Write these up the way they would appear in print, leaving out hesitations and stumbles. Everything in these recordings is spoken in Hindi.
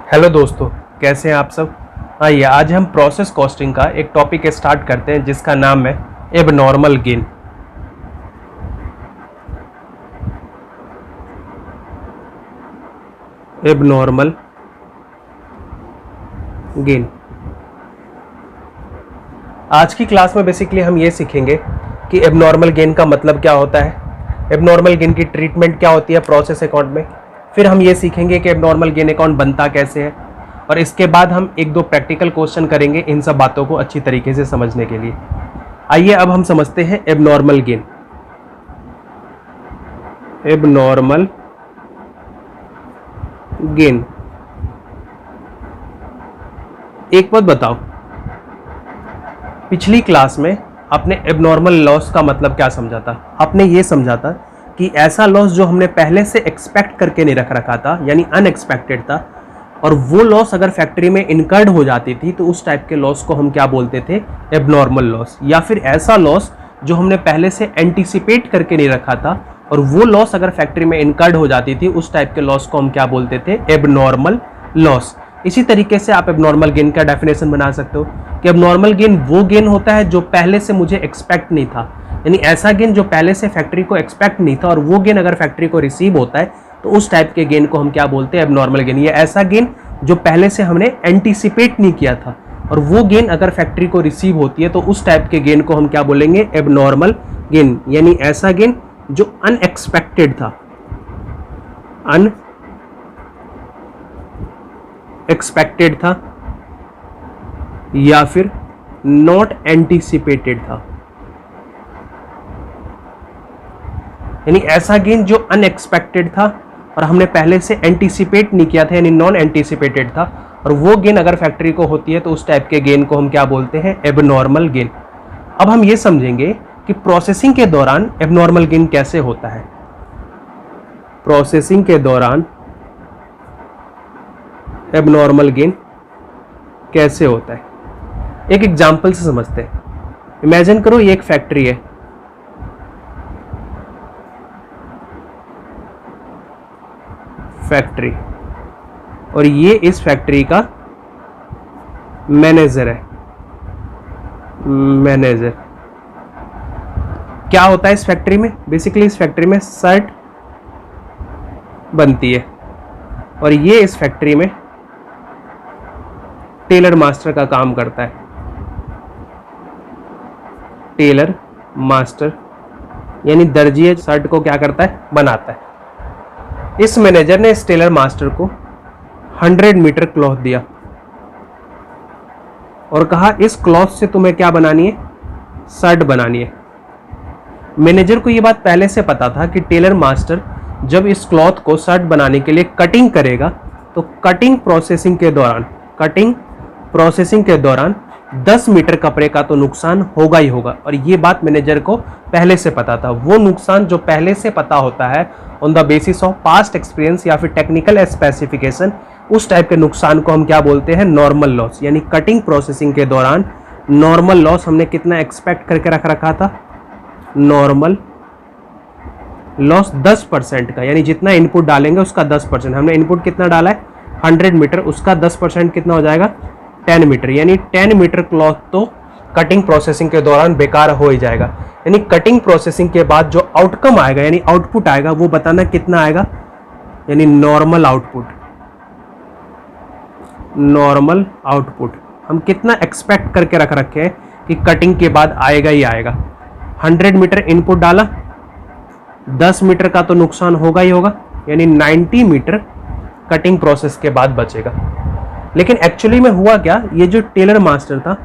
हेलो दोस्तों, कैसे हैं आप सब। आइए आज हम प्रोसेस कॉस्टिंग का एक टॉपिक स्टार्ट करते हैं जिसका नाम है एबनॉर्मल गेन। Abnormal gain. आज की क्लास में बेसिकली हम ये सीखेंगे कि एबनॉर्मल गेन का मतलब क्या होता है, एबनॉर्मल गेन की ट्रीटमेंट क्या होती है प्रोसेस अकाउंट में। फिर हम ये सीखेंगे कि एबनॉर्मल गेन अकाउंट बनता कैसे है, और इसके बाद हम एक दो प्रैक्टिकल क्वेश्चन करेंगे इन सब बातों को अच्छी तरीके से समझने के लिए। आइए अब हम समझते हैं एबनॉर्मल गेन। एबनॉर्मल गेन, एक बात बताओ, पिछली क्लास में आपने एबनॉर्मल लॉस का मतलब क्या समझा था। आपने ये समझा था कि ऐसा लॉस जो हमने पहले से एक्सपेक्ट करके नहीं रखा था, यानी अनएक्सपेक्टेड था, और वो लॉस अगर फैक्ट्री में इनकर्ड हो जाती थी तो उस टाइप के लॉस को हम क्या बोलते थे, एबनॉर्मल लॉस। या फिर ऐसा लॉस जो हमने पहले से एंटिसिपेट करके नहीं रखा था और वो लॉस अगर फैक्ट्री में इनकर्ड हो जाती थी, उस टाइप के लॉस को हम क्या बोलते थे, एबनॉर्मल लॉस। इसी तरीके से आप एबनॉर्मल गेन का डेफिनेशन बना सकते हो कि एबनॉर्मल गेन वो गेन होता है जो पहले से मुझे एक्सपेक्ट नहीं था, यानी ऐसा गेन जो पहले से फैक्ट्री को एक्सपेक्ट नहीं था और वो गेन अगर फैक्ट्री को रिसीव होता है तो उस टाइप के गेन को हम क्या बोलते हैं, एबनॉर्मल गेन। ये ऐसा गेन जो पहले से हमने एंटिसिपेट नहीं किया था और वो गेन अगर फैक्ट्री को रिसीव होती है तो उस टाइप के गेन को हम क्या बोलेंगे, एबनॉर्मल गेन। यानी ऐसा गेन जो अनएक्सपेक्टेड था, अनएक्सपेक्टेड था या फिर नॉट एंटिसिपेटेड था। यानी ऐसा गेन जो अनएक्सपेक्टेड था और हमने पहले से एंटिसिपेट नहीं किया था, यानी नॉन एंटिसिपेटेड था, और वो गेन अगर फैक्ट्री को होती है तो उस टाइप के गेन को हम क्या बोलते हैं, एबनॉर्मल गेन। अब हम ये समझेंगे कि प्रोसेसिंग के दौरान एबनॉर्मल गेन कैसे होता है। प्रोसेसिंग के दौरान एबनॉर्मल गेन कैसे होता है, एक एग्जांपल से समझते हैं। इमेजिन करो ये एक फैक्ट्री है, फैक्ट्री, और ये इस फैक्ट्री का मैनेजर है। मैनेजर क्या होता है इस फैक्ट्री में, बेसिकली इस फैक्ट्री में शर्ट बनती है और ये इस फैक्ट्री में टेलर मास्टर का काम करता है। टेलर मास्टर यानी दर्जी शर्ट को क्या करता है, बनाता है। इस मैनेजर ने इस टेलर मास्टर को 100 मीटर क्लॉथ दिया और कहा इस क्लॉथ से तुम्हें क्या बनानी है, शर्ट बनानी है। मैनेजर को यह बात पहले से पता था कि टेलर मास्टर जब इस क्लॉथ को शर्ट बनाने के लिए कटिंग करेगा तो कटिंग प्रोसेसिंग के दौरान 10 मीटर कपड़े का तो नुकसान होगा ही होगा, और ये बात मैनेजर को पहले से पता था। वो नुकसान जो पहले से पता होता है on the basis of past experience या फिर टेक्निकल स्पेसिफिकेशन, उस टाइप के नुकसान को हम क्या बोलते हैं, नॉर्मल लॉस। यानी कटिंग प्रोसेसिंग के दौरान नॉर्मल लॉस हमने कितना एक्सपेक्ट करके रखा था, नॉर्मल लॉस 10% का, यानी जितना इनपुट डालेंगे उसका 10%। हमने इनपुट कितना डाला है, 100 मीटर, उसका 10% कितना हो जाएगा, 10 मीटर। यानी 10 मीटर क्लॉथ तो कटिंग प्रोसेसिंग के दौरान बेकार हो ही जाएगा। यानी कटिंग प्रोसेसिंग के बाद जो आउटकम आएगा, यानी आउटपुट आएगा, वो बताना कितना आएगा, यानी नॉर्मल आउटपुट। नॉर्मल आउटपुट हम कितना एक्सपेक्ट करके रखे हैं कि कटिंग के बाद आएगा ही आएगा। 100 मीटर इनपुट डाला, 10 मीटर का तो नुकसान होगा ही होगा, यानी 90 मीटर कटिंग प्रोसेस के बाद बचेगा। लेकिन एक्चुअली में हुआ क्या, ये जो टेलर मास्टर था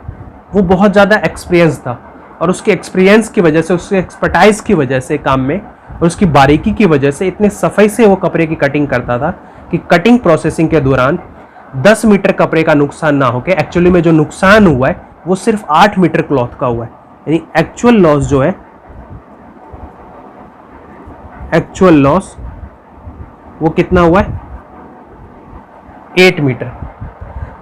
वो बहुत ज़्यादा एक्सपीरियंस था और उसके एक्सपीरियंस की वजह से, उसके एक्सपर्टाइज की वजह से काम में और उसकी बारीकी की वजह से इतने सफाई से वो कपड़े की कटिंग करता था कि कटिंग प्रोसेसिंग के दौरान 10 मीटर कपड़े का नुकसान ना होकर एक्चुअली में जो नुकसान हुआ है वो सिर्फ 8 मीटर क्लॉथ का हुआ है। यानी एक्चुअल लॉस जो है, एक्चुअल लॉस वो कितना हुआ है, 8 मीटर।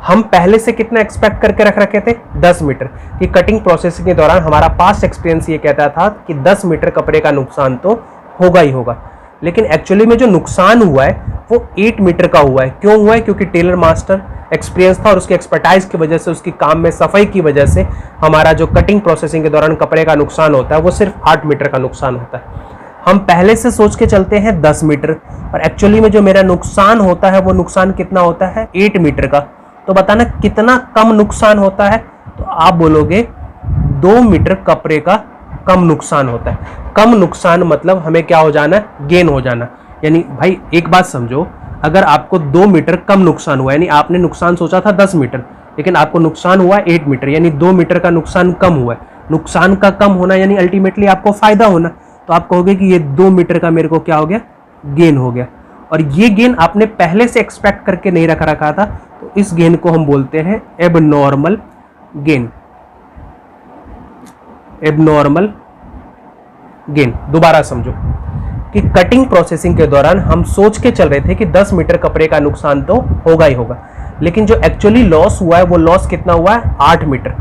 हम पहले से कितना एक्सपेक्ट करके रखे थे, 10 मीटर। कि कटिंग प्रोसेसिंग के दौरान हमारा पास्ट एक्सपीरियंस ये कहता था कि 10 मीटर कपड़े का नुकसान तो होगा ही होगा। लेकिन एक्चुअली में जो नुकसान हुआ है वो 8 मीटर का हुआ है। क्यों हुआ है? क्योंकि टेलर मास्टर एक्सपीरियंस था और उसकी एक्सपर्टाइज की वजह से, उसकी काम में सफाई की वजह से हमारा जो कटिंग प्रोसेसिंग के दौरान कपड़े का नुकसान होता है वो सिर्फ 8 मीटर का नुकसान होता है। हम पहले से सोच के चलते हैं 10 मीटर, और एक्चुअली में जो मेरा नुकसान होता है वो नुकसान कितना होता है? 8 मीटर का। तो बताना कितना कम नुकसान होता है? तो आप बोलोगे 2 मीटर कपड़े का कम नुकसान होता है। कम नुकसान मतलब हमें क्या हो जाना? गेन हो जाना। यानी भाई एक बात समझो, अगर आपको 2 मीटर कम नुकसान हुआ, यानी आपने नुकसान सोचा था 10 मीटर लेकिन आपको नुकसान हुआ 8 मीटर, यानी 2 मीटर का नुकसान कम हुआ है। नुकसान का कम होना यानी अल्टीमेटली आपको फायदा होना। तो आप कहोगे कि ये 2 मीटर का मेरे को क्या हो गया? गेन हो गया। और ये गेन आपने पहले से एक्सपेक्ट करके नहीं रखा था, तो इस गेन को हम बोलते हैं एबनॉर्मल गेन। Abnormal gain. दोबारा समझो कि कटिंग प्रोसेसिंग के दौरान हम सोच के चल रहे थे कि 10 मीटर कपड़े का नुकसान तो होगा ही होगा, लेकिन जो एक्चुअली लॉस हुआ है वो लॉस कितना हुआ है? 8 मीटर।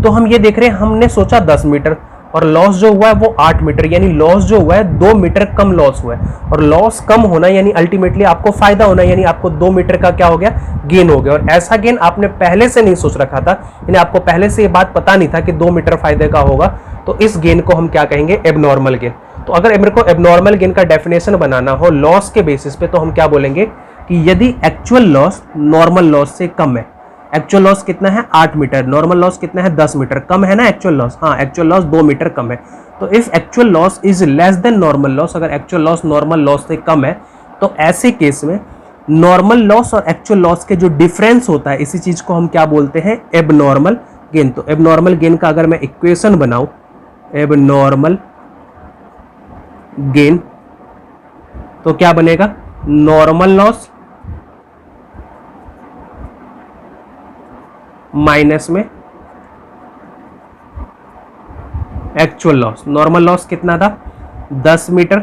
तो हम ये देख रहे हैं, हमने सोचा 10 मीटर और लॉस जो हुआ है वो 8 मीटर, यानी लॉस जो हुआ है 2 मीटर कम लॉस हुआ है। और लॉस कम होना यानी अल्टीमेटली आपको फायदा होना, यानी आपको 2 मीटर का क्या हो गया? गेन हो गया। और ऐसा गेन आपने पहले से नहीं सोच रखा था, यानी आपको पहले से ये बात पता नहीं था कि 2 मीटर फायदे का होगा। तो इस गेन को हम क्या कहेंगे? Abnormal gain. तो अगर मेरे को एबनॉर्मल गेन का डेफिनेशन बनाना हो लॉस के बेसिस पे, तो हम क्या बोलेंगे कि यदि एक्चुअल लॉस नॉर्मल लॉस से कम है। एक्चुअल लॉस कितना है? 8 मीटर। नॉर्मल लॉस कितना है? 10 मीटर। कम है ना एक्चुअल लॉस? हाँ, एक्चुअल लॉस 2 मीटर कम है। तो if actual loss is less than normal loss, अगर एक्चुअल लॉस नॉर्मल लॉस से कम है, तो ऐसे केस में नॉर्मल लॉस और एक्चुअल लॉस के जो डिफरेंस होता है, इसी चीज को हम क्या बोलते हैं? Abnormal gain. तो एबनॉर्मल गेन का अगर मैं इक्वेशन बनाऊं, एबनॉर्मल गेन, तो क्या बनेगा? नॉर्मल लॉस माइनस में एक्चुअल लॉस। नॉर्मल लॉस कितना था? 10 मीटर,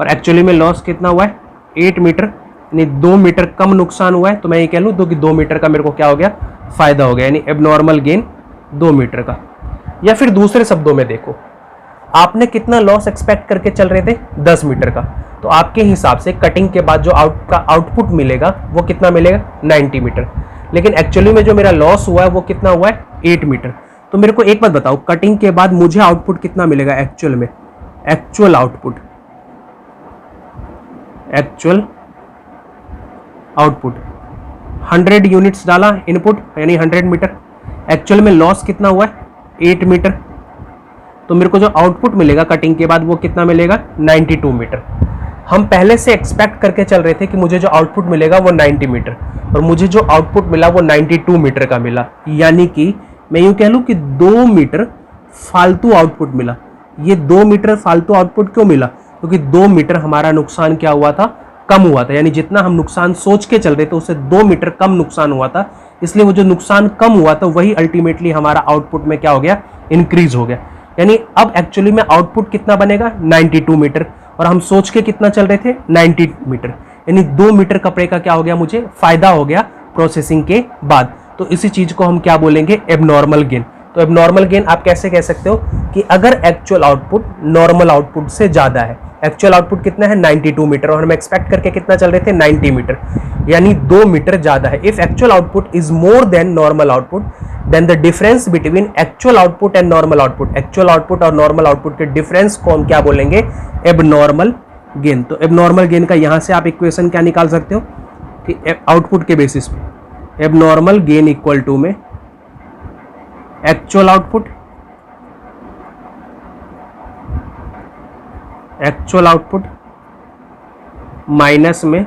और एक्चुअली में लॉस कितना हुआ है? 8 मीटर, यानी 2 मीटर कम नुकसान हुआ है। तो मैं ये कह लूँ कि 2 मीटर का मेरे को क्या हो गया? फायदा हो गया, यानी एबनॉर्मल गेन 2 मीटर का। या फिर दूसरे शब्दों में देखो, आपने कितना लॉस एक्सपेक्ट करके चल रहे थे? 10 मीटर का। तो आपके हिसाब से कटिंग के बाद जो आउटपुट मिलेगा वो कितना मिलेगा? 90 मीटर। लेकिन एक्चुअली में जो मेरा लॉस हुआ है वो कितना हुआ है? 8 मीटर। तो मेरे को एक बात बताओ, कटिंग के बाद मुझे आउटपुट कितना मिलेगा एक्चुअल में? Actual output, actual output 100 units डाला इनपुट, यानी 100 मीटर। एक्चुअल में लॉस कितना हुआ है? 8 मीटर। तो मेरे को जो आउटपुट मिलेगा कटिंग के बाद वो कितना मिलेगा? 92 मीटर। हम पहले से एक्सपेक्ट करके चल रहे थे कि मुझे जो आउटपुट मिलेगा वो 90 मीटर, और मुझे जो आउटपुट मिला वो 92 मीटर का मिला। यानी कि मैं यूं कह लूं कि 2 मीटर फालतू आउटपुट मिला। ये 2 मीटर फालतू आउटपुट क्यों मिला? क्योंकि 2 मीटर हमारा नुकसान क्या हुआ था? कम हुआ था। यानी जितना हम नुकसान सोच के चल रहे थे उससे 2 मीटर कम नुकसान हुआ था, इसलिए वो जो नुकसान कम हुआ था वही अल्टीमेटली हमारा आउटपुट में क्या हो गया? इंक्रीज हो गया। यानी अब एक्चुअली में आउटपुट कितना बनेगा? 92 मीटर, और हम सोच के कितना चल रहे थे? 90 मीटर। यानी 2 मीटर कपड़े का क्या हो गया? मुझे फायदा हो गया प्रोसेसिंग के बाद। तो इसी चीज को हम क्या बोलेंगे? Abnormal gain. तो एबनॉर्मल गेन आप कैसे कह सकते हो कि अगर एक्चुअल आउटपुट नॉर्मल आउटपुट से ज्यादा है। एक्चुअल आउटपुट कितना है? 92 मीटर, और हम एक्सपेक्ट करके कितना चल रहे थे? 90 मीटर, यानी 2 मीटर ज्यादा है। If actual output is more than normal output, then the difference between actual output and normal output, actual output और नॉर्मल आउटपुट के डिफरेंस को हम क्या बोलेंगे? Abnormal gain. तो एबनॉर्मल गेन का यहां से आप इक्वेशन क्या निकाल सकते हो कि आउटपुट के बेसिस पे एबनॉर्मल गेन इक्वल टू में actual output, actual output minus में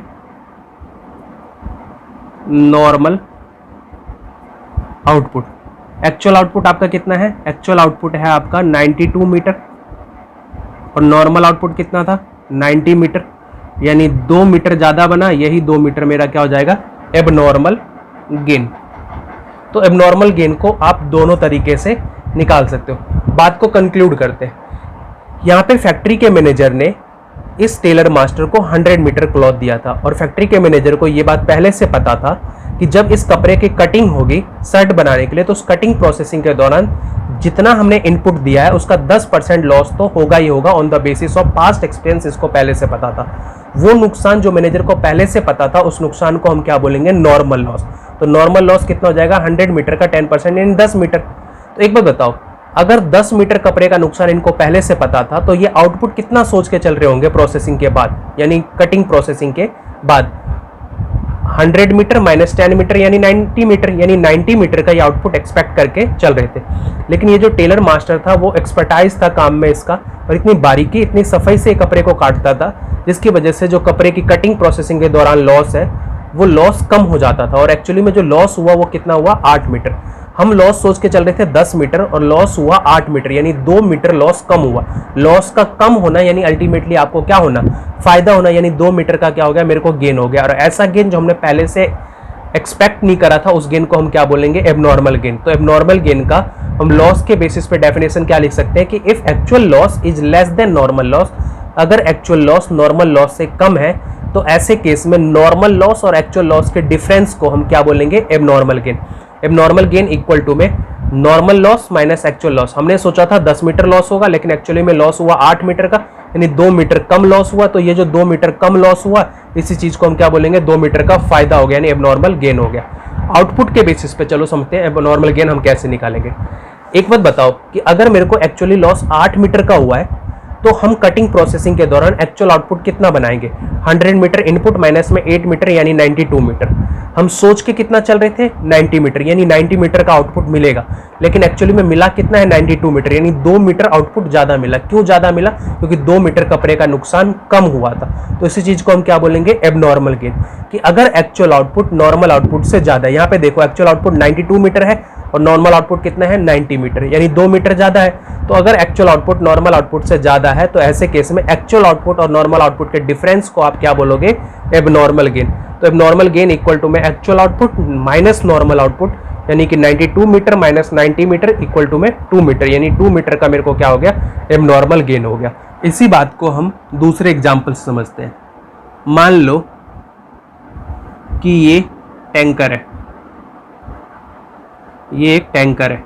नॉर्मल आउटपुट। एक्चुअल आउटपुट आपका कितना है? एक्चुअल आउटपुट है आपका 92 मीटर, और नॉर्मल आउटपुट कितना था? 90 मीटर, यानी 2 मीटर ज्यादा बना। यही 2 मीटर मेरा क्या हो जाएगा? Abnormal gain. तो एबनॉर्मल गेन को आप दोनों तरीके से निकाल सकते हो। बात को कंक्लूड करते हैं। यहाँ पे फैक्ट्री के मैनेजर ने इस टेलर मास्टर को 100 मीटर क्लॉथ दिया था, और फैक्ट्री के मैनेजर को ये बात पहले से पता था कि जब इस कपड़े की कटिंग होगी शर्ट बनाने के लिए, तो उस कटिंग प्रोसेसिंग के दौरान जितना हमने इनपुट दिया है उसका 10% लॉस तो होगा ही होगा on the basis of past experience. इसको पहले से पता था, वो नुकसान जो मैनेजर को पहले से पता था उस नुकसान को हम क्या बोलेंगे, नॉर्मल लॉस। तो नॉर्मल लॉस कितना हो जाएगा, 100 मीटर का 10% यानी 10 मीटर। तो एक बात बताओ, अगर 10 मीटर कपड़े का नुकसान इनको पहले से पता था तो ये आउटपुट कितना सोच के चल रहे होंगे प्रोसेसिंग के बाद, यानी कटिंग प्रोसेसिंग के बाद। 100 मीटर माइनस 10 मीटर यानी 90 मीटर, यानी 90 मीटर का ये आउटपुट एक्सपेक्ट करके चल रहे थे। लेकिन ये जो टेलर मास्टर था वो एक्सपर्टाइज था काम में इसका, और इतनी बारीकी इतनी सफाई से कपड़े को काटता था, जिसकी वजह से जो कपड़े की कटिंग प्रोसेसिंग के दौरान लॉस है वो लॉस कम हो जाता था। और एक्चुअली में जो लॉस हुआ वो कितना हुआ, 8 मीटर। हम लॉस सोच के चल रहे थे 10 मीटर और लॉस हुआ 8 मीटर, यानी 2 मीटर लॉस कम हुआ। लॉस का कम होना यानी अल्टीमेटली आपको क्या होना, फायदा होना, यानी 2 मीटर का क्या हो गया, मेरे को गेन हो गया। और ऐसा गेन जो हमने पहले से एक्सपेक्ट नहीं करा था उस गेन को हम क्या बोलेंगे, एबनॉर्मल गेन। तो एबनॉर्मल गेन का हम लॉस के बेसिस पे डेफिनेशन क्या लिख सकते हैं कि if actual loss is less than normal loss, अगर एक्चुअल लॉस नॉर्मल लॉस से कम है तो ऐसे केस में नॉर्मल लॉस और एक्चुअल लॉस के डिफरेंस को हम क्या बोलेंगे, abnormal gain. Abnormal gain equal to में normal loss minus actual loss. हमने सोचा था 10 मीटर लॉस होगा, लेकिन एक्चुअली में लॉस हुआ 8 मीटर का, यानी 2 मीटर कम लॉस हुआ। तो ये जो 2 मीटर कम लॉस हुआ, इसी चीज को हम क्या बोलेंगे, 2 मीटर का फायदा हो गया, यानी एबनॉर्मल गेन हो गया। आउटपुट के बेसिस पे चलो समझते हैं एबनॉर्मल गेन हम कैसे निकालेंगे। एक बात बताओ कि अगर मेरे को एक्चुअली लॉस 8 मीटर का हुआ है तो हम कटिंग प्रोसेसिंग के दौरान एक्चुअल आउटपुट कितना बनाएंगे, 100 मीटर इनपुट माइनस में 8 मीटर यानी 92 मीटर। हम सोच के कितना चल रहे थे, 90 मीटर, यानी 90 मीटर का आउटपुट मिलेगा, लेकिन एक्चुअली में मिला कितना है, 92 मीटर, यानी 2 मीटर आउटपुट ज्यादा मिला। क्यों ज्यादा मिला, क्योंकि 2 मीटर कपड़े का नुकसान कम हुआ था। तो इसी चीज को हम क्या बोलेंगे, एबनॉर्मल गेन। कि अगर एक्चुअल आउटपुट नॉर्मल आउटपुट से ज्यादा है, यहाँ पे देखो एक्चुअल आउटपुट 92 मीटर है और नॉर्मल आउटपुट कितना है, 90 मीटर, यानी 2 मीटर ज्यादा है। तो अगर एक्चुअल आउटपुट नॉर्मल आउटपुट से ज्यादा है तो ऐसे केस में एक्चुअल आउटपुट और नॉर्मल आउटपुट के डिफरेंस को आप क्या बोलोगे, एबनॉर्मल गेन। तो एबनॉर्मल गेन इक्वल टू में actual output minus normal output, यानी कि 92 metre minus 90 metre equal to में 2 मीटर, यानी 2 मीटर का मेरे को क्या हो गया, एबनॉर्मल गेन हो गया। इसी बात को हम दूसरे एग्जाम्पल से समझते हैं। मान लो कि ये टैंकर है, ये एक टैंकर है।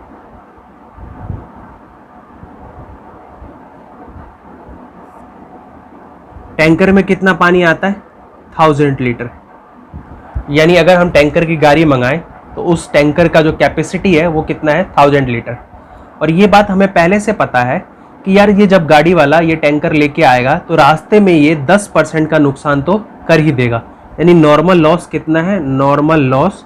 टैंकर में कितना पानी आता है, 1000 लीटर। यानी अगर हम टैंकर की गाड़ी मंगाएं तो उस टैंकर का जो कैपेसिटी है वो कितना है, 1000 लीटर। और ये बात हमें पहले से पता है कि यार ये जब गाड़ी वाला ये टैंकर लेके आएगा तो रास्ते में ये 10% का नुकसान तो कर ही देगा। यानी नॉर्मल लॉस कितना है, नॉर्मल लॉस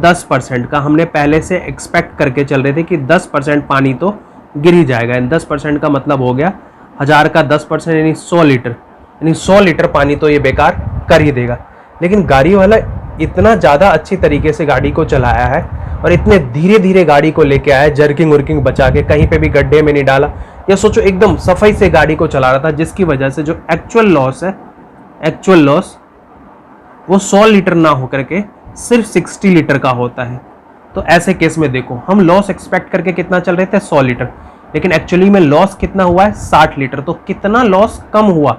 10% का हमने पहले से एक्सपेक्ट करके चल रहे थे कि 10% पानी तो गिर ही जाएगा। 10% का मतलब हो गया 1000 का 10% यानी 100 लीटर, यानी 100 लीटर पानी तो ये बेकार कर ही देगा। लेकिन गाड़ी वाला इतना ज़्यादा अच्छी तरीके से गाड़ी को चलाया है और इतने धीरे धीरे गाड़ी को लेके आया, जर्किंग वर्किंग बचा के, कहीं पे भी गड्ढे में नहीं डाला, या सोचो एकदम सफाई से गाड़ी को चला रहा था, जिसकी वजह से जो एक्चुअल लॉस है, एक्चुअल लॉस वो 100 लीटर ना होकर के सिर्फ 60 लीटर का होता है। तो ऐसे केस में देखो हम लॉस एक्सपेक्ट करके कितना चल रहे थे, 100 लीटर, लेकिन एक्चुअली में लॉस कितना हुआ है, 60 लीटर। तो कितना लॉस कम हुआ,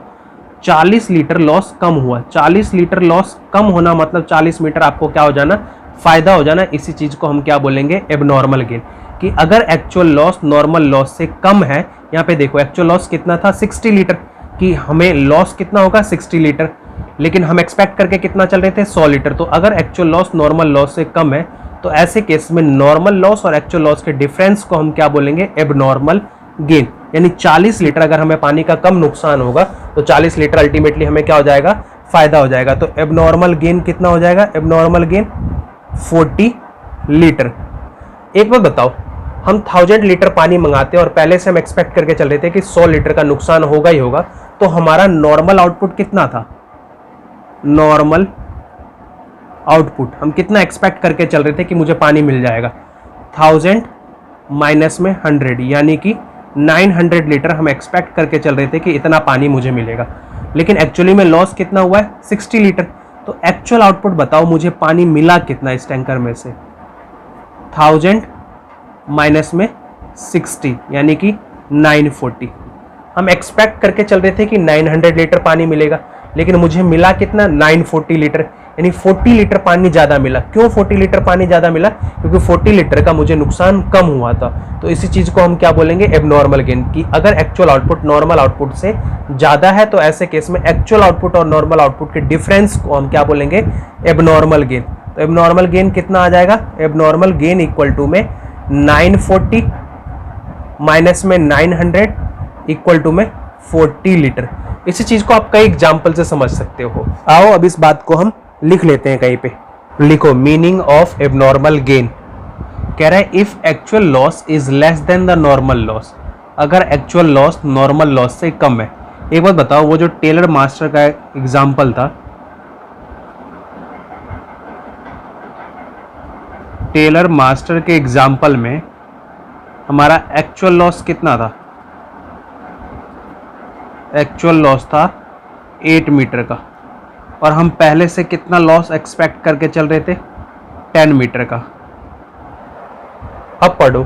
40 लीटर लॉस कम हुआ। 40 लीटर लॉस कम होना मतलब 40 मीटर आपको क्या हो जाना, फायदा हो जाना। इसी चीज को हम क्या बोलेंगे, एबनॉर्मल गेन। कि अगर एक्चुअल लॉस नॉर्मल लॉस से कम है, यहाँ पे देखो एक्चुअल लॉस कितना था, 60 लीटर, कि हमें लॉस कितना होगा, 60 लीटर, लेकिन हम एक्सपेक्ट करके कितना चल रहे थे, 100 लीटर। तो अगर एक्चुअल लॉस नॉर्मल लॉस से कम है तो ऐसे केस में नॉर्मल लॉस और एक्चुअल लॉस के डिफरेंस को हम क्या बोलेंगे, एबनॉर्मल गेन। यानी 40 लीटर अगर हमें पानी का कम नुकसान होगा तो 40 लीटर अल्टीमेटली हमें क्या हो जाएगा, फायदा हो जाएगा। तो एबनॉर्मल गेन कितना हो जाएगा, एबनॉर्मल गेन 40 लीटर। एक बात बताओ, हम 1000 लीटर पानी मंगाते हैं और पहले से हम एक्सपेक्ट करके चल रहे थे कि 100 लीटर का नुकसान होगा ही होगा, तो हमारा नॉर्मल आउटपुट कितना था, नॉर्मल आउटपुट हम कितना एक्सपेक्ट करके चल रहे थे कि मुझे पानी मिल जाएगा, 1000 माइनस में 100, यानी कि 900 लीटर हम एक्सपेक्ट करके चल रहे थे कि इतना पानी मुझे मिलेगा। लेकिन एक्चुअली में लॉस कितना हुआ है, 60 लीटर। तो एक्चुअल आउटपुट बताओ मुझे पानी मिला कितना इस टैंकर में से, 1000 माइनस में 60 यानी कि 940। हम एक्सपेक्ट करके चल रहे थे कि 900 लीटर पानी मिलेगा, लेकिन मुझे मिला कितना, 940 लीटर, यानी 40 लीटर पानी ज़्यादा मिला। क्यों 40 लीटर पानी ज़्यादा मिला? क्योंकि 40 लीटर का मुझे नुकसान कम हुआ था। तो इसी चीज़ को हम क्या बोलेंगे? Abnormal gain. कि अगर एक्चुअल आउटपुट नॉर्मल आउटपुट से ज़्यादा है तो ऐसे केस में एक्चुअल आउटपुट और नॉर्मल आउटपुट के डिफरेंस को हम क्या बोलेंगे? Abnormal gain. तो एबनॉर्मल गेन कितना आ जाएगा? एबनॉर्मल गेन इक्वल टू में 940 माइनस में 900 इक्वल टू में 40 लीटर। इसी चीज को आप कई एग्जाम्पल से समझ सकते हो। आओ अब इस बात को हम लिख लेते हैं कहीं पे। लिखो मीनिंग ऑफ एबनॉर्मल गेन। कह रहा है if actual loss is less than the normal loss, अगर एक्चुअल लॉस नॉर्मल लॉस से कम है। एक बात बताओ, वो जो टेलर मास्टर का एग्जाम्पल था, टेलर मास्टर के एग्जाम्पल में हमारा एक्चुअल लॉस कितना था? एक्चुअल लॉस था 8 मीटर का, और हम पहले से कितना लॉस एक्सपेक्ट करके चल रहे थे? 10 मीटर का। अब पढ़ो,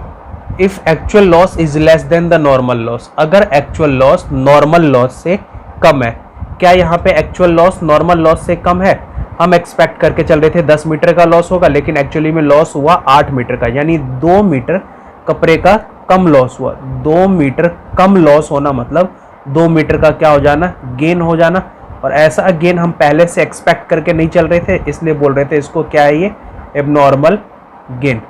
if actual loss is less than the normal loss, अगर एक्चुअल लॉस नॉर्मल लॉस से कम है। क्या यहाँ पे एक्चुअल लॉस नॉर्मल लॉस से कम है? हम एक्सपेक्ट करके चल रहे थे 10 मीटर का लॉस होगा, लेकिन एक्चुअली में लॉस हुआ 8 मीटर का, यानी 2 मीटर कपड़े का कम लॉस हुआ। 2 मीटर कम लॉस होना मतलब 2 मीटर का क्या हो जाना? गेन हो जाना। और ऐसा गेन हम पहले से एक्सपेक्ट करके नहीं चल रहे थे, इसलिए बोल रहे थे इसको क्या है? ये एबनॉर्मल गेन।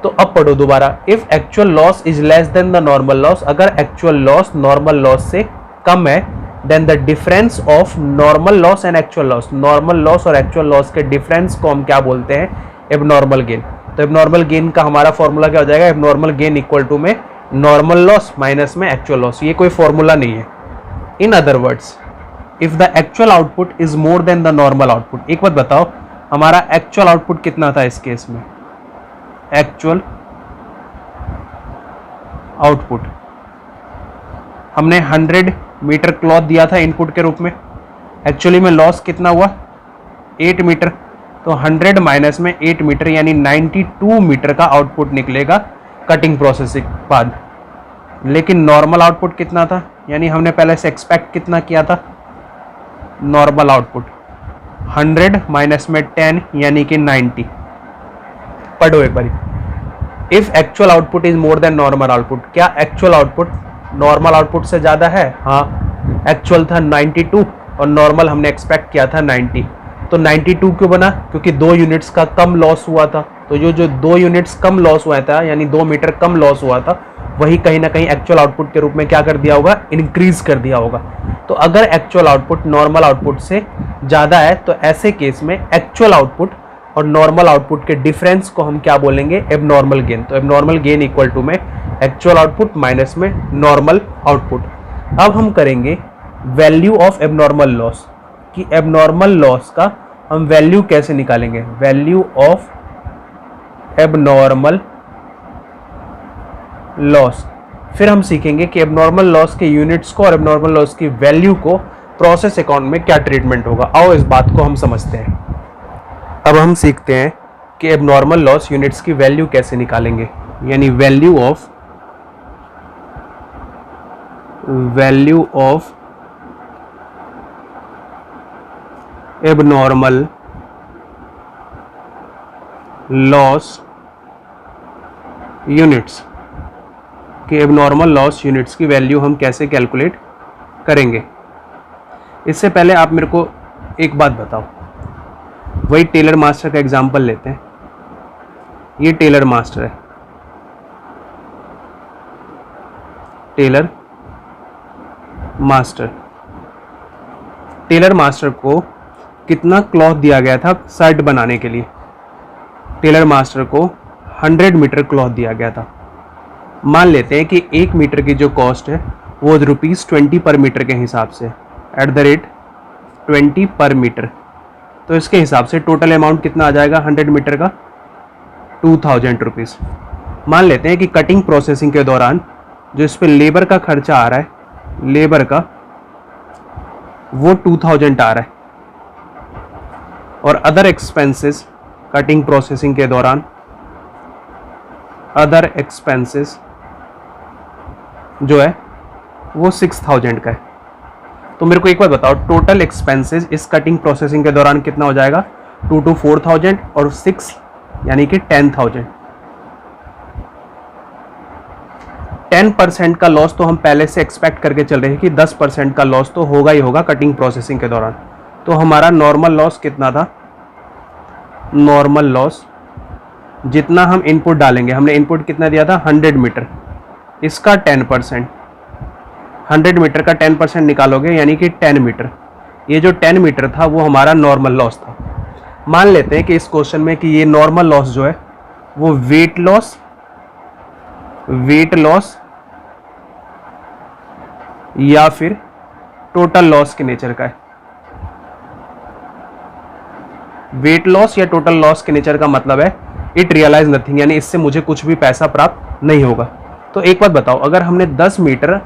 तो अब पढ़ो दोबारा, if actual loss is less than the normal loss, अगर एक्चुअल लॉस नॉर्मल लॉस से कम है, then the difference of normal loss and actual loss, normal loss और एक्चुअल लॉस के डिफरेंस को हम क्या बोलते हैं? Abnormal gain. तो एबनॉर्मल गेन का हमारा फॉर्मूला क्या हो जाएगा? एबनॉर्मल गेन इक्वल टू में नॉर्मल लॉस माइनस में एक्चुअल लॉस। ये कोई फॉर्मूला नहीं है। In other words, if the actual output is more then the normal output. एक बात बताओ, हमारा एक्चुअल आउटपुट कितना था इस केस में? एक्चुअल आउटपुट हमने 100 मीटर क्लॉथ दिया था इनपुट के रूप में। एक्चुअली में लॉस कितना हुआ? 8 मीटर। तो 100 माइनस में 8 मीटर यानी 92 मीटर का आउटपुट निकलेगा कटिंग प्रोसेसिंग बाद। लेकिन नॉर्मल आउटपुट कितना था? यानी हमने पहले से एक्सपेक्ट कितना किया था? नॉर्मल आउटपुट 100 माइनस में 10 यानी कि 90। पढ़ो एक बारी, if actual output is more than normal output, क्या एक्चुअल आउटपुट नॉर्मल आउटपुट से ज़्यादा है? हाँ, एक्चुअल था 92 और नॉर्मल हमने एक्सपेक्ट किया था 90। तो 92 क्यों बना? क्योंकि 2 यूनिट्स का कम लॉस हुआ था। तो जो 2 यूनिट्स कम लॉस हुआ था, यानी 2 मीटर कम लॉस हुआ था, वही कहीं ना कहीं एक्चुअल आउटपुट के रूप में क्या कर दिया होगा? इंक्रीज कर दिया होगा। तो अगर एक्चुअल आउटपुट नॉर्मल आउटपुट से ज़्यादा है तो ऐसे केस में एक्चुअल आउटपुट और नॉर्मल आउटपुट के डिफरेंस को हम क्या बोलेंगे? Abnormal gain. तो एबनॉर्मल गेन इक्वल टू में एक्चुअल आउटपुट माइनस में नॉर्मल आउटपुट। अब हम करेंगे वैल्यू ऑफ एबनॉर्मल लॉस, कि एबनॉर्मल लॉस का हम वैल्यू कैसे निकालेंगे? Value of abnormal loss. फिर हम सीखेंगे कि एबनॉर्मल लॉस के यूनिट्स को और एबनॉर्मल लॉस की वैल्यू को प्रोसेस अकाउंट में क्या ट्रीटमेंट होगा। आओ इस बात को हम समझते हैं। अब हम सीखते हैं कि एबनॉर्मल लॉस यूनिट्स की वैल्यू कैसे निकालेंगे, यानी value of abnormal loss units, कि एबनॉर्मल लॉस यूनिट्स की वैल्यू हम कैसे कैलकुलेट करेंगे। इससे पहले आप मेरे को एक बात बताओ, वही टेलर मास्टर का एग्जांपल लेते हैं। ये टेलर मास्टर है, टेलर मास्टर। टेलर मास्टर को कितना क्लॉथ दिया गया था शर्ट बनाने के लिए? टेलर मास्टर को 100 मीटर क्लॉथ दिया गया था। मान लेते हैं कि 1 मीटर की जो कॉस्ट है वो ₹20 पर मीटर के हिसाब से @20 पर मीटर। तो इसके हिसाब से टोटल अमाउंट कितना आ जाएगा 100 मीटर का? 2000 रुपीज़। मान लेते हैं कि कटिंग प्रोसेसिंग के दौरान जो इस पर लेबर का खर्चा आ रहा है, लेबर का, वो 2000 आ रहा है, और अदर एक्सपेंसेस कटिंग प्रोसेसिंग के दौरान, अदर एक्सपेंसेस जो है वो 6000 का है। तो मेरे को एक बार बताओ, टोटल एक्सपेंसेस इस कटिंग प्रोसेसिंग के दौरान कितना हो जाएगा? 2 to 4000 और 6 यानी कि 10,000। 10% का लॉस तो हम पहले से एक्सपेक्ट करके चल रहे हैं कि 10% का लॉस तो होगा ही होगा कटिंग प्रोसेसिंग के दौरान। तो हमारा नॉर्मल लॉस कितना था? नॉर्मल लॉस जितना हम इनपुट डालेंगे, हमने इनपुट कितना दिया था 100 मीटर, इसका 10%, 100 मीटर का 10% निकालोगे यानी कि 10 मीटर। ये जो 10 मीटर था वो हमारा नॉर्मल लॉस था। मान लेते हैं कि इस क्वेश्चन में कि ये नॉर्मल लॉस जो है वो वेट लॉस या फिर टोटल लॉस के नेचर का है। वेट लॉस या टोटल लॉस के नेचर का मतलब है इट रियलाइज नथिंग, यानी इससे मुझे कुछ भी पैसा प्राप्त नहीं होगा। तो एक बात बताओ, अगर हमने 10 मीटर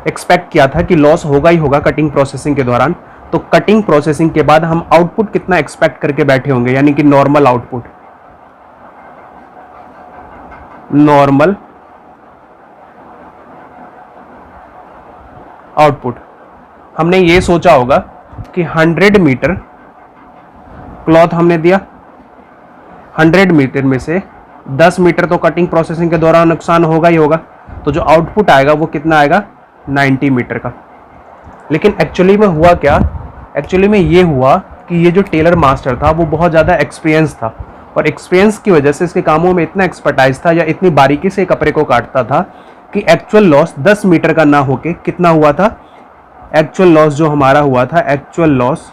एक्सपेक्ट किया था कि लॉस होगा ही होगा कटिंग प्रोसेसिंग के दौरान, तो कटिंग प्रोसेसिंग के बाद हम आउटपुट कितना एक्सपेक्ट करके बैठे होंगे, यानी कि नॉर्मल आउटपुट। नॉर्मल आउटपुट हमने ये सोचा होगा कि 100 मीटर क्लॉथ हमने दिया, 100 मीटर में से 10 मीटर तो कटिंग प्रोसेसिंग के दौरान नुकसान होगा ही होगा, तो जो आउटपुट आएगा वो कितना आएगा? 90 मीटर का। लेकिन एक्चुअली में हुआ क्या? एक्चुअली में ये हुआ कि ये जो टेलर मास्टर था वो बहुत ज़्यादा एक्सपीरियंस था, और एक्सपीरियंस की वजह से इसके कामों में इतना एक्सपर्टाइज था या इतनी बारीकी से कपड़े को काटता था कि एक्चुअल लॉस 10 मीटर का ना होके कितना हुआ था? एक्चुअल लॉस जो हमारा हुआ था, एक्चुअल लॉस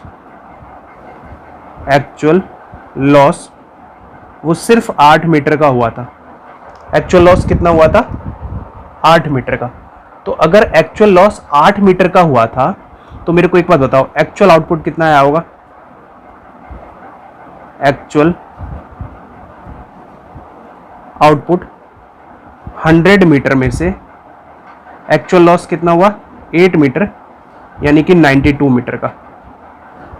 वो सिर्फ 8 मीटर का हुआ था। एक्चुअल लॉस कितना हुआ था? 8 मीटर का। तो अगर एक्चुअल लॉस 8 मीटर का हुआ था तो मेरे को एक बात बताओ, एक्चुअल आउटपुट कितना आया होगा? एक्चुअल आउटपुट 100 मीटर में से एक्चुअल लॉस कितना हुआ? 8 मीटर, यानी कि 92 मीटर का।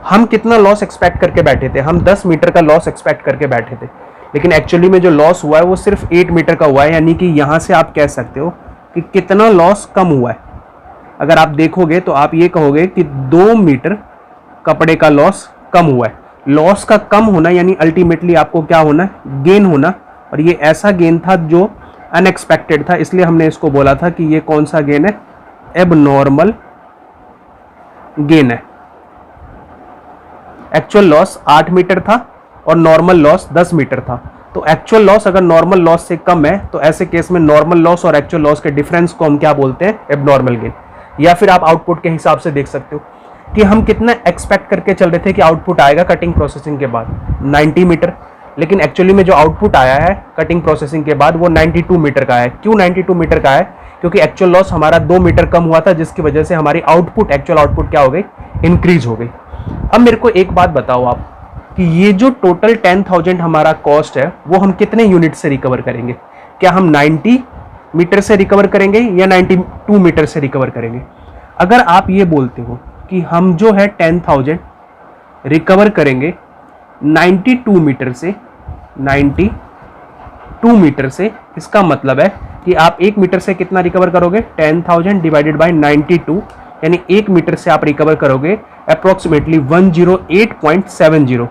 हम कितना लॉस एक्सपेक्ट करके बैठे थे? हम 10 मीटर का लॉस एक्सपेक्ट करके बैठे थे, लेकिन एक्चुअली में जो लॉस हुआ है वो सिर्फ 8 मीटर का हुआ है, यानी कि यहां से आप कह सकते हो कि कितना लॉस कम हुआ है। अगर आप देखोगे तो आप ये कहोगे कि 2 मीटर कपड़े का लॉस कम हुआ है। लॉस का कम होना यानी अल्टीमेटली आपको क्या होना? गेन होना, और ये ऐसा गेन था जो अनएक्सपेक्टेड था, इसलिए हमने इसको बोला था कि ये कौन सा गेन है? एबनॉर्मल गेन है। एक्चुअल लॉस 8 मीटर था और नॉर्मल लॉस 10 मीटर था, तो एक्चुअल लॉस अगर नॉर्मल लॉस से कम है तो ऐसे केस में नॉर्मल लॉस और एक्चुअल लॉस के डिफरेंस को हम क्या बोलते हैं? Abnormal gain. या फिर आप आउटपुट के हिसाब से देख सकते हो कि हम कितना एक्सपेक्ट करके चल रहे थे कि आउटपुट आएगा कटिंग प्रोसेसिंग के बाद 90 मीटर, लेकिन एक्चुअली में जो आउटपुट आया है कटिंग प्रोसेसिंग के बाद वो 92 मीटर का है। क्यों 92 मीटर का है? क्योंकि एक्चुअल लॉस हमारा 2 मीटर कम हुआ था, जिसकी वजह से हमारी आउटपुट, एक्चुअल आउटपुट क्या हो गई? इंक्रीज हो गई। अब मेरे को एक बात बताओ आप कि ये जो टोटल 10,000 हमारा कॉस्ट है वो हम कितने यूनिट से रिकवर करेंगे? क्या हम 90 मीटर से रिकवर करेंगे या 92 मीटर से रिकवर करेंगे? अगर आप ये बोलते हो कि हम जो है 10,000 रिकवर करेंगे 92 मीटर से, 92 मीटर से, इसका मतलब है कि आप 1 मीटर से कितना रिकवर करोगे? 10,000 डिवाइडेड बाय 92, यानी 1 मीटर से आप रिकवर करोगे अप्रोक्सीमेटली 108.70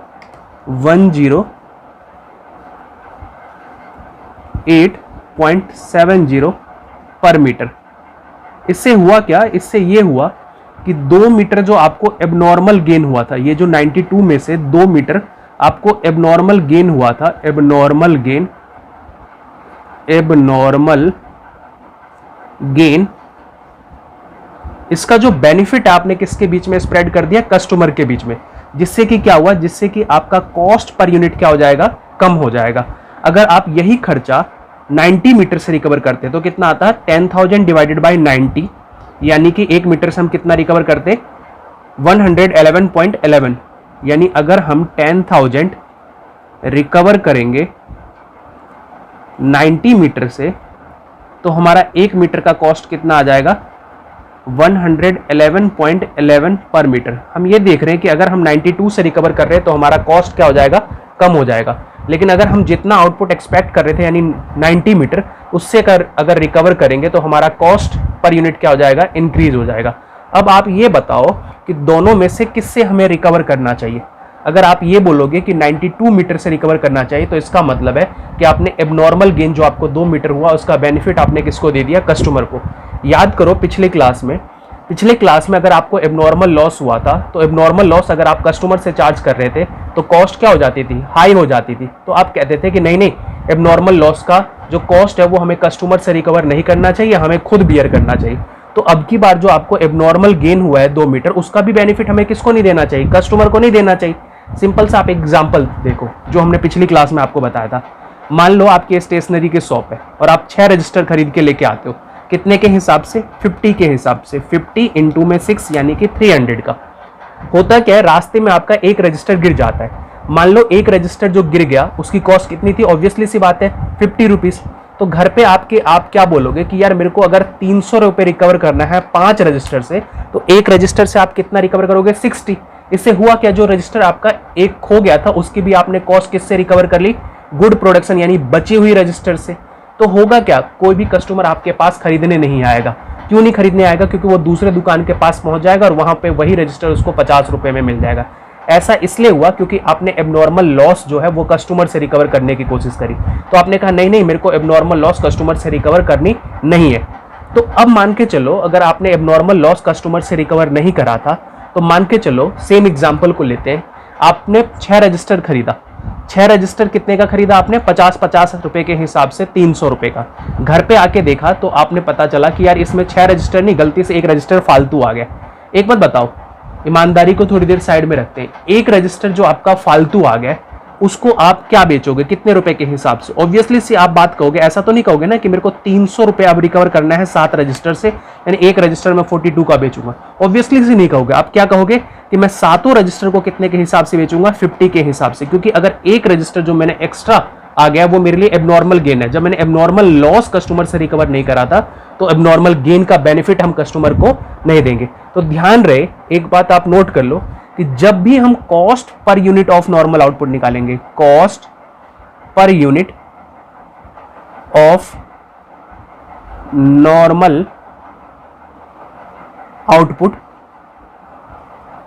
108.70 पर मीटर। इससे हुआ क्या? इससे ये हुआ कि 2 मीटर जो आपको एबनॉर्मल गेन हुआ था, ये जो 92 में से 2 मीटर आपको एबनॉर्मल गेन हुआ था, एबनॉर्मल गेन, इसका जो बेनिफिट आपने किसके बीच में स्प्रेड कर दिया? कस्टमर के बीच में। जिससे कि क्या हुआ? जिससे कि आपका कॉस्ट पर यूनिट क्या हो जाएगा? कम हो जाएगा। अगर आप यही खर्चा 90 मीटर से रिकवर करते तो कितना आता है? 10,000 डिवाइडेड बाय 90, यानी कि 1 मीटर से हम कितना रिकवर करते? 111.11, यानी अगर हम 10,000 रिकवर करेंगे 90 मीटर से तो हमारा 1 मीटर का कॉस्ट कितना आ जाएगा? 111.11 पर मीटर। हम ये देख रहे हैं कि अगर हम 92 से रिकवर कर रहे हैं तो हमारा कॉस्ट क्या हो जाएगा? कम हो जाएगा। लेकिन अगर हम जितना आउटपुट एक्सपेक्ट कर रहे थे यानी 90 मीटर, उससे अगर रिकवर करेंगे तो हमारा कॉस्ट पर यूनिट क्या हो जाएगा? इंक्रीज हो जाएगा। अब आप ये बताओ कि दोनों में से किससे हमें रिकवर करना चाहिए? अगर आप ये बोलोगे कि 92 मीटर से रिकवर करना चाहिए, तो इसका मतलब है कि आपने एबनॉर्मल गेन जो आपको 2 मीटर हुआ उसका बेनिफिट आपने किसको दे दिया, कस्टमर को। याद करो पिछले क्लास में अगर आपको एबनॉर्मल लॉस हुआ था, तो एबनॉर्मल लॉस अगर आप कस्टमर से चार्ज कर रहे थे तो कॉस्ट क्या हो जाती थी, हाई हो जाती थी। तो आप कहते थे कि नहीं, एबनॉर्मल लॉस का जो कॉस्ट है वो हमें कस्टमर से रिकवर नहीं करना चाहिए, हमें खुद बियर करना चाहिए। तो अब की बार जो आपको एबनॉर्मल गेन हुआ है 2 मीटर, उसका भी बेनिफिट हमें किसको नहीं देना चाहिए, कस्टमर को नहीं देना चाहिए। सिंपल सा आप एग्जांपल देखो जो हमने पिछली क्लास में आपको बताया था। मान लो आपकी स्टेशनरी की शॉप है और आप 6 रजिस्टर खरीद के लेके आते हो, कितने के हिसाब से, 50 के हिसाब से। 50 इंटू में 6 यानी कि 300 का। होता क्या है, रास्ते में आपका एक रजिस्टर गिर जाता है। मान लो एक रजिस्टर जो गिर गया उसकी कॉस्ट कितनी थी, ऑब्वियसली सी बात है 50 रुपीज। तो घर पे आप क्या बोलोगे कि यार मेरे को अगर 300 रुपये रिकवर करना है 5 रजिस्टर से, तो एक रजिस्टर से आप कितना रिकवर करोगे, 60। इससे हुआ क्या, जो रजिस्टर आपका एक खो गया था उसकी भी आपने कॉस्ट किससे रिकवर कर ली, गुड प्रोडक्शन यानी बची हुई रजिस्टर से। तो होगा क्या, कोई भी कस्टमर आपके पास खरीदने नहीं आएगा। क्यों नहीं खरीदने आएगा, क्योंकि वो दूसरे दुकान के पास पहुंच जाएगा और वहां पे वही रजिस्टर उसको 50 रुपए में मिल जाएगा। ऐसा इसलिए हुआ क्योंकि आपने एबनॉर्मल लॉस जो है वो कस्टमर से रिकवर करने की कोशिश करी। तो आपने कहा नहीं, मेरे को एबनॉर्मल लॉस कस्टमर से रिकवर करनी नहीं है। तो अब मान के चलो अगर आपने एबनॉर्मल लॉस कस्टमर से रिकवर नहीं करा था, तो मान के चलो सेम एग्जाम्पल को लेते हैं, आपने 6 रजिस्टर खरीदा। 6 रजिस्टर कितने का खरीदा आपने, 50-50 रुपए के हिसाब से 300 रुपए का। घर पे आके देखा तो आपने पता चला कि यार इसमें 6 रजिस्टर नहीं, गलती से एक रजिस्टर फालतू आ गया। एक बात बताओ, ईमानदारी को थोड़ी देर साइड में रखते हैं, एक रजिस्टर जो आपका फालतू आ गया उसको आप क्या बेचोगे, कितने रुपए के हिसाब से। ऑब्वियसली सी आप बात कहोगे, ऐसा तो नहीं कहोगे ना कि मेरे को 300 रुपए अब रिकवर करना है 7 रजिस्टर से, यानी एक रजिस्टर में 42 का बेचूंगा। ऑब्वियसली सी नहीं कहोगे, आप क्या कहोगे कि मैं 7 रजिस्टर को कितने के हिसाब से बेचूंगा, 50 के हिसाब से। क्योंकि अगर एक रजिस्टर जो मैंने एक्स्ट्रा आ गया वो मेरे लिए एबनॉर्मल गेन है। जब मैंने एबनॉर्मल लॉस कस्टमर से रिकवर नहीं करा था, तो एबनॉर्मल गेन का बेनिफिट हम कस्टमर को नहीं देंगे। तो ध्यान रहे, एक बात आप नोट कर लो कि जब भी हम cost per unit of normal output निकालेंगे, cost per unit of normal output,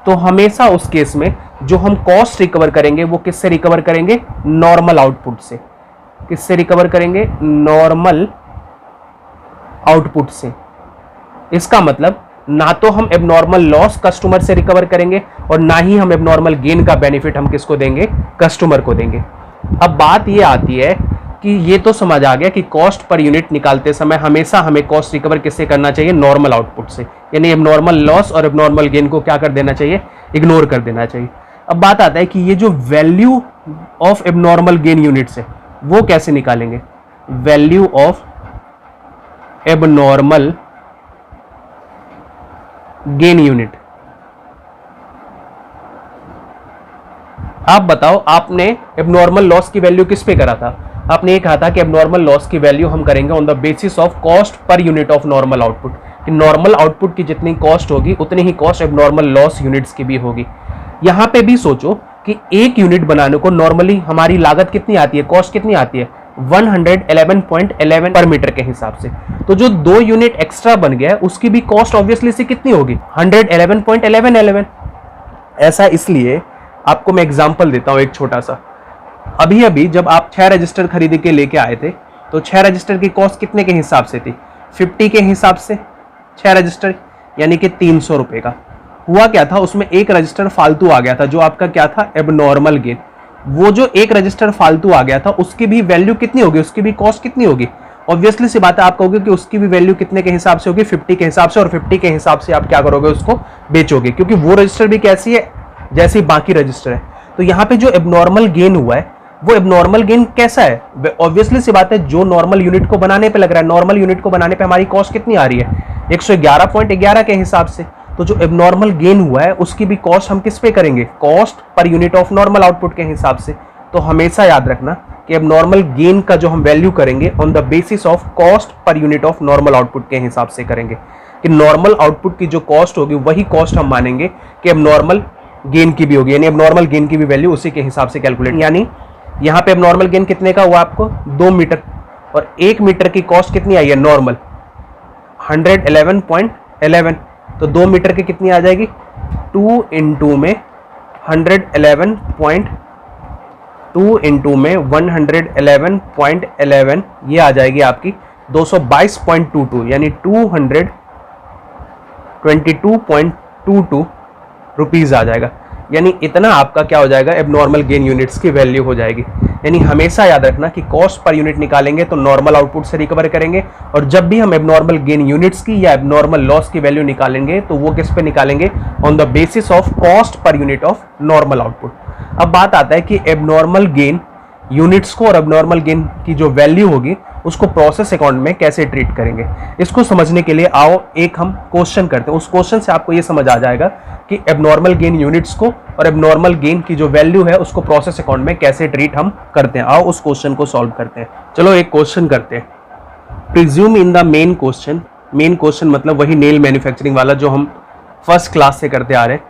तो हमेशा उस केस में जो हम कॉस्ट रिकवर करेंगे वो किससे रिकवर करेंगे, नॉर्मल आउटपुट से। किससे रिकवर करेंगे, नॉर्मल आउटपुट से। इसका मतलब ना तो हम एबनॉर्मल लॉस कस्टमर से रिकवर करेंगे और ना ही हम एबनॉर्मल गेन का बेनिफिट हम किसको देंगे, कस्टमर को देंगे। अब बात ये आती है कि ये तो समझ आ गया कि कॉस्ट पर यूनिट निकालते समय हमेशा हमें कॉस्ट रिकवर किससे करना चाहिए, नॉर्मल आउटपुट से। यानी एबनॉर्मल लॉस और एबनॉर्मल गेन को क्या कर देना चाहिए, इग्नोर कर देना चाहिए। अब बात आता है कि ये जो value of abnormal gain units है वो कैसे निकालेंगे, value of abnormal gain unit. आप बताओ, आपने एबनॉर्मल लॉस की वैल्यू किस पे करा था, आपने ये कहा था कि एबनॉर्मल लॉस की वैल्यू हम करेंगे on the basis of cost per unit of normal output, कि नॉर्मल आउटपुट की जितनी कॉस्ट होगी उतनी ही कॉस्ट एबनॉर्मल लॉस यूनिट्स की भी होगी। यहां पे भी सोचो कि एक यूनिट बनाने को नॉर्मली हमारी लागत कितनी आती है, कॉस्ट कितनी आती है, 111.11 पर मीटर के हिसाब से। तो जो 2 यूनिट एक्स्ट्रा बन गया है उसकी भी कॉस्ट ऑब्वियसली से कितनी होगी, 111.11। ऐसा इसलिए, आपको मैं एग्जांपल देता हूं एक छोटा सा। अभी अभी जब आप 6 रजिस्टर खरीद के लेके आए थे, तो 6 रजिस्टर की कॉस्ट कितने के हिसाब से थी, 50 के हिसाब से 6 रजिस्टर, यानी कि 300 रुपए का। हुआ क्या था, उसमें एक रजिस्टर फालतू आ गया था जो आपका क्या था, एबनॉर्मल गेन। वो जो एक रजिस्टर फालतू आ गया था उसकी भी वैल्यू कितनी होगी, उसकी भी कॉस्ट कितनी होगी। ऑब्वियसली सी बात है, आप कहोगे कि उसकी भी वैल्यू कितने के हिसाब से होगी, 50 के हिसाब से, और 50 के हिसाब से आप क्या करोगे, उसको बेचोगे, क्योंकि वो रजिस्टर भी कैसी है, जैसी बाकी रजिस्टर है। तो यहाँ पे जो एबनॉर्मल गेन हुआ है वो एबनॉर्मल गेन कैसा है, ऑब्वियसली सी बात है जो नॉर्मल यूनिट को बनाने पे लग रहा है। नॉर्मल यूनिट को बनाने पे हमारी कॉस्ट कितनी आ रही है, 111.11 के हिसाब से। तो जो एबनॉर्मल गेन हुआ है उसकी भी कॉस्ट हम किस पे करेंगे, cost per unit of normal output के हिसाब से। तो हमेशा याद रखना कि एबनॉर्मल गेन का जो हम वैल्यू करेंगे on the basis of cost per unit of normal output के हिसाब से करेंगे, कि नॉर्मल आउटपुट की जो कॉस्ट होगी वही कॉस्ट हम मानेंगे कि एबनॉर्मल गेन की भी होगी, यानी एबनॉर्मल गेन की भी वैल्यू उसी के हिसाब से कैलकुलेट। यानी यहाँ पे एबनॉर्मल गेन कितने का हुआ आपको, 2 मीटर, और 1 मीटर की कॉस्ट कितनी आई है, नॉर्मल 111.11। तो 2 मीटर की कितनी आ जाएगी, 2 × में 111.2 इंटू में 111.11 ये आ जाएगी आपकी 222.22 यानी 222.22 रुपीज़ आ जाएगा। यानी इतना आपका क्या हो जाएगा, एबनॉर्मल गेन यूनिट्स की वैल्यू हो जाएगी। यानी हमेशा याद रखना कि कॉस्ट पर यूनिट निकालेंगे तो नॉर्मल आउटपुट से रिकवर करेंगे, और जब भी हम एबनॉर्मल गेन यूनिट्स की या एबनॉर्मल लॉस की वैल्यू निकालेंगे तो वो किस पे निकालेंगे, on the basis of cost per unit of normal output. अब बात आता है कि एबनॉर्मल गेन यूनिट्स को और एबनॉर्मल गेन की जो वैल्यू होगी उसको प्रोसेस अकाउंट में कैसे ट्रीट करेंगे। इसको समझने के लिए आओ एक हम क्वेश्चन करते हैं। उस क्वेश्चन से आपको ये समझ आ जाएगा कि एबनॉर्मल गेन यूनिट्स को और एबनॉर्मल गेन की जो वैल्यू है उसको प्रोसेस अकाउंट में कैसे ट्रीट हम करते हैं। आओ उस क्वेश्चन को सॉल्व करते हैं। चलो एक क्वेश्चन करते हैं। Presume in the main question, main question मतलब वही नेल मैन्युफैक्चरिंग वाला जो हम फर्स्ट क्लास से करते आ रहे हैं।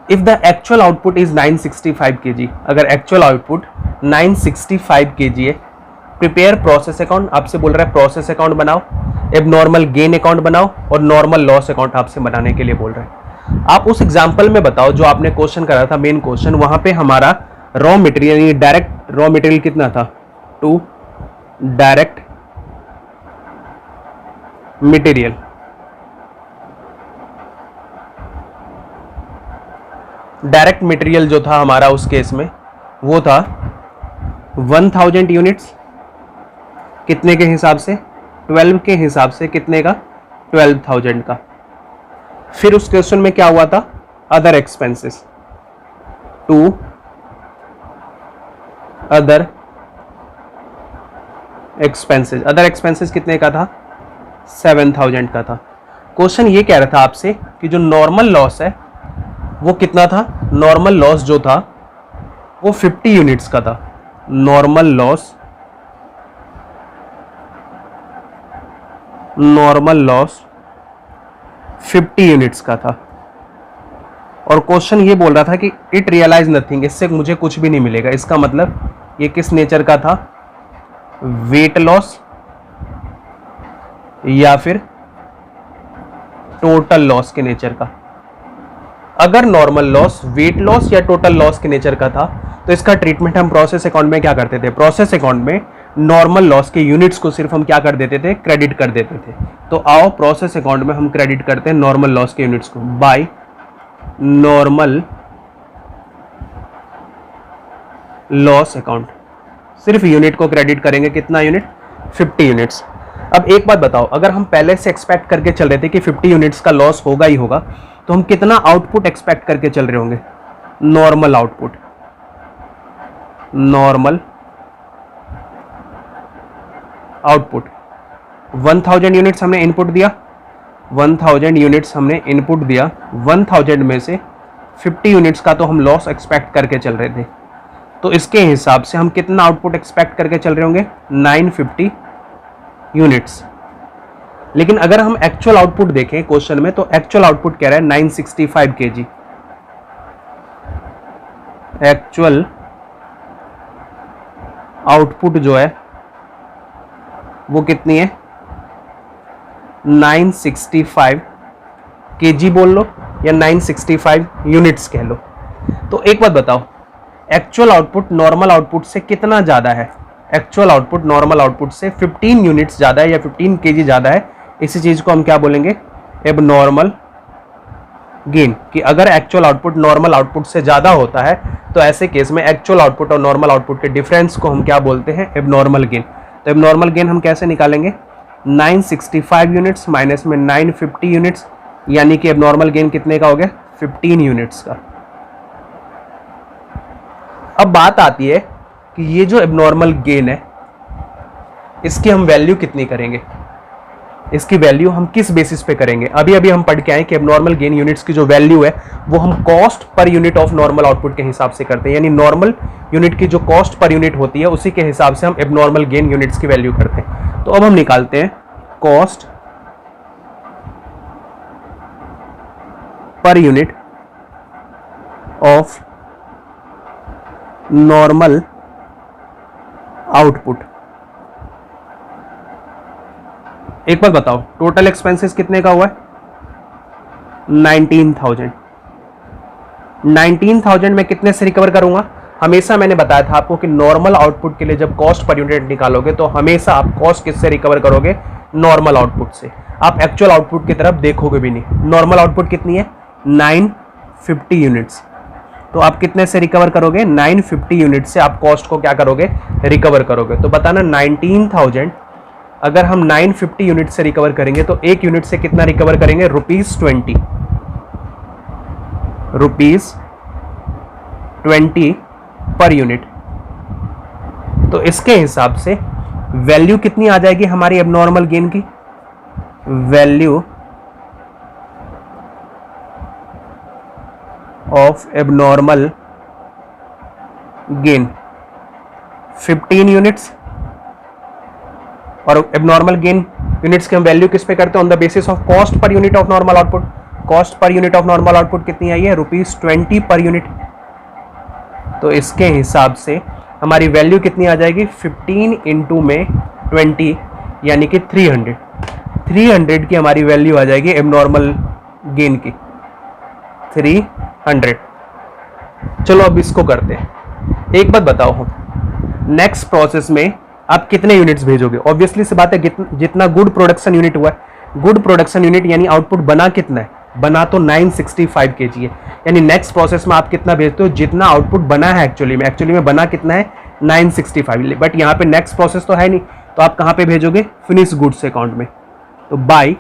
If the actual output is 965 kg, अगर एक्चुअल आउटपुट 965 kg है, प्रिपेयर प्रोसेस अकाउंट, आपसे बोल रहा है प्रोसेस अकाउंट बनाओ, एबनॉर्मल गेन अकाउंट बनाओ और नॉर्मल लॉस अकाउंट आपसे बनाने के लिए बोल रहे हैं। आप उस एग्जांपल में बताओ जो आपने क्वेश्चन करा था मेन क्वेश्चन, वहां पे हमारा रॉ मटेरियल यानी डायरेक्ट रॉ मटेरियल कितना था, 2 डायरेक्ट मटेरियल, डायरेक्ट मटेरियल जो था हमारा उस केस में वो था 1000 यूनिट्स, कितने के हिसाब से, 12 के हिसाब से, कितने का, 12,000 का। फिर उस क्वेश्चन में क्या हुआ था, other expenses, 2 other expenses, other expenses कितने का था, 7,000 का था। क्वेश्चन ये कह रहा था आपसे कि जो नॉर्मल लॉस है वो कितना था, नॉर्मल लॉस जो था वो 50 यूनिट्स का था। नॉर्मल लॉस 50 यूनिट्स का था। और क्वेश्चन ये बोल रहा था कि इट रियलाइज नथिंग, इससे मुझे कुछ भी नहीं मिलेगा। इसका मतलब ये किस नेचर का था, वेट लॉस या फिर टोटल लॉस के नेचर का। अगर नॉर्मल लॉस, वेट लॉस या टोटल लॉस के नेचर का था तो इसका ट्रीटमेंट हम प्रोसेस अकाउंट में क्या करते थे, प्रोसेस अकाउंट में नॉर्मल लॉस के यूनिट्स को सिर्फ हम क्या कर देते थे, क्रेडिट कर देते थे। तो आओ प्रोसेस अकाउंट में हम क्रेडिट करते हैं नॉर्मल लॉस के यूनिट्स को बाय नॉर्मल लॉस अकाउंट। सिर्फ यूनिट को क्रेडिट करेंगे, कितना यूनिट, 50 यूनिट्स। अब एक बात बताओ, अगर हम पहले से एक्सपेक्ट करके चल रहे थे कि 50 यूनिट्स का लॉस होगा ही होगा, तो हम कितना आउटपुट एक्सपेक्ट करके चल रहे होंगे, normal output, normal output 1000 units हमने इनपुट दिया, 1000 यूनिट्स हमने इनपुट दिया, 1000 में से 50 यूनिट्स का तो हम लॉस एक्सपेक्ट करके चल रहे थे। तो इसके हिसाब से हम कितना आउटपुट एक्सपेक्ट करके चल रहे होंगे, 950 यूनिट्स। लेकिन अगर हम एक्चुअल आउटपुट देखें क्वेश्चन में, तो एक्चुअल आउटपुट कह रहा है 965 kg। एक्चुअल आउटपुट जो है वो कितनी है, 965 kg बोल लो या 965 यूनिट्स कह लो। तो एक बात बताओ, एक्चुअल आउटपुट नॉर्मल आउटपुट से कितना ज्यादा है, एक्चुअल आउटपुट नॉर्मल आउटपुट से 15 यूनिट्स ज्यादा है या 15 kg ज्यादा है। इसी चीज को हम क्या बोलेंगे, एबनॉर्मल गेन। कि अगर एक्चुअल आउटपुट नॉर्मल आउटपुट से ज्यादा होता है तो ऐसे केस में एक्चुअल आउटपुट और नॉर्मल आउटपुट के डिफरेंस को हम क्या बोलते हैं, एबनॉर्मल गेन। तो एबनॉर्मल गेन हम कैसे निकालेंगे, 965 यूनिट्स माइनस में 950 यूनिट्स, यानी कि एबनॉर्मल गेन कितने का हो गया, 15 यूनिट्स का। अब बात आती है कि ये जो एबनॉर्मल गेन है इसकी हम वैल्यू कितनी करेंगे, इसकी वैल्यू हम किस बेसिस पे करेंगे। अभी अभी हम पढ़ के आए कि एबनॉर्मल गेन यूनिट्स की जो वैल्यू है वो हम cost per unit of normal output के हिसाब से करते हैं। यानी नॉर्मल यूनिट की जो कॉस्ट पर यूनिट होती है उसी के हिसाब से हम एबनॉर्मल गेन यूनिट्स की वैल्यू करते हैं। तो अब हम निकालते हैं cost per unit of normal output. एक बात बताओ, टोटल एक्सपेंसेस कितने का हुआ है, 19,000। 19,000 में कितने से रिकवर करूंगा? हमेशा मैंने बताया था आपको कि नॉर्मल आउटपुट के लिए जब कॉस्ट पर यूनिट निकालोगे तो हमेशा आप कॉस्ट किससे रिकवर करोगे? नॉर्मल आउटपुट से। आप एक्चुअल आउटपुट की तरफ देखोगे भी नहीं। नॉर्मल आउटपुट कितनी है? 950 यूनिट्स। तो आप कितने से रिकवर करोगे? 950 यूनिट से आप कॉस्ट को क्या करोगे? रिकवर करोगे। तो बताना 19,000 अगर हम 950 यूनिट से रिकवर करेंगे तो एक यूनिट से कितना रिकवर करेंगे? ₹20 पर यूनिट। तो इसके हिसाब से वैल्यू कितनी आ जाएगी हमारी एबनॉर्मल गेन की? Value of abnormal gain 15 units. और एबनॉर्मल गेन यूनिट्स की हम वैल्यू किस पे करते हैं? On the basis of cost per unit of normal output. Cost per unit of normal output कितनी आई है? ₹20 पर यूनिट। तो इसके हिसाब से हमारी वैल्यू कितनी आ जाएगी? 15 इंटू में 20 यानी कि 300। 300 की हमारी वैल्यू आ जाएगी एबनॉर्मल गेन की, 300। चलो अब इसको करते हैं। एक बात बताओ, हम नेक्स्ट प्रोसेस में आप कितने यूनिट्स भेजोगे? ऑब्वियसली सी बात है जितना गुड प्रोडक्शन यूनिट हुआ है, गुड प्रोडक्शन यूनिट यानी आउटपुट बना कितना है? बना तो 965 kg है। यानी नेक्स्ट प्रोसेस में आप कितना भेजते हो? जितना आउटपुट बना है एक्चुअली में बना कितना है? 965। बट यहाँ पे नेक्स्ट प्रोसेस तो है नहीं, तो आप कहाँ पे भेजोगे? फिनिश गुड्स अकाउंट में। तो by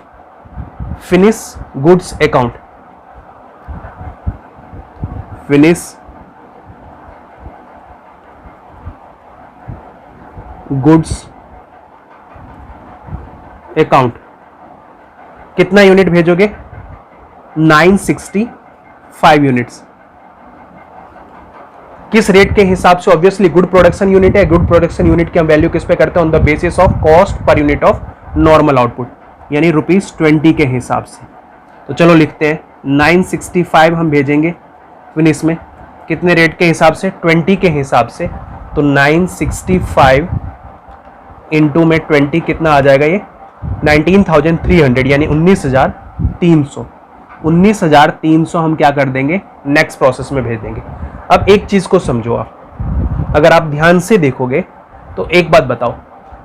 finish goods account, finish goods account कितना यूनिट भेजोगे? 965 यूनिट्स। किस रेट के हिसाब से? ऑब्वियसली गुड प्रोडक्शन यूनिट है। गुड प्रोडक्शन यूनिट की हम वैल्यू किस पे करते हैं? On the basis of cost per unit of normal output, यानी ₹20 के हिसाब से। तो चलो लिखते हैं 965 हम भेजेंगे फिनिश में। कितने रेट के हिसाब से? 20 के हिसाब से। तो 965 इंटू में 20 कितना आ जाएगा? ये 19,300 यानी 19,300। 19,300 हम क्या कर देंगे? नेक्स्ट प्रोसेस में भेज देंगे। अब एक चीज को समझो आप, अगर आप ध्यान से देखोगे तो एक बात बताओ,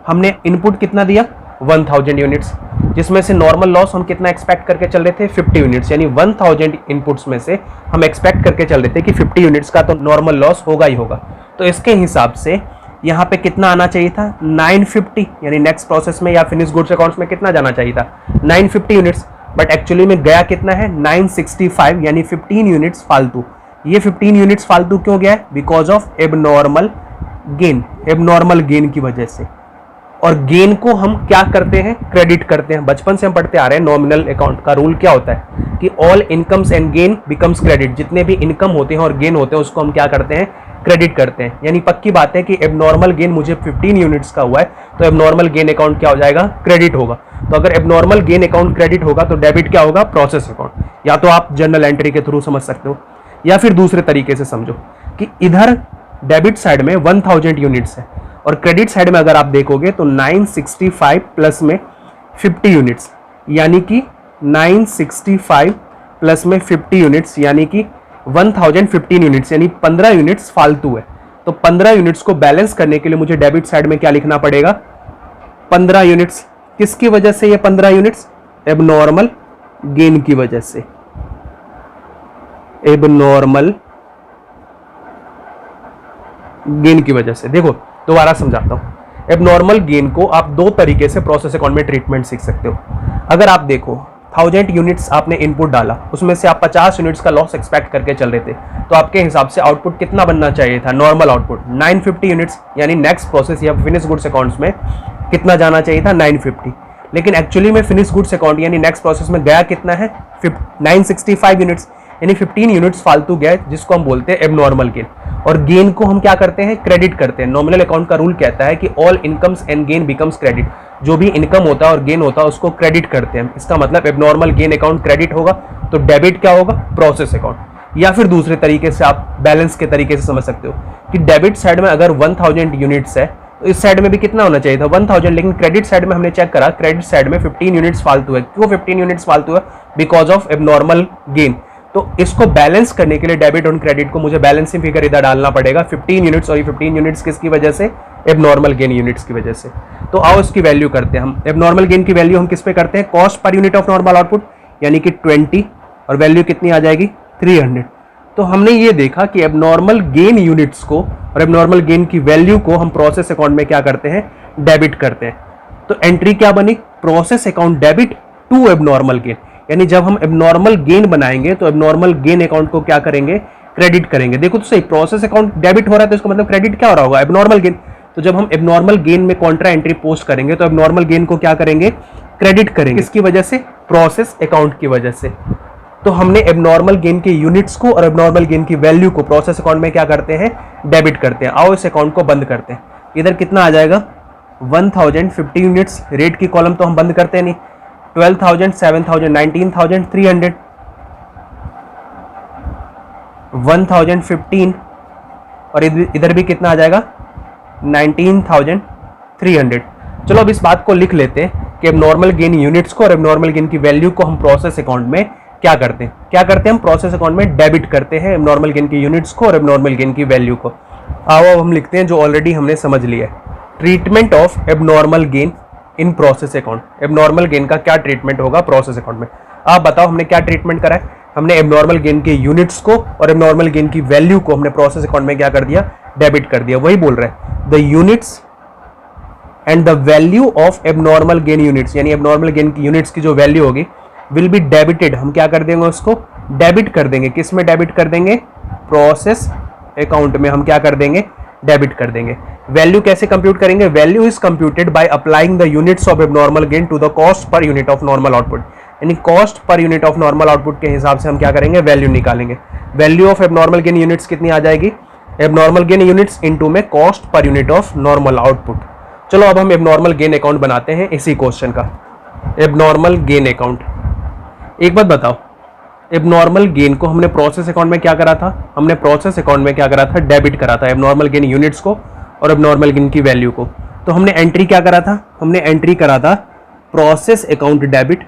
हमने इनपुट कितना दिया? 1000 यूनिट्स, जिसमें से नॉर्मल लॉस हम कितना एक्सपेक्ट करके चल रहे थे? 50 यूनिट्स। यानी 1000 इनपुट्स में से हम एक्सपेक्ट करके चल रहे थे कि 50 यूनिट्स का तो नॉर्मल लॉस होगा ही होगा। तो इसके हिसाब से यहाँ पे कितना आना चाहिए था? 950। यानी नेक्स्ट प्रोसेस में या फिनिश गुड्स अकाउंट्स में कितना जाना चाहिए था? 950 यूनिट्स। बट एक्चुअली में गया कितना है? 965, यानी 15 यूनिट्स फालतू। ये 15 यूनिट्स फालतू क्यों गया है? Because of abnormal gain, abnormal gain की वजह से। और गेन को हम क्या करते हैं? क्रेडिट करते हैं। बचपन से हम पढ़ते आ रहे हैं नॉमिनल अकाउंट का रूल क्या होता है कि all incomes and gain becomes credit. जितने भी इनकम होते हैं और गेन होते हैं उसको हम क्या करते हैं? क्रेडिट करते हैं। यानी पक्की बात है कि एबनॉर्मल गेन मुझे 15 यूनिट्स का हुआ है तो एबनॉर्मल गेन अकाउंट क्या हो जाएगा? क्रेडिट होगा। तो अगर एबनॉर्मल गेन अकाउंट क्रेडिट होगा तो डेबिट क्या होगा? Process account. या तो आप जर्नल एंट्री के थ्रू समझ सकते हो, या फिर दूसरे तरीके से समझो कि इधर डेबिट साइड में 1000 यूनिट्स है और क्रेडिट साइड में अगर आप देखोगे तो 965 प्लस में 50 यूनिट्स, यानी कि 965 प्लस में 50 यूनिट्स यानी कि 1015 यूनिट्स, यानी 15 यूनिट्स फालतू है। तो 15 यूनिट्स को बैलेंस करने के लिए मुझे डेबिट साइड में क्या लिखना पड़ेगा? 15 यूनिट्स। किसकी वजह से ये 15 यूनिट्स? एबनॉर्मल गेन की वजह से। एबनॉर्मल गेन की वजह से। देखो दोबारा समझाता हूं। एबनॉर्मल गेन को आप दो तरीके से प्रोसेस अकाउंट में ट्रीटमेंट सीख सकते हो। अगर आप देखो 1000 यूनिट्स आपने इनपुट डाला, उसमें से आप 50 यूनिट्स का लॉस एक्सपेक्ट करके चल रहे थे, तो आपके हिसाब से आउटपुट कितना बनना चाहिए था? Normal output 950 units. यानी नेक्स्ट प्रोसेस या फिनिश गुड्स अकाउंट्स में कितना जाना चाहिए था? 950। लेकिन एक्चुअली में फिनिश गुड्स अकाउंट यानी नेक्स्ट प्रोसेस में गया कितना है? 965 यूनिट्स, यानी 15 यूनिट्स फालतू गए, जिसको हम बोलते हैं एबनॉर्मल गेन। और गेन को हम क्या करते हैं? क्रेडिट करते हैं। नॉमिनल अकाउंट का रूल कहता है कि all incomes and gain becomes credit. जो भी इनकम होता है और गेन होता है उसको क्रेडिट करते हैं। इसका मतलब एबनॉर्मल गेन अकाउंट क्रेडिट होगा तो डेबिट क्या होगा? Process account. या फिर दूसरे तरीके से आप बैलेंस के तरीके से समझ सकते हो कि डेबिट साइड में अगर 1000 यूनिट्स है तो इस साइड में भी कितना होना चाहिए था? 1000। लेकिन क्रेडिट साइड में हमने चेक करा, क्रेडिट साइड में 15 यूनिट्स फालतू है। क्यों 15 यूनिट्स फालतू है? Because of abnormal gain. तो इसको बैलेंस करने के लिए डेबिट और क्रेडिट को मुझे बैलेंसिंग फिगर इधर डालना पड़ेगा 15 यूनिट्स, और ये 15 यूनिट्स किसकी वजह से? एबनॉर्मल गेन यूनिट्स की वजह से। तो आओ इसकी वैल्यू करते हैं हम। एबनॉर्मल गेन की वैल्यू हम किस पे करते हैं? Cost per unit of normal output, यानी कि 20, और वैल्यू कितनी आ जाएगी? 300। तो हमने ये देखा कि एबनॉर्मल गेन यूनिट्स को और एबनॉर्मल गेन की वैल्यू को हम प्रोसेस अकाउंट में क्या करते हैं? डेबिट करते हैं। तो एंट्री क्या बनी? Process account debit to abnormal gain, यानी जब हम एबनॉर्मल गेन बनाएंगे तो एबनॉर्मल गेन अकाउंट को क्या करेंगे? क्रेडिट करेंगे। देखो तो सही, प्रोसेस अकाउंट डेबिट हो रहा है तो इसका मतलब क्रेडिट क्या हो रहा होगा? Abnormal gain. तो जब हम एबनॉर्मल गेन में कॉन्ट्रा एंट्री पोस्ट करेंगे तो एबनॉर्मल गेन को क्या करेंगे? क्रेडिट करेंगे। किसकी वजह से? प्रोसेस अकाउंट की वजह से। तो हमने एबनॉर्मल गेन के यूनिट्स को और एबनॉर्मल गेन की वैल्यू को प्रोसेस अकाउंट में क्या करते हैं? डेबिट करते हैं। आओ इस अकाउंट को बंद करते हैं। इधर कितना आ जाएगा? 1050 यूनिट्स। रेट की कॉलम तो हम बंद करते नहीं। 12,000, 7,000, 19,300, 1015, और इधर भी कितना आ जाएगा? 19,300। चलो अब इस बात को लिख लेते हैं कि एबनॉर्मल गेन यूनिट्स को और एबनॉर्मल गेन की वैल्यू को हम प्रोसेस अकाउंट में क्या करते हैं? हम प्रोसेस अकाउंट में डेबिट करते हैं एबनॉर्मल गेन की यूनिट्स को और एबनॉर्मल गेन की वैल्यू को। आओ अब हम लिखते हैं जो ऑलरेडी हमने समझ लिया है। Treatment of abnormal gain in process account. Abnormal gain का क्या ट्रीटमेंट होगा प्रोसेस अकाउंट में? आप बताओ, हमने क्या ट्रीटमेंट करा है? हमने एबनॉर्मल गेन के यूनिट्स को और एबनॉर्मल गेन की वैल्यू को हमने प्रोसेस अकाउंट में क्या कर दिया? डेबिट कर दिया। वही बोल रहे हैं, the units and the value of abnormal gain units, यानी एबनॉर्मल गेन की यूनिट्स की जो वैल्यू होगी विल बी डेबिटेड। हम क्या कर देंगे? उसको डेबिट कर देंगे। किस में डेबिट कर देंगे? प्रोसेस अकाउंट में हम क्या कर देंगे? डेबिट कर देंगे। वैल्यू कैसे कंप्यूट करेंगे? Value is computed by applying the units of abnormal gain to the cost per unit of normal output, यानी cost per unit of normal output के हिसाब से हम क्या करेंगे? वैल्यू निकालेंगे। Value of abnormal gain units कितनी आ जाएगी? एबनॉर्मल गेन यूनिट्स इनटू में cost per unit of normal output. चलो अब हम एबनॉर्मल गेन अकाउंट बनाते हैं इसी क्वेश्चन का। एबनॉर्मल गेन अकाउंट, एक बात बताओ, एबनॉर्मल गेन को हमने प्रोसेस अकाउंट में क्या करा था? हमने प्रोसेस अकाउंट में क्या करा था? डेबिट करा था एबनॉर्मल गेन यूनिट्स को और एबनॉर्मल गेन की वैल्यू को। तो हमने एंट्री क्या करा था? हमने एंट्री करा था process account debit,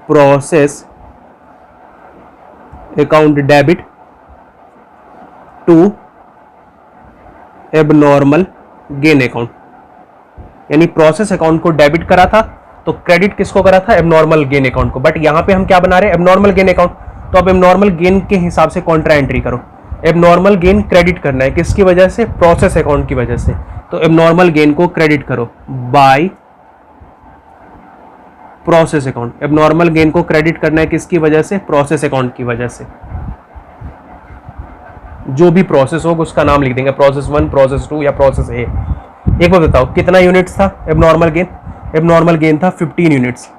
process account debit to abnormal gain account, यानी प्रोसेस अकाउंट को डेबिट करा था तो क्रेडिट किसको करा था? एबनॉर्मल गेन अकाउंट को। बट यहां पे हम क्या बना रहे हैं? Abnormal gain account. तो अब एबनॉर्मल गेन के हिसाब से कॉन्ट्रा एंट्री करो। एबनॉर्मल गेन क्रेडिट करना है, किसकी वजह से? प्रोसेस अकाउंट की वजह से। तो एबनॉर्मल गेन को क्रेडिट करो by process account. Abnormal gain को क्रेडिट करना है किसकी वजह से? प्रोसेस अकाउंट की वजह से। जो भी प्रोसेस होगा उसका नाम लिख देंगे, प्रोसेस 1, प्रोसेस 2 या प्रोसेस ए। एक बार बताओ, कितना यूनिट्स था एबनॉर्मल गेन? एबनॉर्मल गेन था 15 यूनिट्स।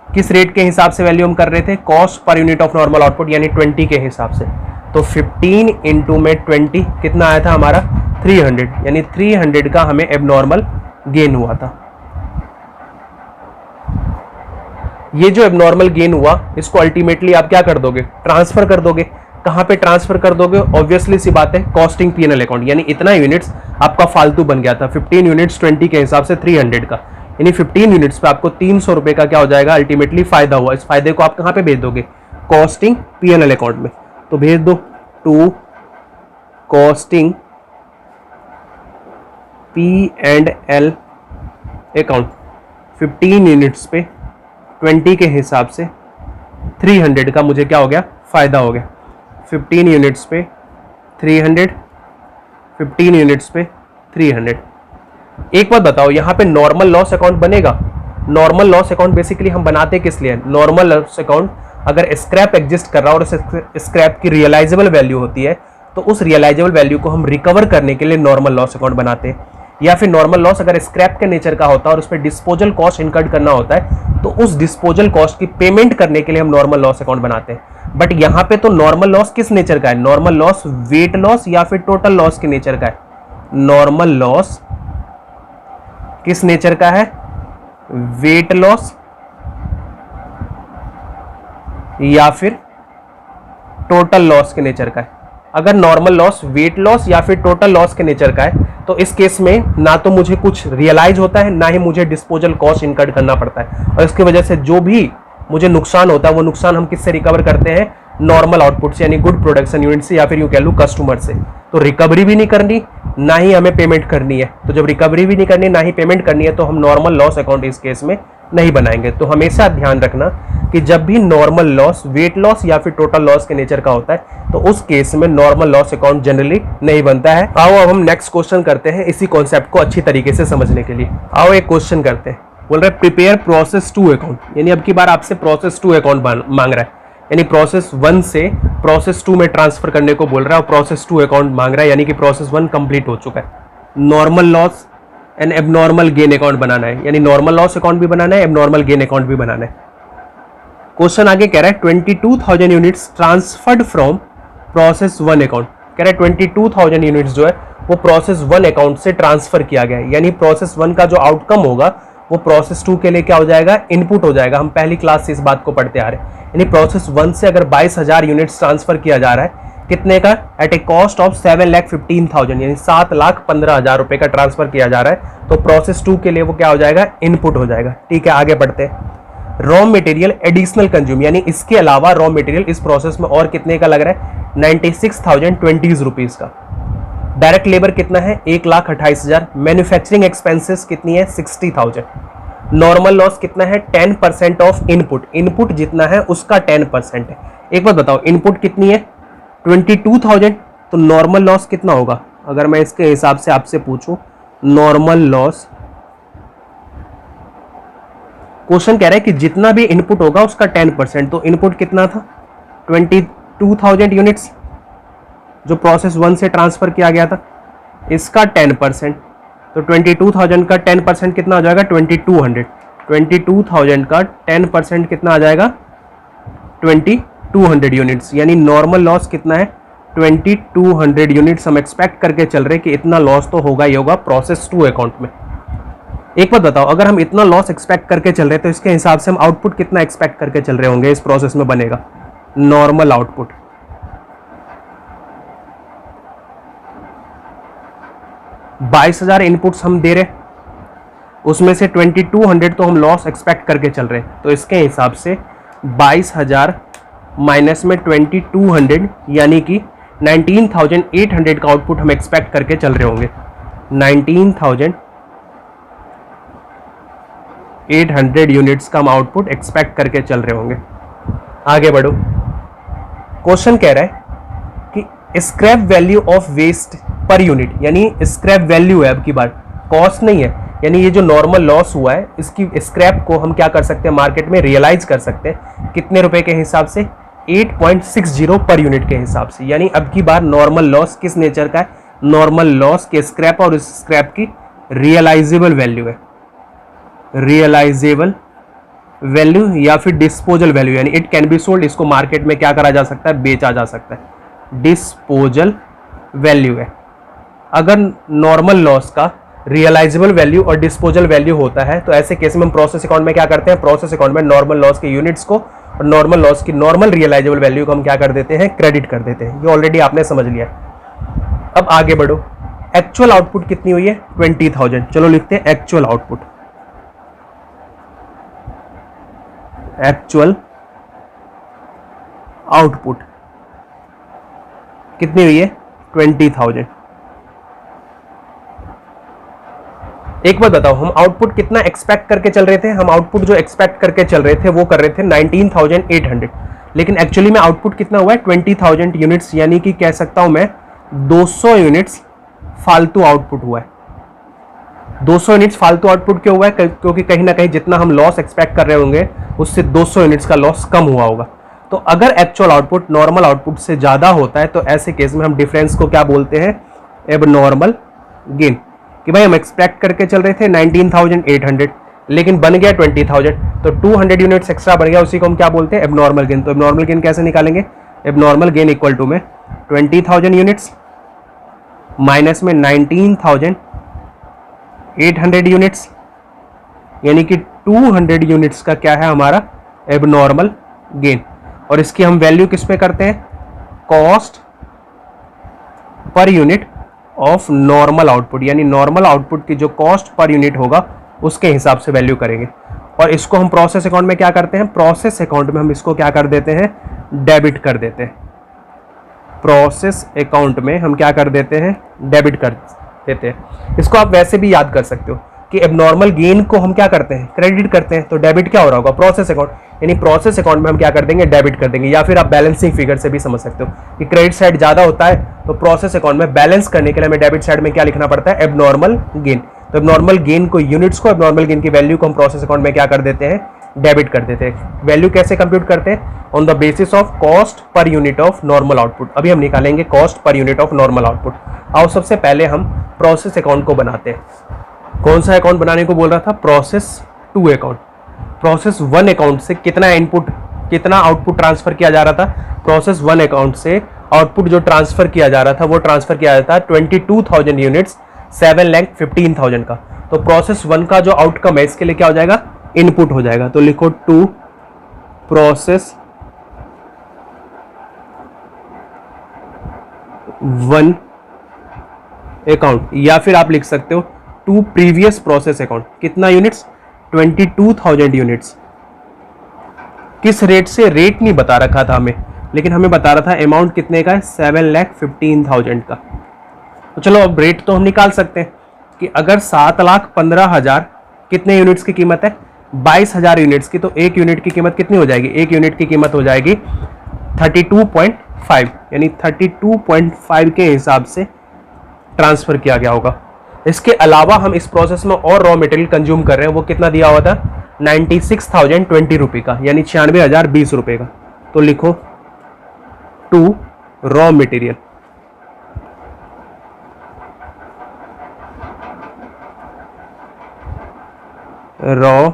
किस रेट के हिसाब से वैल्यू हम कर रहे थे? Cost per unit of normal output, यानी 20 के हिसाब से। तो 15 इंटू में 20 कितना आया था हमारा? 300, यानी 300 का हमें एबनॉर्मल गेन हुआ था। ये जो एबनॉर्मल गेन हुआ इसको अल्टीमेटली आप क्या कर दोगे? ट्रांसफर कर दोगे। कहां पे ट्रांसफर कर दोगे? ऑब्वियसली सी बात है, कॉस्टिंग पीएनएल अकाउंट, यानी इतना यूनिट्स आपका फालतू बन गया था। 15 यूनिट्स 20 के हिसाब से 300 का, यानी 15 यूनिट्स पे आपको 300 रुपए का क्या हो जाएगा? अल्टीमेटली फायदा हुआ। इस फायदे को आप कहां पे भेज दोगे? कॉस्टिंग पीएनएल अकाउंट में। तो भेज दो to costing P&L account. 15 units पे 20 के हिसाब से 300 का मुझे क्या हो गया? फायदा हो गया। 15 यूनिट्स पे 300, 15 यूनिट्स पे 300। एक बात बताओ, यहां पे नॉर्मल लॉस अकाउंट बनेगा? नॉर्मल लॉस अकाउंट बेसिकली हम बनाते किस लिए? नॉर्मल लॉस अकाउंट अगर स्क्रैप एग्जिस्ट कर रहा है और स्क्रैप की रियलाइजेबल वैल्यू होती है तो उस रियलाइजेबल वैल्यू को हम रिकवर करने के लिए नॉर्मल लॉस अकाउंट बनाते हैं। या फिर नॉर्मल लॉस अगर स्क्रैप के नेचर का होता है और उस पर डिस्पोजल कॉस्ट इनकर्ड करना होता है तो उस डिस्पोजल कॉस्ट की पेमेंट करने के लिए हम नॉर्मल लॉस अकाउंट बनाते हैं। बट यहां पे तो नॉर्मल लॉस किस नेचर का है? नॉर्मल लॉस वेट लॉस या फिर टोटल लॉस के नेचर का है? नॉर्मल लॉस किस नेचर का है? वेट लॉस या फिर टोटल लॉस के नेचर का है। अगर नॉर्मल लॉस वेट लॉस या फिर टोटल लॉस के नेचर का है तो इस केस में ना तो मुझे कुछ रियलाइज होता है, ना ही मुझे डिस्पोजल कॉस्ट इनकर्ड करना पड़ता है, और इसकी वजह से जो भी मुझे नुकसान होता है वो नुकसान हम किससे रिकवर करते हैं, नॉर्मल आउटपुट से, यानी गुड प्रोडक्शन यूनिट से, या फिर यूं कह लूं कस्टमर से। तो रिकवरी भी नहीं करनी, ना ही हमें पेमेंट करनी है। तो जब रिकवरी भी नहीं करनी, ना ही पेमेंट करनी है, तो हम नॉर्मल लॉस अकाउंट इस केस में नहीं बनाएंगे। तो हमेशा ध्यान रखना कि जब भी नॉर्मल लॉस वेट लॉस या फिर टोटल लॉस के नेचर का होता है तो उस केस में नॉर्मल लॉस अकाउंट जनरली नहीं बनता है। आओ अब हम नेक्स्ट क्वेश्चन करते हैं इसी कॉन्सेप्ट को अच्छी तरीके से समझने के लिए। आओ एक क्वेश्चन करते हैं, बोल रहे प्रिपेयर प्रोसेस 2 अकाउंट, यानी अब की बार आपसे प्रोसेस 2 अकाउंट मांग रहा है, यानी प्रोसेस 1 से प्रोसेस 2 में ट्रांसफर करने को बोल रहा है और प्रोसेस 2 अकाउंट मांग रहा है, यानी कि प्रोसेस 1 कंप्लीट हो चुका है। Normal loss and abnormal gain account बनाना है, यानी नॉर्मल लॉस अकाउंट भी बनाना है, एबनॉर्मल गेन अकाउंट भी बनाना है। क्वेश्चन आगे कह रहा है 22,000 units transferred from process 1 account, कह रहा है 22,000 यूनिट्स जो है वो प्रोसेस 1 अकाउंट से ट्रांसफर किया गया है, यानी प्रोसेस 1 का जो आउटकम होगा वो प्रोसेस 2 के लिए क्या हो जाएगा, इनपुट हो जाएगा। हम पहली क्लास से इस बात को पढ़ते आ रहे हैं, यानी प्रोसेस 1 से अगर 22,000 यूनिट्स ट्रांसफर किया जा रहा है, कितने का, एट ए कॉस्ट ऑफ 7,15,000, यानी 7,15,000 रुपए का ट्रांसफर किया जा रहा है, तो प्रोसेस 2 के लिए वो क्या हो जाएगा, इनपुट हो जाएगा। ठीक है, आगे बढ़ते हैं। रॉ मटेरियल एडिशनल कंज्यूम, यानी इसके अलावा रॉ मटेरियल इस प्रोसेस में और कितने का लग रहा है, 96,020 रुपीज का। डायरेक्ट लेबर कितना है, 1,28,000। मैन्युफैक्चरिंग एक्सपेंसेस कितनी है, 60,000। नॉर्मल लॉस कितना है, 10% ऑफ इनपुट, इनपुट जितना है उसका 10% है। एक बात बताओ, इनपुट कितनी है, 22,000, तो नॉर्मल लॉस कितना होगा, अगर मैं इसके हिसाब से आपसे पूछूं नॉर्मल लॉस, क्वेश्चन कह रहा है कि जितना भी इनपुट होगा उसका 10%, तो इनपुट कितना था, 22,000 यूनिट्स जो प्रोसेस 1 से ट्रांसफर किया गया था, इसका 10%, तो 22,000 का 10% कितना आ जाएगा, 2200। 22,000 का 10% कितना आ जाएगा, 2200 यूनिट्स, यानी नॉर्मल लॉस कितना है, 2200 यूनिट्स हम एक्सपेक्ट करके चल रहे कि इतना लॉस तो होगा ही होगा प्रोसेस 2 अकाउंट में। एक बात बताओ, अगर हम इतना लॉस एक्सपेक्ट करके चल रहे तो इसके हिसाब से हम आउटपुट कितना एक्सपेक्ट करके चल रहे होंगे इस प्रोसेस में बनेगा, नॉर्मल आउटपुट। 22,000 इनपुट्स हम दे रहे, उसमें से 2200 तो हम लॉस एक्सपेक्ट करके चल रहे, तो इसके हिसाब से 22,000 माइनस में 2200 यानी कि 19,800 का आउटपुट हम एक्सपेक्ट करके चल रहे होंगे। 19,800 यूनिट्स का हम आउटपुट एक्सपेक्ट करके चल रहे होंगे। आगे बढ़ो, क्वेश्चन कह रहा है कि scrap value of waste per unit, यानी स्क्रैप वैल्यू है, अब की बार कॉस्ट नहीं है, यानी ये जो नॉर्मल लॉस हुआ है इसकी स्क्रैप को हम क्या कर सकते हैं, मार्केट में रियलाइज कर सकते हैं, कितने रुपए के हिसाब से, 8.60 पर यूनिट के हिसाब से। यानी अब की बार नॉर्मल लॉस किस नेचर का है, नॉर्मल लॉस के स्क्रैप और इस स्क्रैप की रियलाइजेबल वैल्यू है, रियलाइजेबल वैल्यू या फिर डिस्पोजल वैल्यू, यानी इट कैन बी सोल्ड, इसको मार्केट में क्या करा जा सकता है, बेचा जा सकता है, डिस्पोजल वैल्यू है। अगर नॉर्मल लॉस का रियलाइजेबल वैल्यू और डिस्पोजल वैल्यू होता है तो ऐसे केस में हम प्रोसेस अकाउंट में क्या करते हैं, प्रोसेस अकाउंट में नॉर्मल लॉस के यूनिट्स को और नॉर्मल लॉस की नॉर्मल रियलाइजेबल वैल्यू को हम क्या कर देते हैं, क्रेडिट कर देते हैं। ये ऑलरेडी आपने समझ लिया। अब आगे बढ़ो, एक्चुअल आउटपुट कितनी हुई है, 20,000। चलो लिखते हैं एक्चुअल आउटपुट, एक्चुअल आउटपुट कितनी हुई है, 20,000। एक बात बताओ, हम आउटपुट कितना एक्सपेक्ट करके चल रहे थे, हम आउटपुट जो एक्सपेक्ट करके चल रहे थे वो कर रहे थे 19,800, लेकिन एक्चुअली में आउटपुट कितना हुआ है, 20,000 यूनिट्स, यानी कि कह सकता हूं मैं 200 यूनिट्स फालतू आउटपुट हुआ है। 200 यूनिट्स फालतू आउटपुट क्यों हुआ है, क्योंकि कहीं ना कहीं जितना हम लॉस एक्सपेक्ट कर रहे होंगे उससे 200 यूनिट्स का लॉस कम हुआ होगा। तो अगर एक्चुअल आउटपुट नॉर्मल आउटपुट से ज्यादा होता है तो ऐसे केस में हम डिफरेंस को क्या बोलते हैं, एबनॉर्मल गेन। कि भाई हम एक्सपेक्ट करके चल रहे थे 19,800 लेकिन बन गया 20,000, तो 200 यूनिट्स एक्स्ट्रा बन गया, उसी को हम क्या बोलते हैं, एबनॉर्मल गेन। तो एबनॉर्मल गेन कैसे निकालेंगे, एबनॉर्मल गेन इक्वल टू में 20,000 यूनिट्स माइनस में 19,800 यूनिट्स, यानी कि 200 यूनिट्स का क्या है हमारा एबनॉर्मल गेन। और इसकी हम वैल्यू किस पे करते हैं, cost per unit of normal output, यानी नॉर्मल आउटपुट की जो कॉस्ट पर यूनिट होगा उसके हिसाब से वैल्यू करेंगे। और इसको हम प्रोसेस अकाउंट में क्या करते हैं, प्रोसेस अकाउंट में हम इसको क्या कर देते हैं, डेबिट कर देते हैं। प्रोसेस अकाउंट में हम क्या कर देते हैं, डेबिट कर देते हैं। इसको आप वैसे भी याद कर सकते हो कि एबनॉर्मल गेन को हम क्या करते हैं, क्रेडिट करते हैं, तो डेबिट क्या हो रहा होगा, प्रोसेस अकाउंट, यानी प्रोसेस अकाउंट में हम क्या कर देंगे, डेबिट कर देंगे। या फिर आप बैलेंसिंग फिगर से भी समझ सकते हो कि क्रेडिट साइड ज्यादा होता है तो प्रोसेस अकाउंट में बैलेंस करने के लिए हमें डेबिट साइड में क्या लिखना पड़ता है, एबनॉर्मल गेन। तो एबनॉर्मल गेन को, यूनिट्स को, एबनॉर्मल गेन की वैल्यू को हम प्रोसेस अकाउंट में क्या कर देते हैं, डेबिट कर देते हैं। वैल्यू कैसे कंप्यूट करते हैं, on the basis of cost per unit of normal output. अभी हम निकालेंगे cost per unit of normal output. आओ सबसे पहले हम प्रोसेस अकाउंट को बनाते हैं। कौन सा अकाउंट बनाने को बोल रहा था, प्रोसेस 2 अकाउंट। प्रोसेस 1 अकाउंट से कितना इनपुट, कितना आउटपुट ट्रांसफर किया जा रहा था, प्रोसेस 1 अकाउंट से आउटपुट जो ट्रांसफर किया जा रहा था वो ट्रांसफर किया जाता है 22,000 यूनिट्स 7,15,000 का। तो प्रोसेस 1 का जो आउटकम है इसके लिए क्या हो जाएगा, इनपुट हो जाएगा। तो लिखो टू प्रोसेस 1 अकाउंट, या फिर आप लिख सकते हो टू प्रीवियस प्रोसेस अकाउंट। कितना यूनिट्स, 22,000 यूनिट्स। किस रेट से, रेट नहीं बता रखा था हमें, लेकिन हमें बता रहा था अमाउंट कितने का है, 7,15,000 का। तो चलो अब रेट तो हम निकाल सकते हैं कि अगर 7,15,000 कितने यूनिट्स की कीमत है, 22,000 यूनिट्स की, तो एक यूनिट की कीमत कितनी हो जाएगी, एक यूनिट की कीमत हो जाएगी 32.5, यानी 32.5 के हिसाब से ट्रांसफर किया गया होगा। इसके अलावा हम इस प्रोसेस में और रॉ मटेरियल कंज्यूम कर रहे हैं, वो कितना दिया हुआ था, 96,020 रुपये का, यानी 96,020 रुपये का। तो लिखो to raw material, raw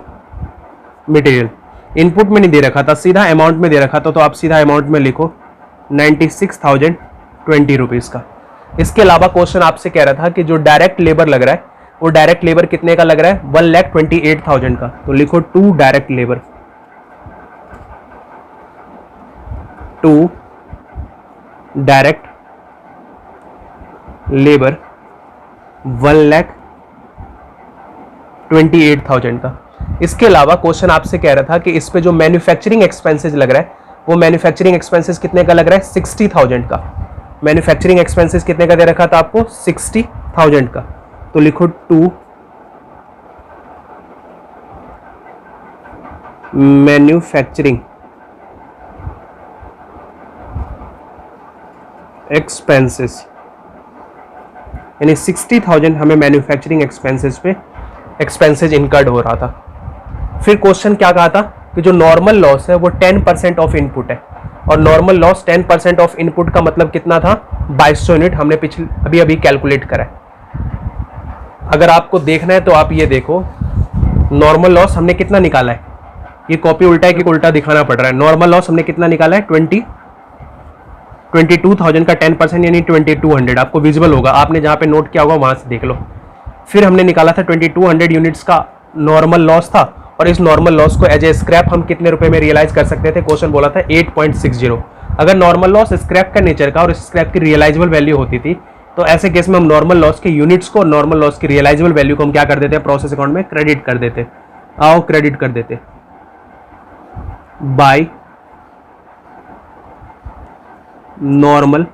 material input में नहीं दे रखा था, सीधा अमाउंट में दे रखा था, तो आप सीधा अमाउंट में लिखो 96,020 रुपीज़ का। इसके अलावा क्वेश्चन आपसे कह रहा था कि जो डायरेक्ट लेबर लग रहा है वो डायरेक्ट लेबर कितने का लग रहा है, 1,28,000 का। तो लिखो to direct labour, to direct labour 1,28,000 का। इसके अलावा क्वेश्चन आपसे कह रहा था कि इस पे जो मैन्युफैक्चरिंग एक्सपेंसेस लग रहा है वो मैन्युफैक्चरिंग एक्सपेंसेस कितने का लग रहा है, 60,000 का। मैन्युफैक्चरिंग एक्सपेंसेस कितने का दे रखा था आपको, 60,000 का। तो लिखो टू मैन्युफैक्चरिंग एक्सपेंसेस, यानी 60,000 हमें मैन्युफैक्चरिंग एक्सपेंसेस पे एक्सपेंसेस इनकर्ड हो रहा था। फिर क्वेश्चन क्या कहा था कि जो नॉर्मल लॉस है वो 10% ऑफ इनपुट है, और नॉर्मल लॉस 10% ऑफ इनपुट का मतलब कितना था, 2200 यूनिट हमने पिछले अभी कैलकुलेट करा है। अगर आपको देखना है तो आप ये देखो, नॉर्मल लॉस हमने कितना निकाला है, ये कॉपी उल्टा है कि उल्टा दिखाना पड़ रहा है। नॉर्मल लॉस हमने कितना निकाला है, 22,000 का 10% यानी 2200, आपको विजिबल होगा, आपने जहाँ पे नोट किया होगा वहाँ से देख लो। फिर हमने निकाला था 2200 यूनिट्स का नॉर्मल लॉस था, और इस नॉर्मल लॉस को एज ए स्क्रैप हम कितने रुपए में रियलाइज कर सकते थे, क्वेश्चन बोला था 8.60। अगर नॉर्मल लॉस स्क्रैप का नेचर का और इस स्क्रैप की रियलाइजेबल वैल्यू होती थी तो ऐसे केस में हम नॉर्मल लॉस के यूनिट्स को, नॉर्मल लॉस की रियलाइजेबल वैल्यू को हम क्या कर देते हैं, प्रोसेस अकाउंट में क्रेडिट कर देते। आओ क्रेडिट कर देते बाय नॉर्मल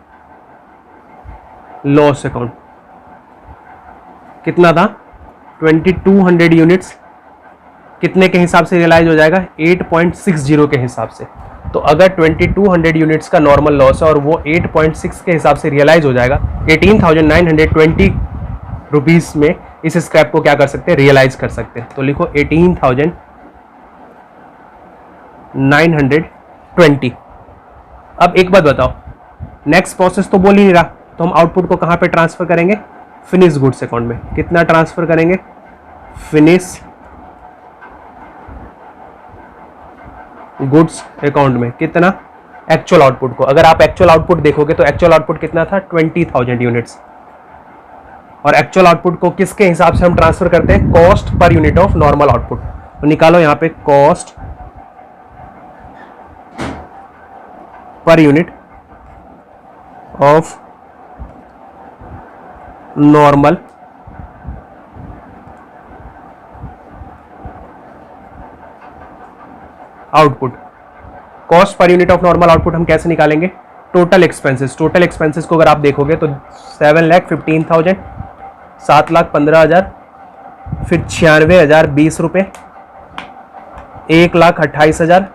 लॉस अकाउंट। कितना था, 2200 यूनिट्स कितने के हिसाब से रियलाइज हो जाएगा, 8.60 के हिसाब से। तो अगर 2200 यूनिट्स का नॉर्मल लॉस है और वो 8.6 के हिसाब से रियलाइज हो जाएगा, 18,920 रुपीस में इस स्क्रैप को क्या कर सकते हैं, रियलाइज कर सकते हैं। तो लिखो 18,920। अब एक बात बताओ, नेक्स्ट प्रोसेस तो बोल ही नहीं रहा, तो हम आउटपुट को कहाँ पे ट्रांसफर करेंगे, फिनिश गुड्स अकाउंट में। कितना ट्रांसफर करेंगे, फिनिश गुड्स अकाउंट में। कितना, एक्चुअल आउटपुट को। अगर आप एक्चुअल आउटपुट देखोगे तो एक्चुअल आउटपुट कितना था, 20,000 यूनिट्स। और एक्चुअल आउटपुट को किसके हिसाब से हम ट्रांसफर करते हैं, cost per unit of normal output. तो निकालो यहां पे cost per unit of normal output. Cost per unit of normal output हम कैसे निकालेंगे? Total expenses. टोटल एक्सपेंसेस को अगर आप देखोगे तो 7,15,000, 7,15,000, फिर 96,020 रुपये, 1,28,000,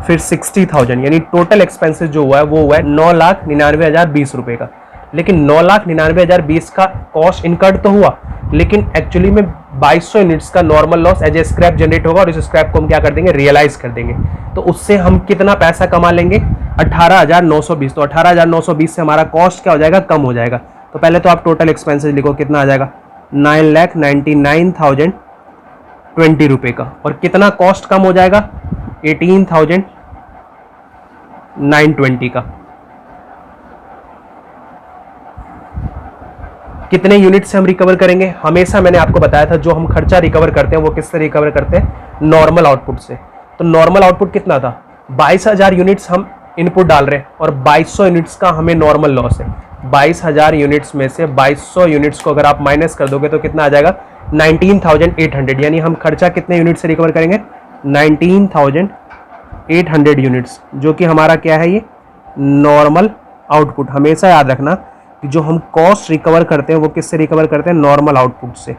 फिर 60,000, यानी टोटल एक्सपेंसेस जो हुआ है वो हुआ है 9,99,020 रुपये का। लेकिन 9,99,020 का कॉस्ट इनकर्ड तो हुआ, लेकिन एक्चुअली में 2200 यूनिट्स का normal loss as a scrap generate होगा और इस स्क्रैप को हम क्या कर देंगे? रियलाइज कर देंगे। तो उससे हम कितना पैसा कमा लेंगे? 18,920। तो 18,920 से हमारा कॉस्ट क्या हो जाएगा? कम हो जाएगा। तो पहले तो आप टोटल एक्सपेंसेस लिखो, कितना आ जाएगा? 9,99,020 रुपये का। और कितना कॉस्ट कम हो जाएगा? 18,920 का। कितने यूनिट से हम रिकवर करेंगे? हमेशा मैंने आपको बताया था जो हम खर्चा रिकवर करते हैं वो किससे रिकवर करते हैं? नॉर्मल आउटपुट से। तो नॉर्मल आउटपुट कितना था? 22,000 यूनिट्स हम इनपुट डाल रहे हैं और 2200 यूनिट्स का हमें नॉर्मल लॉस है। 22,000 यूनिट्स में से 2200 यूनिट्स को अगर आप माइनस कर दोगे तो कितना आ जाएगा? 19,800। यानी हम खर्चा कितने यूनिट से रिकवर करेंगे? 19,800 यूनिट्स, जो कि हमारा क्या है? ये नॉर्मल आउटपुट। हमेशा याद रखना कि जो हम कॉस्ट रिकवर करते हैं वो किससे रिकवर करते हैं? नॉर्मल आउटपुट से।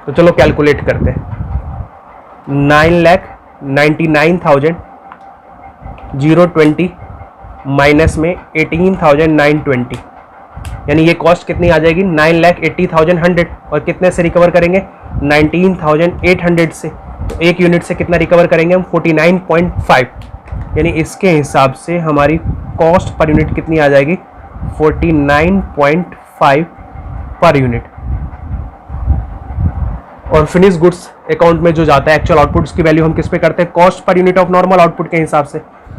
तो चलो कैलकुलेट करते हैं। 9,99,020 माइनस में 18,920, यानी ये कॉस्ट कितनी आ जाएगी? 9,80,100। और कितने से रिकवर करेंगे? 19,800 से। तो एक यूनिट से कितना रिकवर करेंगे हम? 49.5। यानी इसके हिसाब से हमारी कॉस्ट पर यूनिट कितनी आ जाएगी? 49.5 पर यूनिट। और फिनिश गुड्स अकाउंट में जो जाता है एक्चुअल आउटपुट की वैल्यू हम किस पे करते हैं? Cost per unit of normal output के हिसाब से।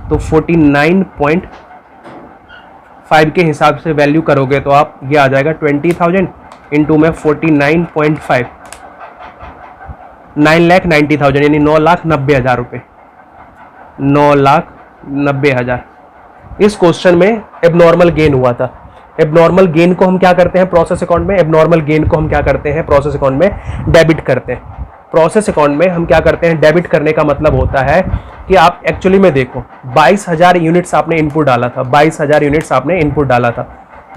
तो 49.5 के हिसाब से वैल्यू करोगे तो आप ये आ जाएगा 20,000 इंटू में 49.5, 9,90,000, यानी 9,90,000 रुपये। 9,90,000। इस क्वेश्चन में एबनॉर्मल गेन हुआ था। एबनॉर्मल गेन को हम क्या करते हैं प्रोसेस अकाउंट में? एबनॉर्मल गेन को हम क्या करते हैं प्रोसेस अकाउंट में? डेबिट करते हैं। प्रोसेस अकाउंट में हम क्या करते हैं? डेबिट करने का मतलब होता है कि आप एक्चुअली में देखो 22,000 यूनिट्स आपने इनपुट डाला था, 22,000 यूनिट्स आपने इनपुट डाला था,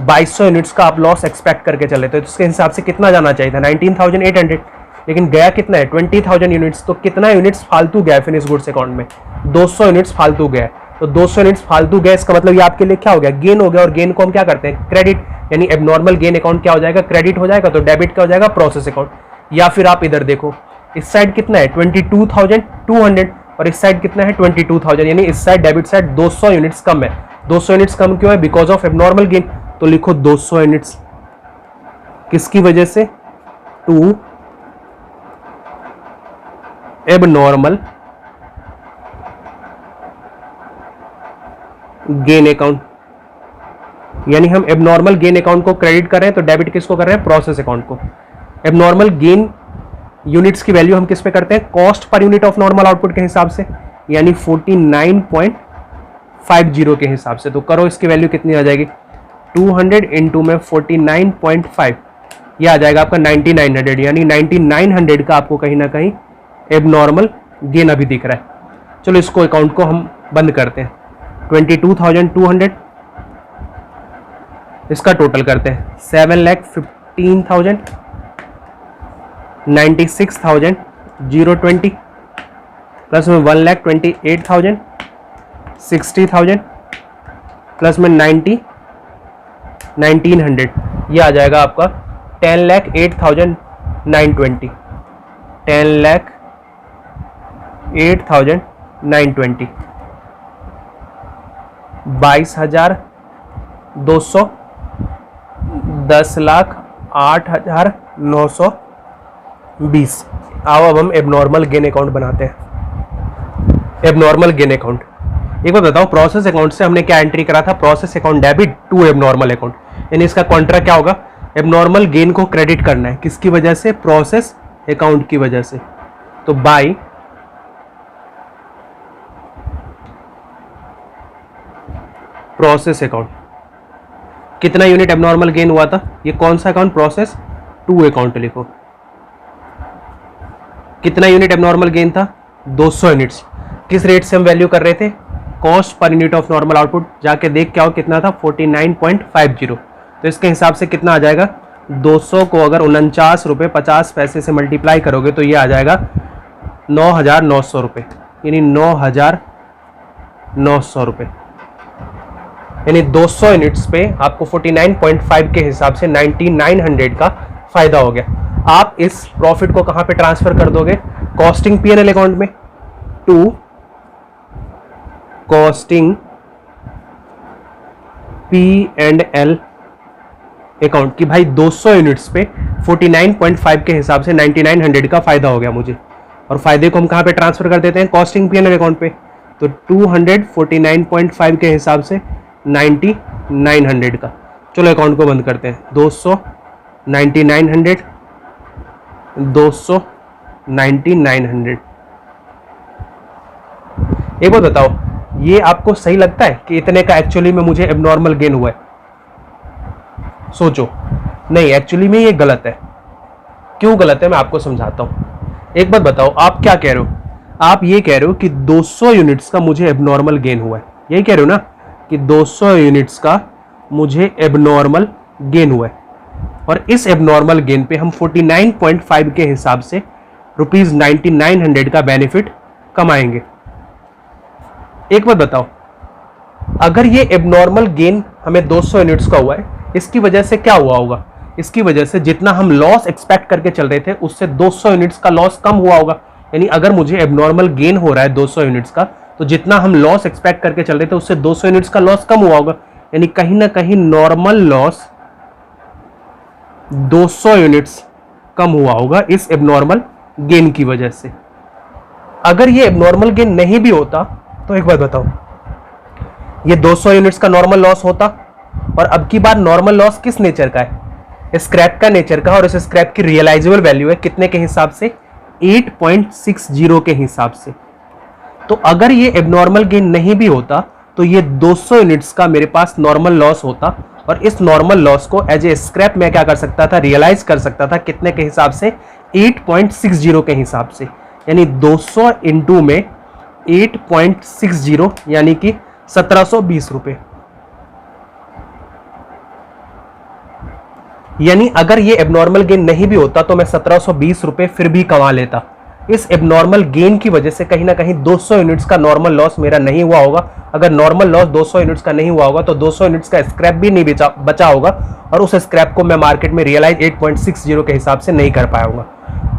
2200 यूनिट्स का आप लॉस एक्सपेक्ट करके चले थे। तो उसके हिसाब से कितना जाना चाहिए था? 19,800। लेकिन गया कितना है? 20,000 यूनिट्स। तो कितना यूनिट्स फालतू गया फिनिश गुड्स अकाउंट में? 200 यूनिट्स फालतू गया। तो 200 यूनिट्स फालतू गया, इसका मतलब ये आपके लिए क्या हो गया? गेन हो गया। और गेन को हम क्या करते हैं? क्रेडिट। यानी एबनॉर्मल गेन अकाउंट क्या हो जाएगा? क्रेडिट हो जाएगा। तो डेबिट क्या हो जाएगा? Process account. या फिर आप इधर देखो, इस साइड कितना है? 22,200 और इस साइड कितना है? 22,000। यानी इस साइड डेबिट साइड 200 यूनिट्स कम है। 200 यूनिट्स कम क्यों है? Because of abnormal gain. तो लिखो 200 यूनिट्स किसकी वजह से? To abnormal gain account. यानी हम एबनॉर्मल गेन अकाउंट को क्रेडिट कर रहे हैं, तो डेबिट किसको कर रहे हैं? प्रोसेस अकाउंट को। एबनॉर्मल गेन यूनिट्स की वैल्यू हम किस पे करते हैं? Cost per unit of normal output के हिसाब से, यानी 49.50 के हिसाब से। तो करो इसकी वैल्यू कितनी आ जाएगी? 200 इंटू में 49.5, यह आ जाएगा आपका 9,900। यानी 9,900 का आपको कहीं ना कहीं एबनॉर्मल गेन अभी दिख रहा है। चलो इसको अकाउंट को हम बंद करते हैं। 22,200 इसका टोटल करते हैं। 7,15,000, 96,020 प्लस में 1,28,000, 60,000 प्लस में 1,900, ये आ जाएगा आपका 10,08,920। 10,08,920। 22,200, 10,08,920। आओ अब हम एबनॉर्मल गेन अकाउंट बनाते हैं। एबनॉर्मल गेन अकाउंट, एक बार बताओ, प्रोसेस अकाउंट से हमने क्या एंट्री करा था? Process account debit to abnormal account. यानी इसका कॉन्ट्रा क्या होगा? एबनॉर्मल गेन को क्रेडिट करना है। किसकी वजह से? प्रोसेस अकाउंट की वजह से। तो बाय प्रोसेस अकाउंट। कितना यूनिट एबनॉर्मल गेन हुआ था? ये कौन सा अकाउंट? प्रोसेस टू अकाउंट लिखो। कितना यूनिट एबनॉर्मल गेन था? 200 यूनिट्स। किस रेट से हम वैल्यू कर रहे थे? Cost per unit of normal output. जाके देख क्या हो कितना था? 49.50। तो इसके हिसाब से कितना आ जाएगा? 200 को अगर 49 रुपये 50 पैसे से मल्टीप्लाई करोगे तो ये आ जाएगा 9,900 रुपये, यानी 9,900 रुपये। यानी 200 यूनिट्स पे आपको 49.5 के हिसाब से 9,900 का फायदा हो गया। आप इस प्रॉफिट को कहां पे ट्रांसफर कर दोगे? कॉस्टिंग P&L अकाउंट में, टू कॉस्टिंग P&L अकाउंट की भाई 200 यूनिट्स पे 49.5 के हिसाब से 9,900 का फायदा हो गया मुझे, और फायदे को हम कहां पे ट्रांसफर कर देते हैं? कॉस्टिंग P&L अकाउंट पे। तो 249.5 के हिसाब से 9,900 का। चलो अकाउंट को बंद करते हैं। 200 9,900 200 9,900। एक बात बताओ, ये आपको सही लगता है कि इतने का एक्चुअली में मुझे एबनॉर्मल गेन हुआ है? सोचो, नहीं, एक्चुअली में ये गलत है। क्यों गलत है मैं आपको समझाता हूं। एक बात बताओ, आप क्या कह रहे हो? आप ये कह रहे हो कि 200 यूनिट्स का मुझे एबनॉर्मल गेन हुआ है, यही कह रहे हो ना कि 200 यूनिट्स का मुझे एबनॉर्मल गेन हुआ है, और इस एबनॉर्मल गेन पे हम 49.5 के हिसाब से ₹9,900 का बेनिफिट कमाएंगे। एक बात बताओ, अगर ये एबनॉर्मल गेन हमें 200 यूनिट्स का हुआ है, इसकी वजह से क्या हुआ होगा? इसकी वजह से जितना हम लॉस एक्सपेक्ट करके चल रहे थे उससे 200 यूनिट्स का लॉस कम हुआ होगा। यानी अगर मुझे एबनॉर्मल गेन हो रहा है 200 यूनिट्स का, तो जितना हम लॉस एक्सपेक्ट करके चल रहे थे उससे 200 यूनिट्स का लॉस कम हुआ होगा। यानी कहीं ना कहीं नॉर्मल लॉस 200 यूनिट्स कम हुआ होगा इस एबनॉर्मल गेन की वजह से। अगर ये एबनॉर्मल गेन नहीं भी होता तो एक बात बताओ, ये 200 यूनिट्स का नॉर्मल लॉस होता, और अब की बार नॉर्मल लॉस किस नेचर का है? स्क्रैप का नेचर का, और इस स्क्रैप की रियलाइजेबल वैल्यू है कितने के हिसाब से? 8.60 के हिसाब से। तो अगर ये एबनॉर्मल गेन नहीं भी होता तो ये 200 यूनिट्स का मेरे पास नॉर्मल लॉस होता, और इस नॉर्मल लॉस को एज ए स्क्रैप में क्या कर सकता था? रियलाइज कर सकता था। कितने के हिसाब से? 8.60 के हिसाब से। यानी 200 इंटू में 8.60 यानी कि 1720 रुपए। यानी अगर ये एबनॉर्मल गेन नहीं भी होता तो मैं 1720 रुपए फिर भी कमा लेता। इस एबनॉर्मल गेन की वजह से कहीं ना कहीं 200 यूनिट्स का नॉर्मल लॉस मेरा नहीं हुआ होगा। अगर नॉर्मल लॉस 200 यूनिट्स का नहीं हुआ होगा तो 200 यूनिट्स का स्क्रैप भी नहीं बचा होगा, और उस स्क्रैप को मैं मार्केट में रियलाइज 8.60 के हिसाब से नहीं कर पाऊंगा।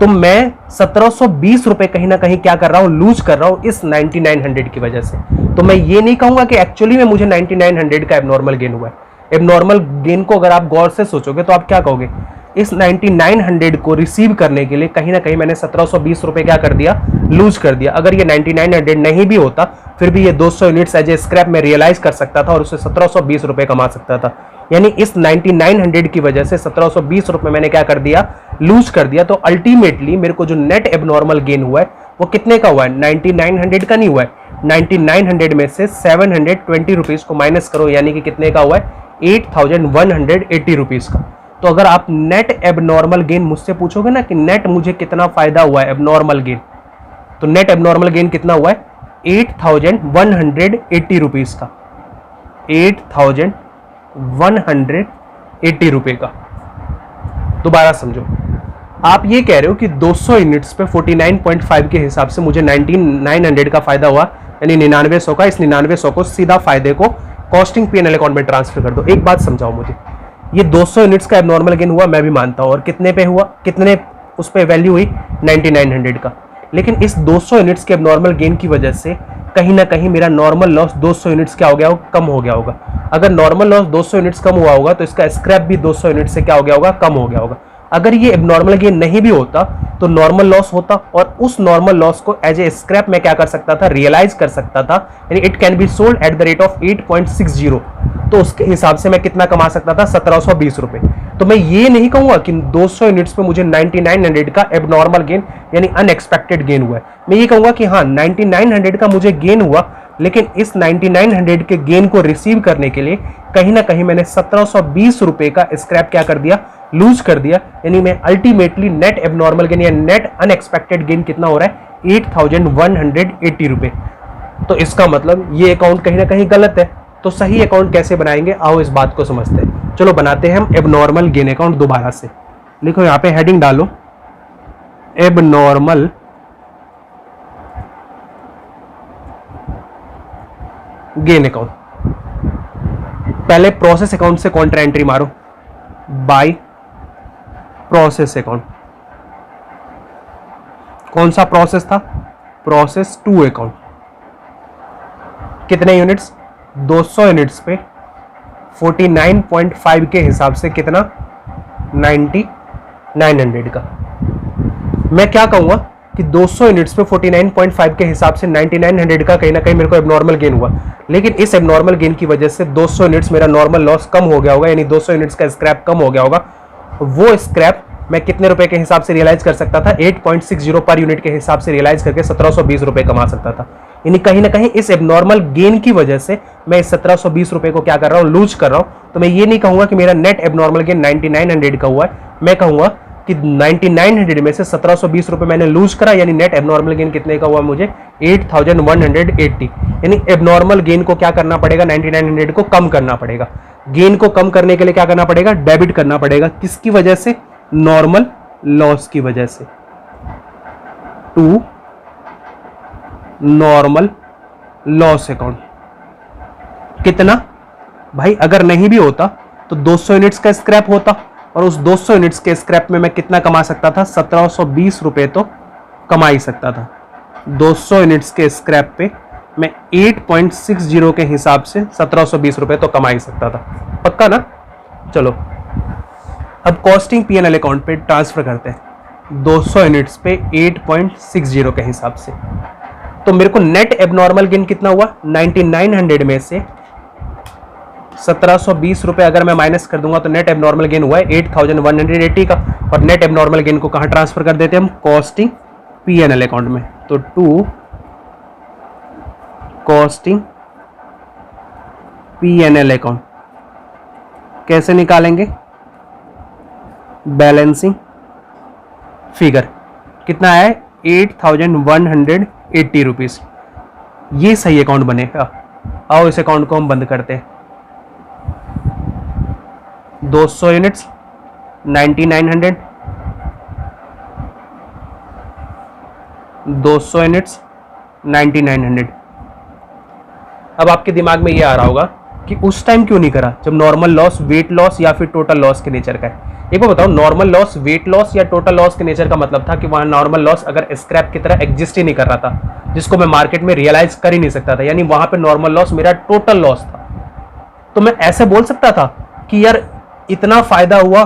तो मैं 1720 रुपए कहीं ना कहीं क्या कर रहा हूं? लूज कर रहा हूं इस 9,900 की वजह से। तो मैं ये नहीं कहूंगा कि एक्चुअली में मुझे 9,900 का एबनॉर्मल गेन हुआ है। एबनॉर्मल गेन को अगर आप गौर से सोचोगे तो आप क्या कहोगे? इस 9,900 को रिसीव करने के लिए कहीं ना कहीं मैंने 1720 रुपए क्या कर दिया? लूज कर दिया। अगर ये 9,900 नहीं भी होता फिर भी ये 200 यूनिट्स एज ए स्क्रैप में रियलाइज कर सकता था और उससे 1720 रुपए कमा सकता था। यानी इस 9,900 की वजह से 1720 रुपए मैंने क्या कर दिया? लूज कर दिया। तो अल्टीमेटली मेरे को जो नेट एबनॉर्मल गेन हुआ है वो कितने का हुआ है? 9,900 का नहीं हुआ है। 9,900 में से 720 रुपीज को माइनस करो, यानी कि कितने का हुआ है? 8,180 रुपीज का। तो अगर आप नेट एबनॉर्मल गेन मुझसे पूछोगे ना कि नेट मुझे कितना फायदा हुआ है एबनॉर्मल गेन, तो नेट एबनॉर्मल गेन कितना हुआ है? 8,180 रुपीज का। 8,180 रुपए का। दोबारा समझो, आप ये कह रहे हो कि 200 यूनिट्स पे 49.5 के हिसाब से मुझे 9,900 का फायदा हुआ, यानी 9900 का। इस 9900 को सीधा फायदे को कॉस्टिंग P&L अकाउंट में ट्रांसफर कर दो। एक बात समझाओ मुझे, ये 200 यूनिट्स का एबनॉर्मल गेन हुआ, मैं भी मानता हूं, और कितने पे हुआ? कितने उस पे वैल्यू हुई? 9,900 का। लेकिन इस 200 यूनिट्स के एबनॉर्मल गेन की वजह से कहीं ना कहीं मेरा नॉर्मल लॉस 200 यूनिट्स क्या हो गया होगा? कम हो गया होगा। अगर नॉर्मल लॉस 200 यूनिट्स कम हुआ होगा तो इसका स्क्रैप भी 200 यूनिट से क्या हो गया होगा? कम हो गया होगा। अगर ये एबनॉर्मल गेन नहीं भी होता तो नॉर्मल लॉस होता, और उस नॉर्मल लॉस को एज ए स्क्रैप में क्या कर सकता था? रियलाइज कर सकता था। यानी it can be sold at the rate of 8.60। तो उसके हिसाब से मैं कितना कमा सकता था? 1720 रुपए। तो मैं ये नहीं कहूंगा कि 200 यूनिट्स पे मुझे 9,900 का एबनॉर्मल गेन यानी अनएक्सपेक्टेड गेन हुआ है। मैं ये कहूंगा कि हाँ, 9,900 का मुझे गेन हुआ, लेकिन इस 9,900 के गेन को रिसीव करने के लिए कहीं ना कहीं मैंने 1720 रुपए का स्क्रैप क्या कर दिया? लूज कर दिया, यानी मैं अल्टीमेटली नेट एबनॉर्मल गेन या नेट अनएक्सपेक्टेड गेन कितना हो रहा है 8,180 रुपए। तो इसका मतलब ये अकाउंट कहीं ना कहीं गलत है। तो सही अकाउंट कैसे बनाएंगे, आओ इस बात को समझते हैं। चलो बनाते हैं हम एबनॉर्मल गेन अकाउंट दोबारा से। लिखो यहां पे हेडिंग डालो एबनॉर्मल गेन अकाउंट। पहले प्रोसेस अकाउंट से कॉन्ट्रा एंट्री मारो, बाय प्रोसेस अकाउंट। कौन सा प्रोसेस था, प्रोसेस 2 अकाउंट। कितने यूनिट्स, 200 यूनिट्स पे 49.5 के हिसाब से कितना 9900 का। मैं क्या कहूंगा कि 200 यूनिट्स पे 49.5 के हिसाब से 9900 का कहीं ना कहीं मेरे को एबनॉर्मल गेन हुआ, लेकिन इस एबनॉर्मल गेन की वजह से 200 यूनिट्स मेरा नॉर्मल लॉस कम हो गया होगा, यानी 200 यूनिट्स का स्क्रैप कम हो गया होगा। वो स्क्रैप मैं कितने रुपए के हिसाब से रियलाइज कर सकता था, 8.60 पर यूनिट के हिसाब से रियलाइज करके 1720 रुपए कमा सकता था। यानी कहीं ना कहीं इस एबनॉर्मल गेन की वजह से मैं इस 1720 रुपए को क्या कर रहा हूं, लूज कर रहा हूं। तो मैं ये नहीं कहूंगा कि मेरा नेट एबनॉर्मल गेन 9900 का हुआ है, मैं कहूंगा कि 9900 में से 1720 रुपए मैंने लूज करा, यानी नेट एबनॉर्मल गेन कितने का हुआ मुझे 8180। यानी एबनॉर्मल गेन को क्या करना पड़ेगा, 9900 को कम करना पड़ेगा। गेन को कम करने के लिए क्या करना पड़ेगा, डेबिट करना पड़ेगा। किसकी वजह से, नॉर्मल लॉस की वजह से, टू नॉर्मल लॉस अकाउंट। कितना भाई, अगर नहीं भी होता तो 200 यूनिट्स का स्क्रैप होता, और उस 200 यूनिट्स के स्क्रैप में मैं कितना कमा सकता था, 1720 रुपए तो कमा ही सकता था। 200 यूनिट्स के स्क्रैप पे मैं 8.60 के हिसाब से 1720 रुपए तो कमा ही सकता था। पक्का ना। चलो अब कॉस्टिंग P&L अकाउंट पे ट्रांसफर करते हैं 200 यूनिट्स पे 8.60 के हिसाब से। तो मेरे को नेट एबनॉर्मल गेन कितना हुआ, 9900 में से 1720 रुपए अगर मैं माइनस कर दूंगा तो नेट एबनॉर्मल गेन हुआ है 8180 का। और नेट एबनॉर्मल गेन को कहां ट्रांसफर कर देते हैं हम, कॉस्टिंग P&L अकाउंट में। तो टू कॉस्टिंग P&L अकाउंट कैसे निकालेंगे, बैलेंसिंग फिगर कितना है 8180 रुपीज। ये सही अकाउंट बनेगा। आओ इस अकाउंट को हम बंद करते हैं। 200 यूनिट्स 9900, 200 यूनिट्स 9900। अब आपके दिमाग में ये आ रहा होगा कि उस टाइम क्यों नहीं करा जब नॉर्मल लॉस, वेट लॉस या फिर टोटल लॉस के नेचर का है। एक बार बताओ, नॉर्मल लॉस, वेट लॉस या टोटल लॉस के नेचर का मतलब था कि वहां नॉर्मल लॉस अगर स्क्रैप की तरह एग्जिस्ट ही नहीं कर रहा था, जिसको मैं मार्केट में रियलाइज कर ही नहीं सकता था, यानी वहां पे नॉर्मल लॉस मेरा टोटल लॉस था। तो मैं ऐसे बोल सकता था कि यार इतना फायदा हुआ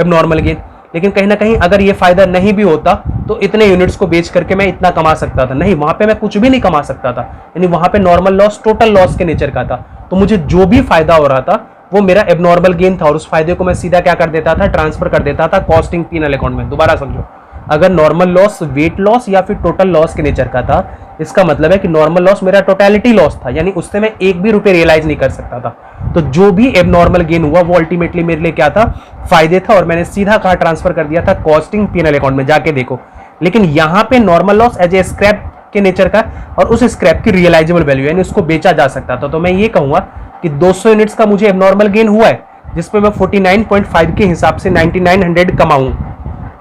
एबनॉर्मल गेन, लेकिन कहीं ना कहीं अगर ये फायदा नहीं भी होता तो इतने यूनिट्स को बेच करके मैं इतना कमा सकता था। नहीं, वहां पे मैं कुछ भी नहीं कमा सकता था, यानी वहां पे नॉर्मल लॉस टोटल लॉस के नेचर का था। तो मुझे जो भी फायदा हो रहा था वो मेरा एबनॉर्मल गेन था, और उस फायदे को मैं सीधा क्या कर देता था, ट्रांसफर कर देता था कॉस्टिंग P&L अकाउंट में। दोबारा समझो, अगर नॉर्मल लॉस, वेट लॉस या फिर टोटल लॉस के नेचर का था, इसका मतलब है कि नॉर्मल लॉस मेरा टोटलिटी लॉस था, यानी उससे मैं एक भी रुपए रियलाइज नहीं कर सकता था। तो जो भी एबनॉर्मल गेन हुआ वो अल्टीमेटली मेरे लिए क्या था, फायदे था, और मैंने सीधा कहा ट्रांसफर कर दिया था कॉस्टिंग P&L अकाउंट में। जाके देखो, लेकिन यहां पे normal loss as a scrap के नेचर का, और उस स्क्रैप की रियलाइजेबल वैल्यू यानी उसको बेचा जा सकता था। तो मैं ये कहूंगा कि 200 यूनिट्स का मुझे एबनॉर्मल गेन हुआ है, जिसपे मैं 49.5 के हिसाब से 9900 कमाऊं,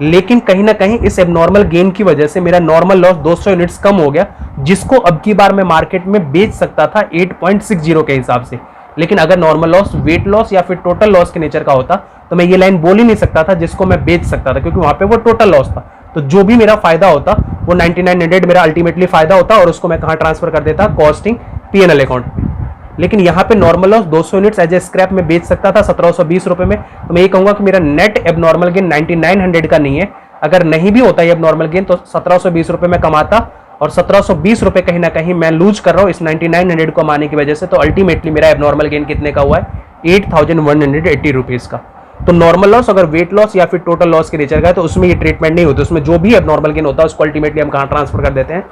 लेकिन कहीं ना कहीं इस एबनॉर्मल गेन की वजह से मेरा नॉर्मल लॉस 200 यूनिट्स कम हो गया, जिसको अब की बार मैं मार्केट में बेच सकता था 8.60 के हिसाब से। लेकिन अगर नॉर्मल लॉस, वेट लॉस या फिर टोटल लॉस के नेचर का होता तो मैं ये लाइन बोल ही नहीं सकता था जिसको मैं बेच सकता था, क्योंकि वहां पे वो टोटल लॉस था। तो जो भी मेरा फायदा होता वो 9900 मेरा अल्टीमेटली फायदा होता, और उसको मैं कहां ट्रांसफर कर देता, कॉस्टिंग P&L अकाउंट में। लेकिन यहाँ पे normal loss 200 units as a scrap में बेच सकता था 1720 रुपए में। तो मैं ये कहूंगा कि मेरा नेट एबनॉर्मल गेन 9900 का नहीं है। अगर नहीं भी होता ये एबनॉर्मल गेन तो 1720 रुपए में कमाता, और 1720 रुपए कहीं ना कहीं मैं लूज कर रहा हूँ इस 9900 को कमाने की वजह से। तो अल्टीमेटली मेरा एबनॉर्मल गेन कितने का हुआ है, 8180 रुपीज का। तो नॉर्मल लॉस अगर वेट लॉस या फिर टोटल लॉस के नेचर का है तो उसमें ये ट्रीटमेंट नहीं होती, उसमें जो भी एबनॉर्मल गेन होता है उसको अल्टीमेटली हम कहां ट्रांसफर कर देते हैं,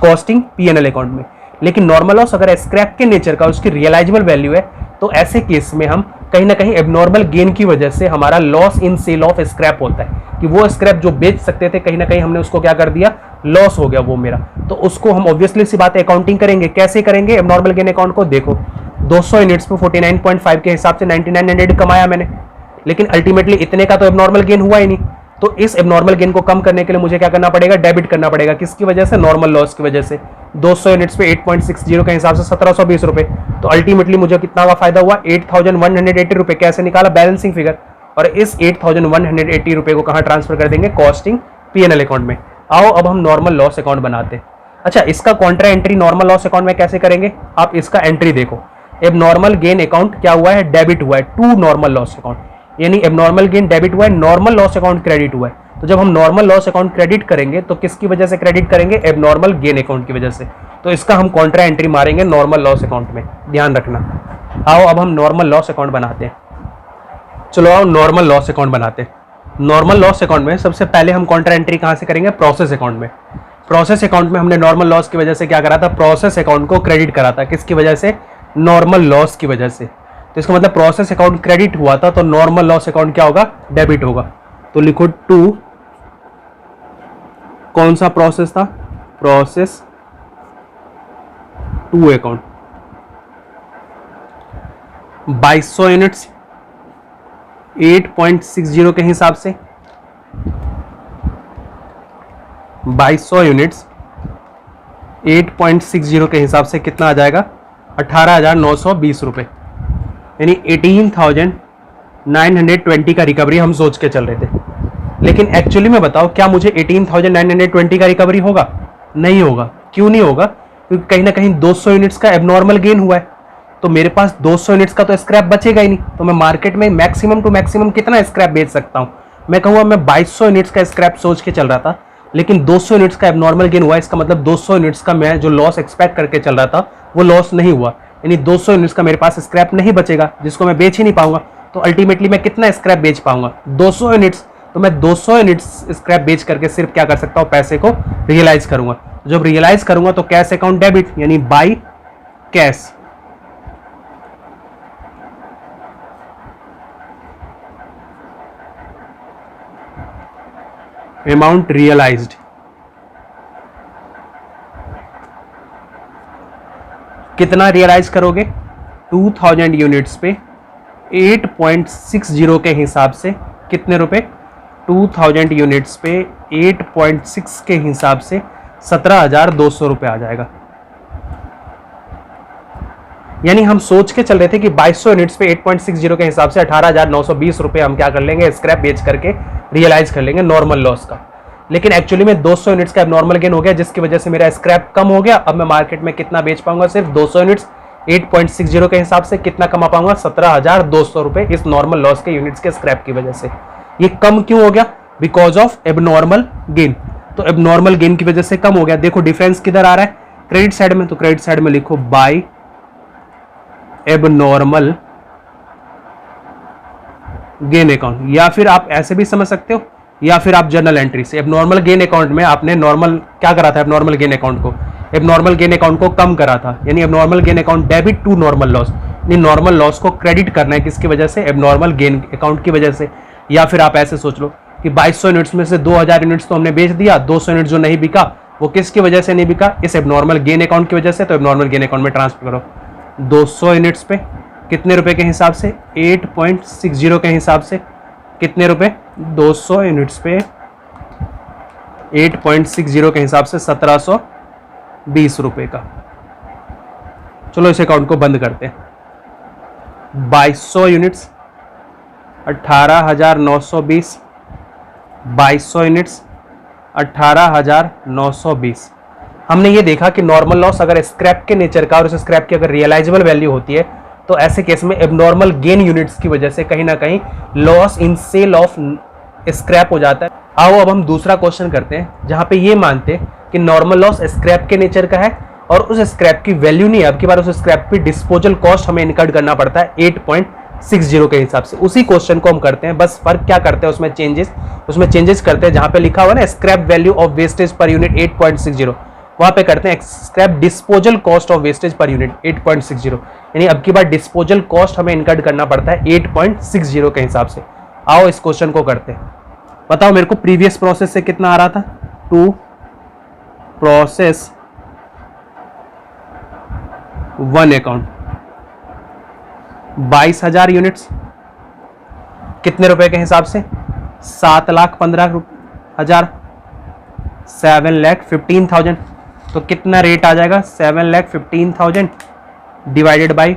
कॉस्टिंग P&L अकाउंट में। लेकिन नॉर्मल लॉस अगर स्क्रैप के नेचर का, उसकी रियलाइजेबल वैल्यू है, तो ऐसे केस में हम कहीं ना कहीं एबनॉर्मल गेन की वजह से हमारा loss in sale of scrap होता है कि वो स्क्रैप जो बेच सकते थे कहीं ना कहीं हमने उसको क्या कर दिया, लॉस हो गया वो मेरा। तो उसको हम ऑब्वियसली सी बात है अकाउंटिंग करेंगे। कैसे करेंगे एबनॉर्मल गेन अकाउंट को? देखो 200 यूनिट्स पे 49.5 के हिसाब से 9900 कमाया मैंने, लेकिन अल्टीमेटली इतने का तो एबनॉर्मल गेन हुआ ही नहीं। तो इस एबनॉर्मल गेन को कम करने के लिए मुझे क्या करना पड़ेगा, डेबिट करना पड़ेगा। किसकी वजह से? नॉर्मल लॉस की वजह से। 200 यूनिट्स पे 8.60 के हिसाब से 1720 रुपए। तो अल्टीमेटली मुझे कितना का फायदा हुआ? 8180 रुपए। कैसे निकाला? Balancing figure. और इस 8180 रुपए को कहां ट्रांसफर कर देंगे? कॉस्टिंग P&L अकाउंट में। आओ अब हम नॉर्मल लॉस अकाउंट बनाते हैं। अच्छा, इसका Contra entry normal loss account में कैसे करेंगे? आप इसका एंट्री देखो। एबनॉर्मल गेन अकाउंट क्या हुआ है? डेबिट हुआ है टू नॉर्मल लॉस अकाउंट, यानी एबनॉर्मल गेन डेबिट हुआ है, नॉर्मल लॉस अकाउंट क्रेडिट हुआ है। तो जब हम नॉर्मल लॉस अकाउंट क्रेडिट करेंगे तो किसकी वजह से क्रेडिट करेंगे? एबनॉर्मल गेन अकाउंट की वजह से। तो इसका हम कॉन्ट्रा एंट्री मारेंगे नॉर्मल लॉस अकाउंट में, ध्यान रखना। आओ अब हम नॉर्मल लॉस अकाउंट बनाते हैं। चलो आओ नॉर्मल लॉस अकाउंट बनाते हैं। नॉर्मल लॉस अकाउंट में सबसे पहले हम कॉन्ट्रा एंट्री कहां से करेंगे? प्रोसेस अकाउंट में। प्रोसेस अकाउंट में हमने नॉर्मल लॉस की वजह से क्या करा था? प्रोसेस अकाउंट को क्रेडिट करा था। किसकी वजह से? नॉर्मल लॉस की वजह से। तो इसका मतलब प्रोसेस अकाउंट क्रेडिट हुआ था, तो नॉर्मल लॉस अकाउंट क्या होगा? डेबिट होगा। तो लिखो टू, कौन सा प्रोसेस था? Process 2 account. 2200 यूनिट्स 8.60 के हिसाब से, 2200 यूनिट्स 8.60 के हिसाब से कितना आ जाएगा? 18,920 रुपए, यानी 18,920 का रिकवरी हम सोच के चल रहे थे। लेकिन एक्चुअली में बताओ, क्या मुझे 18,920 का रिकवरी होगा? नहीं होगा। क्यों नहीं होगा? क्योंकि कहीं ना कहीं 200 यूनिट्स का एबनॉर्मल गेन हुआ है, तो मेरे पास 200 यूनिट्स का तो स्क्रैप बचेगा ही नहीं। तो मैं मार्केट में मैक्सिमम टू मैक्सिमम कितना स्क्रैप बेच सकता हूं? मैं कहूँगा मैं 2200 यूनिट्स का स्क्रैप सोच के चल रहा था, लेकिन 200 यूनिट्स का एबनॉर्मल गेन हुआ। इसका मतलब 200 यूनिट्स का मैं जो लॉस एक्सपेक्ट करके चल रहा था वो लॉस नहीं हुआ, यानी 200 यूनिट्स का मेरे पास स्क्रैप नहीं बचेगा, जिसको मैं बेच ही नहीं पाऊंगा। तो अल्टीमेटली मैं कितना स्क्रैप बेच पाऊंगा? 200 यूनिट्स। तो मैं 200 यूनिट्स स्क्रैप बेच करके सिर्फ क्या कर सकता हूं? पैसे को रियलाइज करूंगा। जब रियलाइज करूंगा तो कैश अकाउंट डेबिट, यानी बाई कैश। अमाउंट रियलाइज्ड कितना रियलाइज करोगे? 2000 यूनिट्स पे 8.60 के हिसाब से कितने रुपए? 2000 यूनिट्स पे 8.6 के हिसाब से 17,200 रुपए आ जाएगा। यानी हम सोच के चल रहे थे कि 2200 यूनिट्स पे 8.60 के हिसाब से 18,920 रुपए हम क्या कर लेंगे? स्क्रैप बेच करके रियलाइज कर लेंगे नॉर्मल लॉस का। लेकिन एक्चुअली में 200 यूनिट्स का नॉर्मल गेन हो गया, जिसकी वजह से मेरा स्क्रैप कम हो गया। अब मैं मार्केट में कितना बेच पाऊंगा? सिर्फ 200 यूनिट्स। 8.60 के हिसाब से कितना कमा पाऊंगा? 17,200 रुपए इस नॉर्मल लॉस के यूनिट्स के स्क्रैप की वजह से। ये कम क्यों हो गया? Because of abnormal gain. तो एबनॉर्मल गेन की वजह से कम हो गया। देखो डिफरेंस किधर आ रहा है? क्रेडिट साइड में। तो क्रेडिट साइड में लिखो बाय एबनॉर्मल गेन अकाउंट, या फिर आप ऐसे भी समझ सकते हो, या फिर आप जर्नल एंट्री से। एबनॉर्मल गेन अकाउंट में आपने नॉर्मल क्या करा था? एबनॉर्मल गेन अकाउंट को, एबनॉर्मल गेन अकाउंट को कम करा था, यानी abnormal gain account debit to normal loss, यानी नॉर्मल लॉस को क्रेडिट करना है। किसकी वजह से? एबनॉर्मल गेन अकाउंट की वजह से। या फिर आप ऐसे सोच लो कि 2200 यूनिट्स में से 2000 यूनिट्स तो हमने बेच दिया, 200 यूनिट जो नहीं बिका वो किसकी वजह से नहीं बिका? इस एबनॉर्मल गेन अकाउंट की वजह से। तो एबनॉर्मल गेन अकाउंट में ट्रांसफर करो। 200 यूनिट्स पे कितने रुपए के हिसाब से? 8.60 के हिसाब से कितने रुपए? 200 यूनिट्स पे 8.60 के हिसाब से 1720 रुपए का। चलो इस अकाउंट को बंद करते हैं। 2200 यूनिट्स 18,920, 2200 यूनिट्स 18,920। हमने ये देखा कि नॉर्मल लॉस अगर स्क्रैप के नेचर का और उस स्क्रैप की अगर रियलाइजेबल वैल्यू होती है, तो ऐसे केस में एबनॉर्मल गेन यूनिट्स की वजह से कहीं ना कहीं loss in sale of scrap हो जाता है। आओ अब हम दूसरा क्वेश्चन करते हैं, जहां पे ये मानते हैं कि नॉर्मल लॉस स्क्रैप के नेचर का है और उस स्क्रैप की वैल्यू नहीं है। अब की बार उस स्क्रैप की डिस्पोजल कॉस्ट हमें इनकर्ड करना पड़ता है 8.60 के हिसाब से। उसी क्वेश्चन को हम करते हैं, बस फर्क क्या करते हैं उसमें चेंजेस करते हैं। जहां पे लिखा हुआ है ना scrap value of wastage per unit 8.60, वहां पे करते हैं scrap disposal cost of wastage per unit 8.60, यानी अब की बार डिस्पोजल कॉस्ट हमें इनकर्ड करना पड़ता है 8.60 के हिसाब से। आओ इस क्वेश्चन को करते हैं। बताओ मेरे को प्रीवियस प्रोसेस से कितना आ रहा था, to process one account 22,000 units, कितने रुपए के हिसाब से, 7,15,000, 7,15,000, तो कितना रेट आ जाएगा, 7,15,000 डिवाइडेड बाई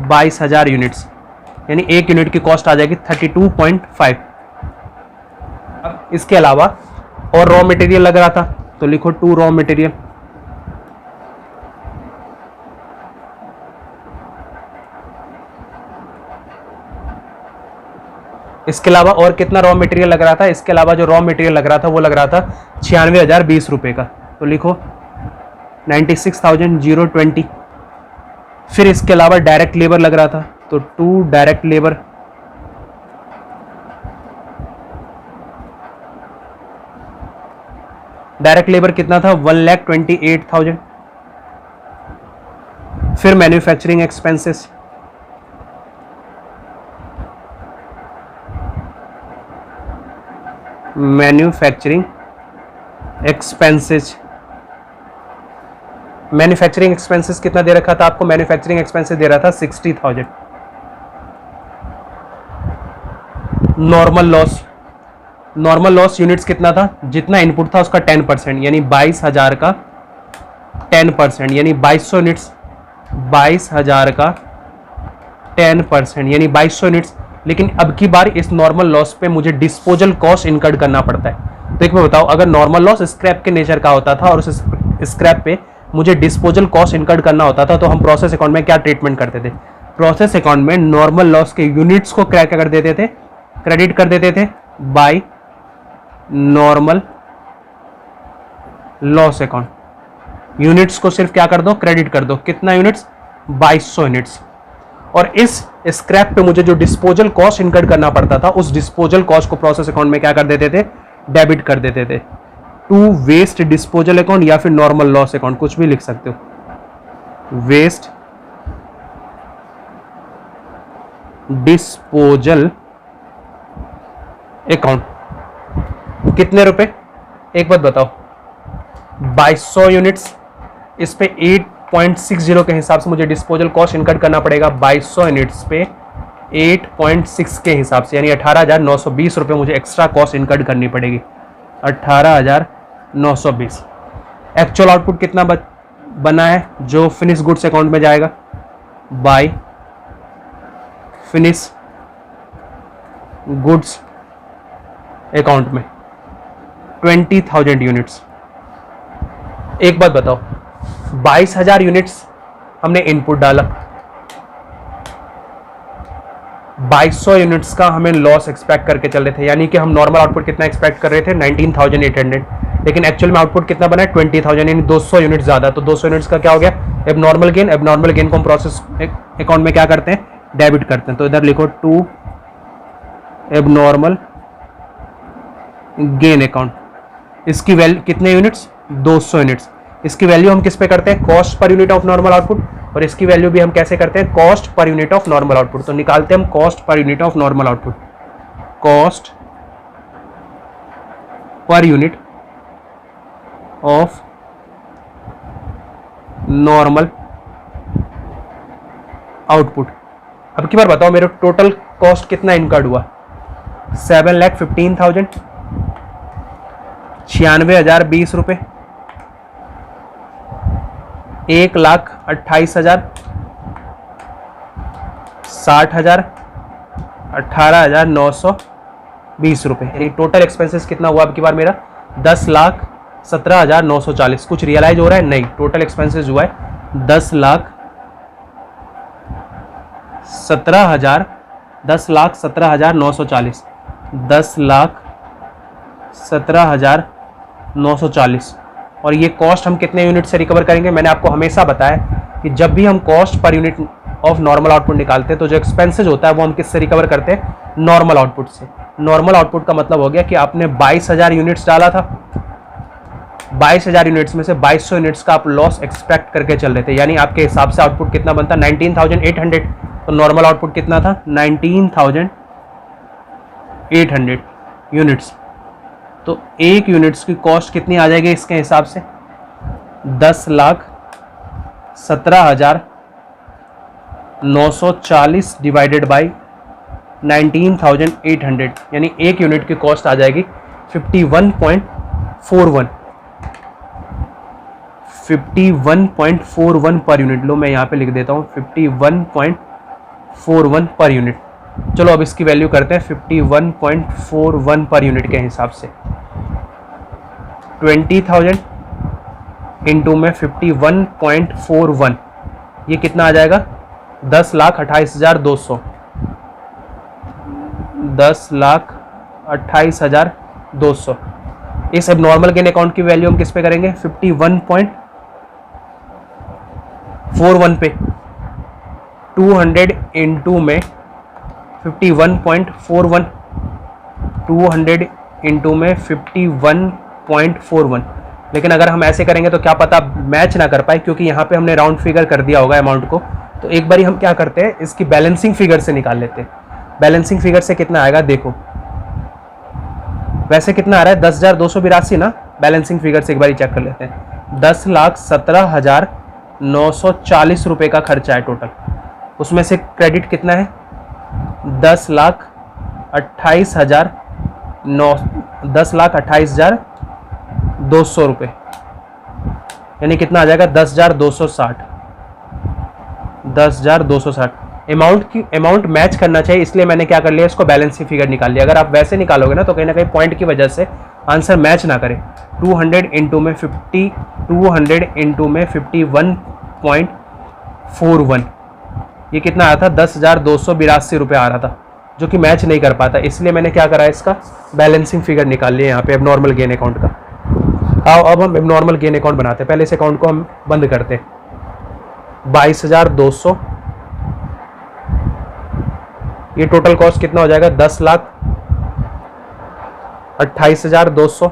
22,000 यूनिट्स, यानी एक यूनिट की कॉस्ट आ जाएगी 32.5। अब इसके अलावा और रॉ मटेरियल लग रहा था, तो लिखो टू रॉ मटेरियल, इसके अलावा और कितना रॉ मटेरियल लग रहा था, इसके अलावा जो रॉ मटेरियल लग रहा था वो लग रहा था 96,020 रुपए का, तो लिखो 96,020। फिर इसके अलावा डायरेक्ट लेबर लग रहा था, तो to direct labour, direct labour कितना था, 1,28,000। फिर manufacturing expenses, manufacturing expenses, manufacturing expenses कितना दे रखा था आपको, मैन्युफैक्चरिंग एक्सपेंसेस दे रहा था 60,000। Normal loss, normal loss units कितना था, जितना इनपुट था उसका 10%, यानी 22,000 का 10%, यानी 2200 यूनिट्स, 22,000 का 10%, यानी 2200 यूनिट्स। लेकिन अब की बार इस नॉर्मल लॉस पे मुझे डिस्पोजल कॉस्ट इनकर्ड करना पड़ता है। तो एक मैं बताऊं, अगर नॉर्मल लॉस स्क्रैप के नेचर का होता था और उस स्क्रैप पे मुझे डिस्पोजल कॉस्ट इनकर्ड करना होता था, तो हम प्रोसेस अकाउंट में क्या ट्रीटमेंट करते थे, प्रोसेस अकाउंट में नॉर्मल लॉस के यूनिट्स को क्या कर देते थे, क्रेडिट कर देते थे by normal loss account. Units को सिर्फ क्या कर दो, क्रेडिट कर दो, कितना यूनिट्स, 2200 यूनिट्स। और इस स्क्रैप पे मुझे जो डिस्पोजल कॉस्ट इनकर्ड करना पड़ता था, उस डिस्पोजल कॉस्ट को प्रोसेस अकाउंट में क्या कर देते थे, डेबिट कर देते थे टू वेस्ट डिस्पोजल अकाउंट, या फिर नॉर्मल लॉस अकाउंट, कुछ भी लिख सकते हो, वेस्ट डिस्पोजल अकाउंट। कितने रुपए, एक बात बताओ, 2200 यूनिट्स, इस पे 8.60 के हिसाब से मुझे डिस्पोजल कॉस्ट इनकर्ड करना पड़ेगा, 2200 यूनिट्स पे 8.6 के हिसाब से, यानी 18,920 रुपए मुझे एक्स्ट्रा कॉस्ट इनकर्ड करनी पड़ेगी, 18,920। एक्चुअल आउटपुट कितना बना है जो फिनिश गुड्स अकाउंट में जाएगा, बाय फिनिश गुड्स अकाउंट में 20,000 यूनिट्स। एक बात बताओ, 22,000 यूनिट्स हमने इनपुट डाला, 2200 यूनिट्स का हमें लॉस एक्सपेक्ट करके चल रहे थे, यानी कि हम नॉर्मल आउटपुट कितना एक्सपेक्ट कर रहे थे, 19,800, लेकिन एक्चुअल में आउटपुट कितना बना है, 20,000, यानी 200 यूनिट ज्यादा। तो 200 यूनिट्स का क्या हो गया, एबनॉर्मल गेन। एबनॉर्मल गेन को हम प्रोसेस अकाउंट में क्या करते हैं, डेबिट करते हैं। तो इधर लिखो टू एबनॉर्मल गेन अकाउंट। इसकी वैल्यू कितने यूनिट्स, 200 यूनिट्स। इसकी वैल्यू हम किस पे करते हैं, cost per unit of normal output, और इसकी वैल्यू भी हम कैसे करते हैं, cost per unit of normal output. तो निकालते हैं हम cost per unit of normal output, cost per unit of normal output. अब की बार बताओ मेरे टोटल कॉस्ट कितना इनकर्ड हुआ, 7,15,000, 96,020 रुपए, 1,28,000, 60,000, 18,920 रुपए। यानी टोटल एक्सपेंसेस कितना हुआ अब की बार मेरा, 10,17,940। कुछ रियलाइज हो रहा है, नहीं, टोटल एक्सपेंसेस हुआ है 10,17,940, 10,17,940। और ये कॉस्ट हम कितने यूनिट से रिकवर करेंगे, मैंने आपको हमेशा बताया कि जब भी हम cost per unit of normal output निकालते हैं तो जो एक्सपेंसेस होता है वो हम किससे रिकवर करते हैं, नॉर्मल आउटपुट से। नॉर्मल आउटपुट का मतलब हो गया कि आपने 22,000 यूनिट्स डाला था, 22,000 यूनिट्स में से 2200 यूनिट्स का आप लॉस एक्सपेक्ट करके चल रहे थे, यानी आपके हिसाब से आउटपुट कितना बनता? 19,800। तो नॉर्मल आउटपुट कितना था? 19,800 यूनिट्स। तो एक यूनिट्स की कॉस्ट कितनी आ जाएगी इसके हिसाब से? 10,17,940 डिवाइडेड बाई 19,800, यानी एक यूनिट की कॉस्ट आ जाएगी 51.41 पर यूनिट। लो मैं यहाँ पे लिख देता हूँ 51.41 पर यूनिट। चलो अब इसकी वैल्यू करते हैं 51.41 पर यूनिट के हिसाब से। 20,000 इंटू में 51.41, ये कितना आ जाएगा? 10,28,200। 10,28,200। इस अब नॉर्मल गेन अकाउंट की वैल्यू हम किस पे करेंगे? 51.41 पे। 200 इंटू में 51.41, 200 इंटू में 51.41। लेकिन अगर हम ऐसे करेंगे तो क्या पता मैच ना कर पाए, क्योंकि यहाँ पे हमने राउंड फिगर कर दिया होगा अमाउंट को। तो एक बारी हम क्या करते हैं, इसकी बैलेंसिंग फिगर से निकाल लेते हैं। बैलेंसिंग फिगर से कितना आएगा देखो, वैसे कितना आ रहा है? 10,282 ना। बैलेंसिंग फिगर से एक बारी चेक कर लेते हैं। 10,17,940 रुपये का खर्चा है टोटल। उसमें से क्रेडिट कितना है? 10,28,200 रुपये, यानी कितना आ जाएगा? 10,260। 10,260 अमाउंट मैच करना चाहिए, इसलिए मैंने क्या कर लिया, इसको बैलेंसिंग फिगर निकाल लिया। अगर आप वैसे निकालोगे ना तो कहीं ना कहीं पॉइंट की वजह से आंसर मैच ना करे। 200 इंटू में 51.41, ये कितना आया था? 10,282 रुपये आ रहा था, जो कि मैच नहीं कर पाता। इसलिए मैंने क्या करा, इसका बैलेंसिंग फिगर निकाल लिया यहाँ पे एबनॉर्मल गेन अकाउंट का। आओ अब हम एबनॉर्मल गेन अकाउंट बनाते हैं। पहले इस अकाउंट को हम बंद करते हैं। 22,200, ये टोटल कॉस्ट कितना हो जाएगा? 10,28,200।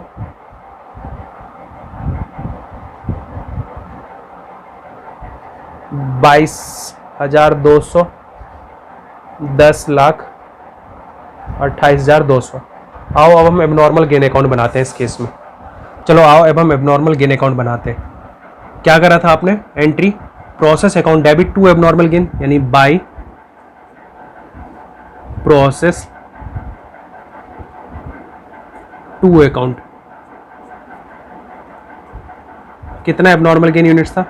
22,200, 10,28,200। आओ अब हम एबनॉर्मल गेन अकाउंट बनाते हैं इस केस में। चलो आओ अब हम एबनॉर्मल गेन अकाउंट बनाते हैं। क्या करा था आपने? Entry process account debit to abnormal gain, यानी बाय प्रोसेस टू अकाउंट। कितना एबनॉर्मल गेन यूनिट्स था?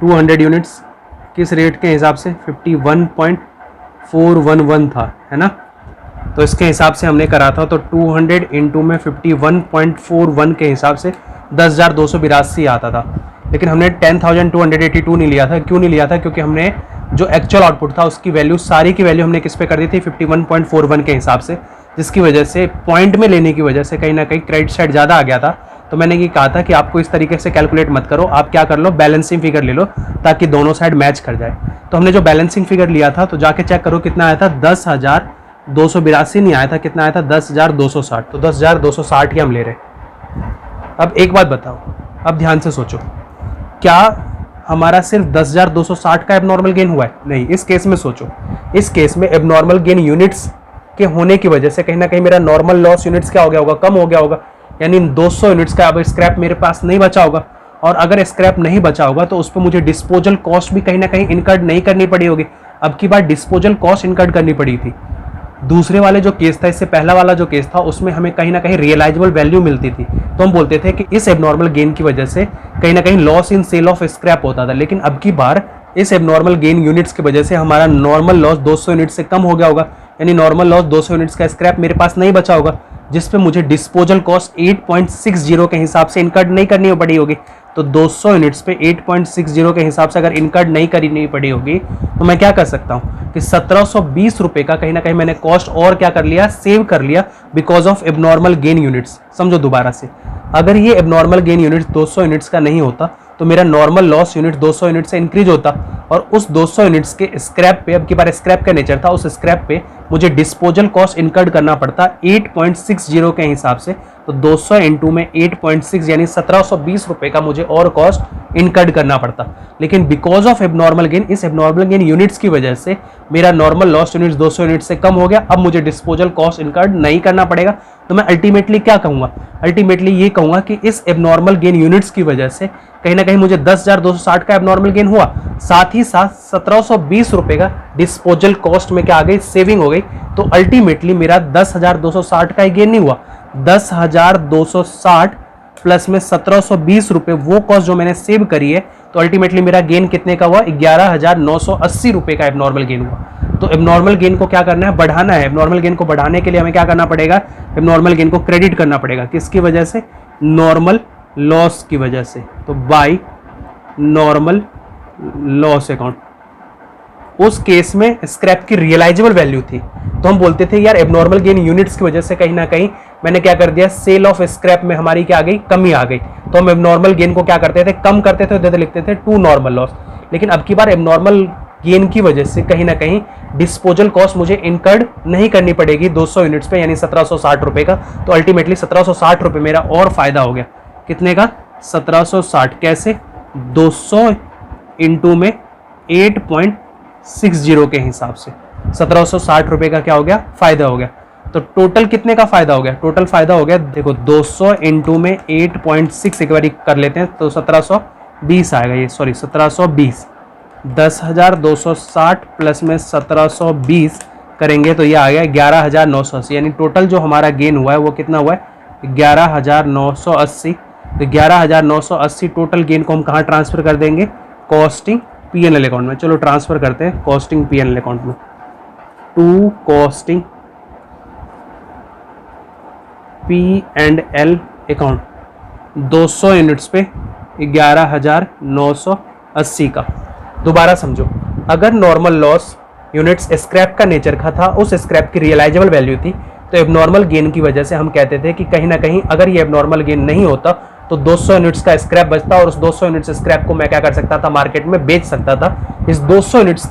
200 यूनिट्स। किस रेट के हिसाब से? 51.411 था, है ना। तो इसके हिसाब से हमने करा था, तो 200 इंटू में 51.41 के हिसाब से 10,282 आता था। लेकिन हमने 10,282 नहीं लिया था। क्यों नहीं लिया था? क्योंकि हमने जो एक्चुअल आउटपुट था उसकी वैल्यू, सारी की वैल्यू हमने किस पे कर दी थी? 51.41 के हिसाब से, जिसकी वजह से पॉइंट में लेने की वजह से कहीं ना कहीं क्रेडिट साइड ज़्यादा आ गया था। तो मैंने ये कहा था कि आपको इस तरीके से कैलकुलेट मत करो, आप क्या कर लो, बैलेंसिंग फिगर ले लो, ताकि दोनों साइड मैच कर जाए। तो हमने जो बैलेंसिंग फिगर लिया था, तो जाके चेक करो कितना आया था? 10,282 नहीं आया था, कितना आया था? 10,260। तो 10,260 ही हम ले रहे। अब एक बात बताओ, अब ध्यान से सोचो, क्या हमारा सिर्फ 10,260 का एबनॉर्मल गेन हुआ है? नहीं। इस केस में सोचो, इस केस में एबनॉर्मल गेन यूनिट्स के होने की वजह से कहीं ना कहीं मेरा नॉर्मल लॉस यूनिट्स क्या हो गया होगा? कम हो गया होगा। यानी 200 यूनिट्स का अब स्क्रैप मेरे पास नहीं बचा होगा, और अगर स्क्रैप नहीं बचा होगा तो उस पर मुझे डिस्पोजल कॉस्ट भी कहीं ना कहीं इनकर्ड नहीं करनी पड़ी होगी। अब की बार डिस्पोजल कॉस्ट इनकर्ड करनी पड़ी थी। दूसरे वाले जो केस था, इससे पहला वाला जो केस था, उसमें हमें कहीं ना कहीं रियलाइजेबल वैल्यू मिलती थी, तो हम बोलते थे कि इस एबनॉर्मल गेन की वजह से कहीं ना कहीं loss in sale of scrap होता था। लेकिन अब की बार इस एबनॉर्मल गेन यूनिट्स की वजह से हमारा नॉर्मल लॉस 200 यूनिट से कम हो गया होगा, यानी नॉर्मल लॉस 200 यूनिट्स का स्क्रैप मेरे पास नहीं बचा होगा, जिस पे मुझे डिस्पोजल कॉस्ट 8.60 के हिसाब से इनकर्ड नहीं करनी पड़ी होगी। तो 200 यूनिट्स पे 8.60 के हिसाब से अगर इनकर्ड नहीं करनी पड़ी होगी, तो मैं क्या कर सकता हूँ कि 1,720 रुपये का कहीं ना कहीं मैंने कॉस्ट और क्या कर लिया, सेव कर लिया, because of abnormal gain units. समझो दोबारा से, अगर ये एबनॉर्मल गेन यूनिट्स 200 यूनिट्स का नहीं होता तो मेरा नॉर्मल लॉस यूनिट 200 यूनिट से इंक्रीज होता और उस 200 यूनिट्स के स्क्रैप पे, अब की बार स्क्रैप का नेचर था, उस स्क्रैप पे मुझे डिस्पोजल कॉस्ट इनकर्ड करना पड़ता 8.60 के हिसाब से। तो 200 इंटू में 8.6 यानी 1720 रुपए का मुझे और कॉस्ट इनकर्ड करना पड़ता। लेकिन बिकॉज ऑफ एबनॉर्मल गेन, इस एबनॉर्मल गेन यूनिट्स की वजह से मेरा नॉर्मल लॉस यूनिट्स 200 यूनिट से कम हो गया। अब मुझे डिस्पोजल कॉस्ट इनकर्ड नहीं करना पड़ेगा। तो मैं अल्टीमेटली क्या कहूंगा, अल्टीमेटली ये कहूंगा कि इस एबनॉर्मल गेन यूनिट्स की वजह से कहीं ना कहीं मुझे 10,260 का एबनॉर्मल गेन हुआ, साथ ही साथ 1720 रुपए का डिस्पोजल कॉस्ट में क्या आ गई, सेविंग हो गई। तो अल्टीमेटली मेरा 10,260 का ही गेन नहीं हुआ, 10,260 प्लस में 1720 रुपए वो कॉस्ट जो मैंने सेव करी है। तो अल्टीमेटली मेरा गेन कितने का हुआ, 11,980 रुपए का एबनॉर्मल गेन हुआ। तो एबनॉर्मल गेन को क्या करना है, बढ़ाना है। एबनॉर्मल गेन को बढ़ाने के लिए हमें क्या करना पड़ेगा, एबनॉर्मल गेन को क्रेडिट करना पड़ेगा। किसकी वजह से, नॉर्मल लॉस की वजह से। तो बाय नॉर्मल लॉस अकाउंट। उस केस में स्क्रैप की रियलाइजेबल वैल्यू थी, तो हम बोलते थे यार एबनॉर्मल गेन यूनिट्स की वजह से कहीं ना कहीं मैंने क्या कर दिया, सेल ऑफ स्क्रैप में हमारी क्या आ गई, कमी आ गई। तो हम एबनॉर्मल गेन को क्या करते थे, कम करते थे, तो लिखते थे टू नॉर्मल लॉस। लेकिन अब की बार एबनॉर्मल गेन की वजह से कहीं ना कहीं डिस्पोजल कॉस्ट मुझे इनकर्ड नहीं करनी पड़ेगी 200 यूनिट्स पे, यानी 1760 रुपए का। तो अल्टीमेटली 1760 रुपए मेरा और फायदा हो गया। कितने का, 1760। कैसे, 200 इंटू में 8.60 के हिसाब से 1760 रुपए का क्या हो गया, फायदा हो गया। तो टोटल कितने का फायदा हो गया, टोटल फायदा हो गया, देखो 200 इंटू में 8.6 एक बार कर लेते हैं तो 1720 आएगा, ये सॉरी 1720। 10,260 प्लस में 1720 करेंगे तो ये आ गया 11,980, यानी टोटल जो हमारा गेन हुआ है वो कितना हुआ है, 11,980। तो 11,980 टोटल गेन को हम कहाँ ट्रांसफर कर देंगे, कॉस्टिंग पीएनएल अकाउंट में। चलो ट्रांसफर करते हैं कॉस्टिंग पीएनएल अकाउंट में। To costing P&L account 200 units पे 11,980 का। दोबारा समझो, अगर नॉर्मल लॉस यूनिट्स स्क्रैप का नेचर का था, उस स्क्रैप की रियलाइजेबल वैल्यू थी, तो एबनॉर्मल गेन की वजह से हम कहते थे कि कहीं ना कहीं अगर ये एबनॉर्मल गेन नहीं होता तो 200 यूनिट्स का स्क्रैप बचता और उस 200 यूनिट्स स्क्रैप को मैं क्या कर सकता था, मार्केट में बेच सकता था। इस 200 यूनिट्स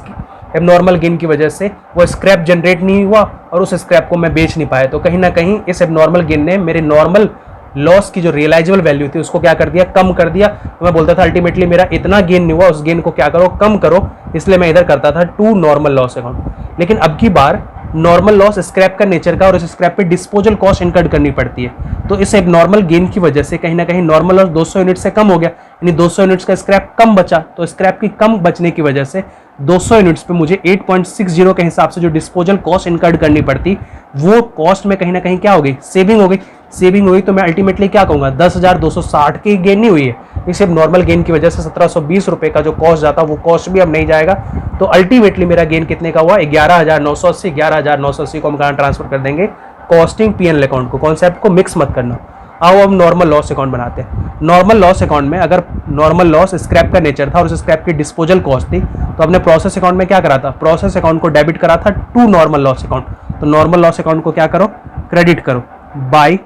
एबनॉर्मल गेन की वजह से वो स्क्रैप जनरेट नहीं हुआ और उस स्क्रैप को मैं बेच नहीं पाया। तो कहीं ना कहीं इस एबनॉर्मल गेन ने मेरे नॉर्मल लॉस की जो रियलाइजेबल वैल्यू थी उसको क्या कर दिया, कम कर दिया। तो मैं बोलता था अल्टीमेटली मेरा इतना गेन नहीं हुआ, उस गेन को क्या करो, कम करो। इसलिए मैं इधर करता था टू नॉर्मल लॉस अकाउंट। लेकिन अब की बार नॉर्मल लॉस स्क्रैप का नेचर का और इस स्क्रैप पे डिस्पोजल कॉस्ट इनकर्ड करनी पड़ती है। तो इस एबनॉर्मल गेन की वजह से कहीं ना कहीं नॉर्मल लॉस 200 यूनिट से कम हो गया, यानी 200 यूनिट्स का स्क्रैप कम बचा। तो स्क्रैप की कम बचने की वजह से 200 यूनिट्स पे मुझे 8.60 के हिसाब से जो डिस्पोजल कॉस्ट इनकर्ड करनी पड़ती, वो कॉस्ट में कहीं ना कहीं क्या हो गई, सेविंग हो गई। सेविंग हुई तो मैं अल्टीमेटली क्या कहूंगा, 10,260 की गेन नहीं हुई है। इस नॉर्मल गेन की वजह से 1720 रुपए का जो कॉस्ट जाता वो कॉस्ट भी अब नहीं जाएगा। तो अल्टीमेटली मेरा गेन कितने का हुआ, 11,980। 11,980 को हम कहाँ ट्रांसफर कर देंगे, कॉस्टिंग पीएनएल अकाउंट को। कॉन्सेप्ट को मिक्स मत करना। आओ अब नॉर्मल लॉस अकाउंट बनाते हैं। नॉर्मल लॉस अकाउंट में अगर नॉर्मल लॉस स्क्रैप का नेचर था और उस स्क्रैप की डिस्पोजल कॉस्ट थी, तो हमने प्रोसेस अकाउंट में क्या करा था, प्रोसेस अकाउंट को डेबिट करा था टू नॉर्मल लॉस अकाउंट। तो नॉर्मल लॉस अकाउंट को क्या करो, क्रेडिट करो बाय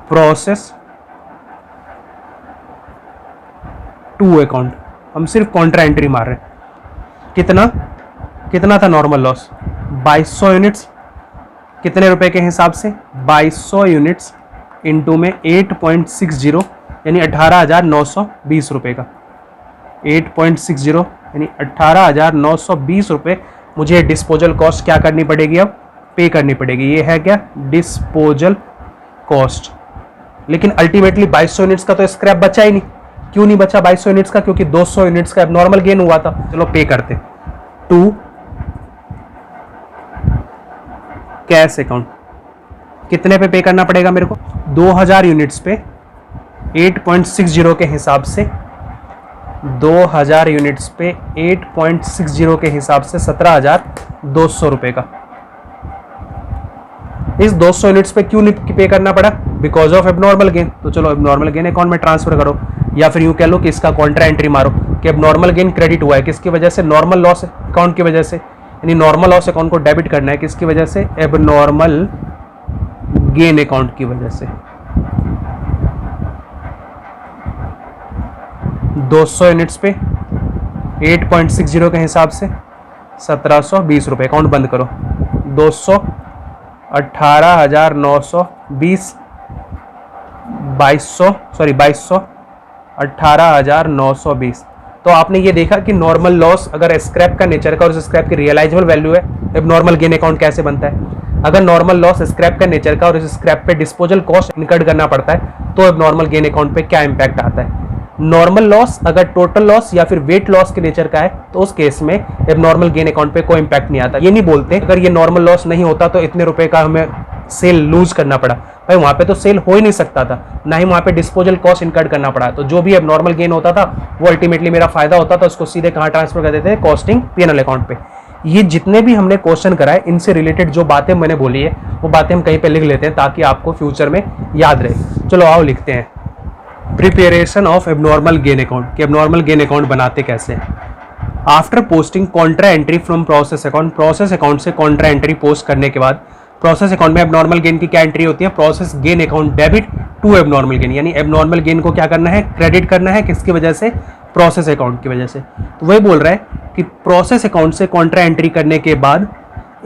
प्रोसेस टू अकाउंट। हम सिर्फ कॉन्ट्रा एंट्री मार रहे हैं। कितना था नॉर्मल लॉस, 2200 यूनिट्स। कितने रुपए के हिसाब से, 2200 यूनिट्स इंटू में 8.60 यानी 18,920 रुपए का। 8.60 यानी 18,920 रुपए मुझे डिस्पोजल कॉस्ट क्या करनी पड़ेगी, अब पे करनी पड़ेगी। ये है क्या, डिस्पोजल कॉस्ट। लेकिन अल्टीमेटली 2200 यूनिट्स का तो स्क्रैप बचा ही नहीं। क्यों नहीं बचा 2200 यूनिट्स का, क्योंकि 200 यूनिट्स का एबनॉर्मल गेन हुआ था। चलो पे करते, टू कैश अकाउंट। कितने पे करना पड़ेगा मेरे को, 2000 यूनिट्स पे 8.60 के हिसाब से, 2000 यूनिट्स पे 8.60 के हिसाब से 17,200 रुपए का। इस 200 यूनिट्स पे क्यों नहीं पे करना पड़ा, बिकॉज ऑफ एबनॉर्मल गेन। तो चलो एबनॉर्मल गेन अकाउंट में ट्रांसफर करो, या फिर यूं कह लो कि इसका कॉन्ट्रा एंट्री मारो कि एबनॉर्मल गेन क्रेडिट हुआ है किसकी वजह से, नॉर्मल लॉस अकाउंट की वजह से। यानी नॉर्मल लॉस अकाउंट को डेबिट करना है किसकी वजह से, एबनॉर्मल गेन अकाउंट की वजह से। 200 यूनिट्स पे 8.60 के हिसाब से 1720 रुपये। अकाउंट बंद करो। 200, 18,920, 2200, 18,920। तो आपने ये देखा कि नॉर्मल लॉस अगर स्क्रैप का नेचर का और उस स्क्रैप की रियलाइजेबल वैल्यू है, एबनॉर्मल गेन अकाउंट कैसे बनता है। अगर नॉर्मल लॉस स्क्रैप का नेचर का और इस स्क्रैप पे डिस्पोजल कॉस्ट इनकर्ड करना पड़ता है तो एबनॉर्मल गेन अकाउंट पे क्या इंपैक्ट आता है। नॉर्मल लॉस अगर टोटल लॉस या फिर वेट लॉस के नेचर का है तो उस केस में एबनॉर्मल गेन अकाउंट पे कोई इंपैक्ट नहीं आता। ये नहीं बोलते अगर ये नॉर्मल लॉस नहीं होता तो इतने रुपए का हमें सेल लूज करना पड़ा, भाई वहां पे तो सेल हो ही नहीं सकता था, ना ही वहां पे डिस्पोजल कॉस्ट इनकर्ड करना पड़ा। तो जो भी एबनॉर्मल गेन होता था वो अल्टीमेटली मेरा फायदा होता था, उसको सीधे कहां ट्रांसफर कर देते थे, कॉस्टिंग पीएनएल अकाउंट पे। ये जितने भी हमने क्वेश्चन कराए इनसे रिलेटेड जो बातें मैंने बोली है वो बातें हम कहीं पे लिख लेते हैं ताकि आपको फ्यूचर में याद रहे। चलो आओ लिखते हैं। Preparation of abnormal gain account कि एबनॉर्मल गेन अकाउंट बनाते कैसे हैं। After posting contra entry from process account से कॉन्ट्रा एंट्री पोस्ट करने के बाद प्रोसेस अकाउंट में एबनॉर्मल गेन की क्या एंट्री होती है, process gain account debit to abnormal gain, यानी एबनॉर्मल गेन को क्या करना है, क्रेडिट करना है। किसकी वजह से, प्रोसेस अकाउंट की वजह से। तो वही बोल रहा है कि प्रोसेस अकाउंट से कॉन्ट्रा एंट्री करने के बाद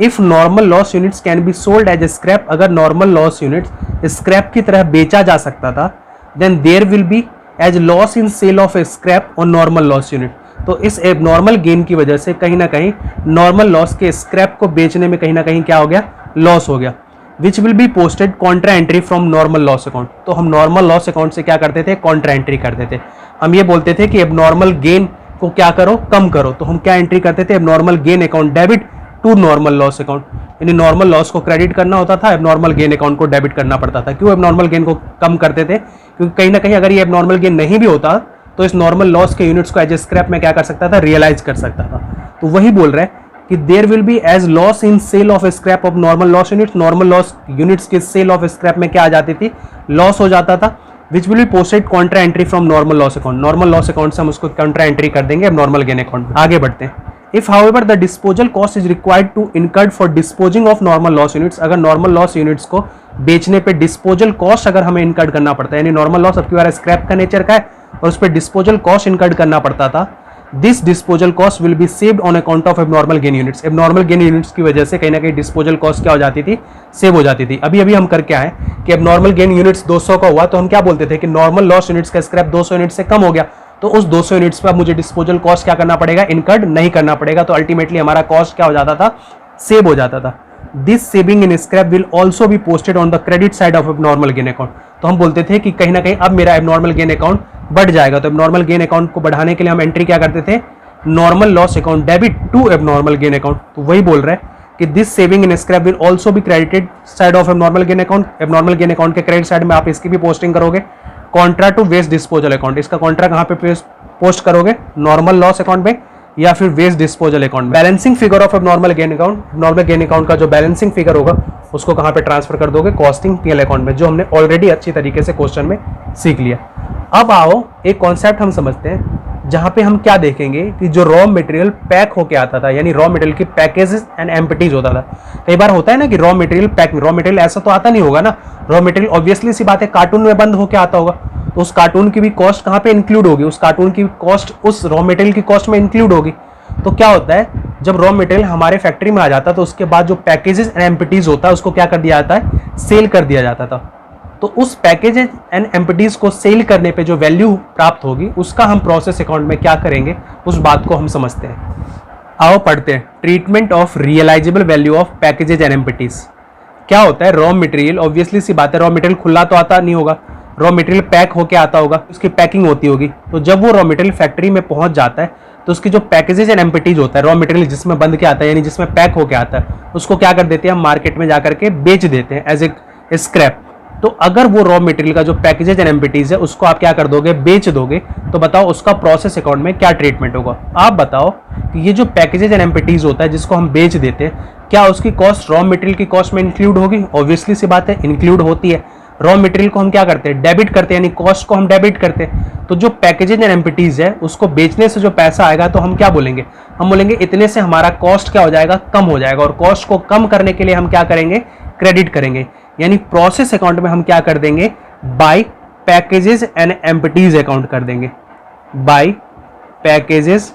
if normal loss units can be sold as scrap, अगर नॉर्मल लॉस यूनिट्स स्क्रैप की तरह बेचा जा सकता था, then there will be as loss in sale of scrap on normal loss unit. तो इस एबनॉर्मल गेन की वजह से कहीं ना कहीं नॉर्मल लॉस के स्क्रैप को बेचने में कहीं ना कहीं क्या हो गया, लॉस हो गया। विच will be posted contra entry from normal loss account. तो हम नॉर्मल लॉस अकाउंट से क्या करते थे, कॉन्ट्रा एंट्री करते थे। हम ये बोलते थे कि एबनॉर्मल गेन को क्या करो, कम करो। तो हम क्या एंट्री करते थे, abnormal gain account debit to normal loss account, यानी नॉर्मल लॉस को क्रेडिट करना होता था, एबनॉर्मल गेन अकाउंट को डेबिट करना पड़ता था। क्यों एबनॉर्मल गेन को कम करते थे, क्योंकि कहीं ना कहीं अगर ये एबनॉर्मल गेन नहीं भी होता तो इस नॉर्मल लॉस के यूनिट्स को एज स्क्रैप में क्या कर सकता था, रियलाइज कर सकता था। तो वही बोल रहे हैं कि there will be as loss in sale of scrap of normal loss units. Normal loss units के सेल ऑफ स्क्रैप में क्या आ जाती थी, लॉस हो जाता था। Which will be posted contra entry from normal loss account, normal loss account से हम उसको कॉन्ट्रा एंट्री कर देंगे अब नॉर्मल गेन अकाउंट में। आगे बढ़ते हैं। If however the disposal cost is required to incurred for disposing of normal loss units, अगर नॉर्मल लॉस यूनिट्स को बेचने पे डिस्पोजल कॉस्ट अगर हमें इनकर्ड करना पड़ता है, यानी नॉर्मल लॉस अब की बार स्क्रैप का नेचर का है और उस पर डिस्पोजल कॉस्ट इनकर्ड करना पड़ता था, this disposal cost will be saved on account of abnormal gain units. Abnormal gain units की वजह से कहीं ना कहीं डिस्पोजल कॉस्ट क्या हो जाती थी, सेव हो जाती थी। अभी अभी हम करके आए कि एबनॉर्मल गेन यूनिट्स 200 का हुआ तो हम क्या बोलते थे कि नॉर्मल लॉस यूनिट्स का स्क्रैप 200 यूनिट से कम हो गया, तो उस 200 यूनिट्स पर मुझे डिस्पोजल कॉस्ट क्या करना पड़ेगा, इनकर्ड नहीं करना पड़ेगा। तो अल्टीमेटली हमारा कॉस्ट क्या हो जाता था, सेव हो जाता था। This saving in scrap will also be posted on the credit side of abnormal gain account. तो हम बोलते थे कि कहीं ना कहीं अब मेरा एबनॉर्मल गेन अकाउंट बढ़ जाएगा। तो एबनॉर्मल गेन अकाउंट को बढ़ाने के लिए हम एंट्री क्या करते थे, normal loss account debit to abnormal gain account. तो वही बोल रहा है कि this saving in scrap will also be credited side of abnormal gain account. Abnormal gain account के क्रेडिट साइड में आप इसकी भी पोस्टिंग करोगे। Contra to waste disposal account, इसका कॉन्ट्रा कहाँ पे पोस्ट करोगे, नॉर्मल लॉस अकाउंट में या फिर waste disposal account. Balancing figure of abnormal gain account, normal gain account का जो बैलेंसिंग फिगर होगा उसको कहाँ पे ट्रांसफर कर दोगे, कॉस्टिंग पीएल अकाउंट में, जो हमने ऑलरेडी अच्छी तरीके से क्वेश्चन में सीख लिया। अब आओ एक कॉन्सेप्ट हम समझते हैं जहां पे हम क्या देखेंगे कि जो रॉ मटेरियल पैक होके आता था, यानी रॉ मटेरियल की पैकेजेस एंड एम्प्टीज होता था। कई बार होता है ना कि raw material packing, raw material ऐसा तो आता नहीं होगा ना, रॉ मटेरियल ऑब्वियसली सी बात है कार्टून में बंद होके आता होगा, तो उस कार्टून की भी कॉस्ट कहाँ पे इंक्लूड होगी, उस कार्टून की कॉस्ट उस रॉ मटेरियल की कॉस्ट में इंक्लूड होगी। तो क्या होता है, जब रॉ मटेरियल हमारे फैक्ट्री में आ जाता है तो उसके बाद जो पैकेजेस एंड एम्प्टीज होता है उसको क्या कर दिया जाता है, सेल कर दिया जाता था। तो उस पैकेजेस एंड एम्प्टीज को सेल करने पे जो वैल्यू प्राप्त होगी उसका हम प्रोसेस अकाउंट में क्या करेंगे, उस बात को हम समझते हैं। आओ पढ़ते हैं। Treatment of realisable value of packages and empties. क्या होता है, रॉ मटेरियल ऑब्वियसली सी बात है, रॉ मटेरियल खुला तो आता नहीं होगा, रॉ मटेरियल पैक होके आता होगा, उसकी पैकिंग होती होगी। तो जब वो रॉ मटेरियल फैक्ट्री में पहुंच जाता है तो उसकी जो पैकेजेस एंड एम्प्टीज होता है, रॉ मटेरियल जिसमें बंद के आता है यानी जिसमें पैक होके आता है, उसको क्या कर देते हैं हम, मार्केट में जाकर के बेच देते हैं एज ए स्क्रैप। तो अगर वो रॉ मटेरियल का जो पैकेजेस एंड एम्प्टीज है उसको आप क्या कर दोगे, बेच दोगे, तो बताओ उसका प्रोसेस अकाउंट में क्या ट्रीटमेंट होगा। आप बताओ कि ये जो पैकेजेस एंड एम्प्टीज होता है जिसको हम बेच देते हैं, क्या उसकी कॉस्ट रॉ मटेरियल की कॉस्ट में इंक्लूड होगी, ऑब्वियसली सी बात है इंक्लूड होती है। रॉ मटेरियल को हम क्या करते हैं, डेबिट करते हैं, यानी कॉस्ट को हम डेबिट करते हैं। तो जो पैकेजेज एंड एम्प्टीज है उसको बेचने से जो पैसा आएगा तो हम क्या बोलेंगे, हम बोलेंगे इतने से हमारा कॉस्ट क्या हो जाएगा, कम हो जाएगा। और कॉस्ट को कम करने के लिए हम क्या करेंगे, क्रेडिट करेंगे, यानी प्रोसेस अकाउंट में हम क्या कर देंगे, by packages and empties account कर देंगे। By packages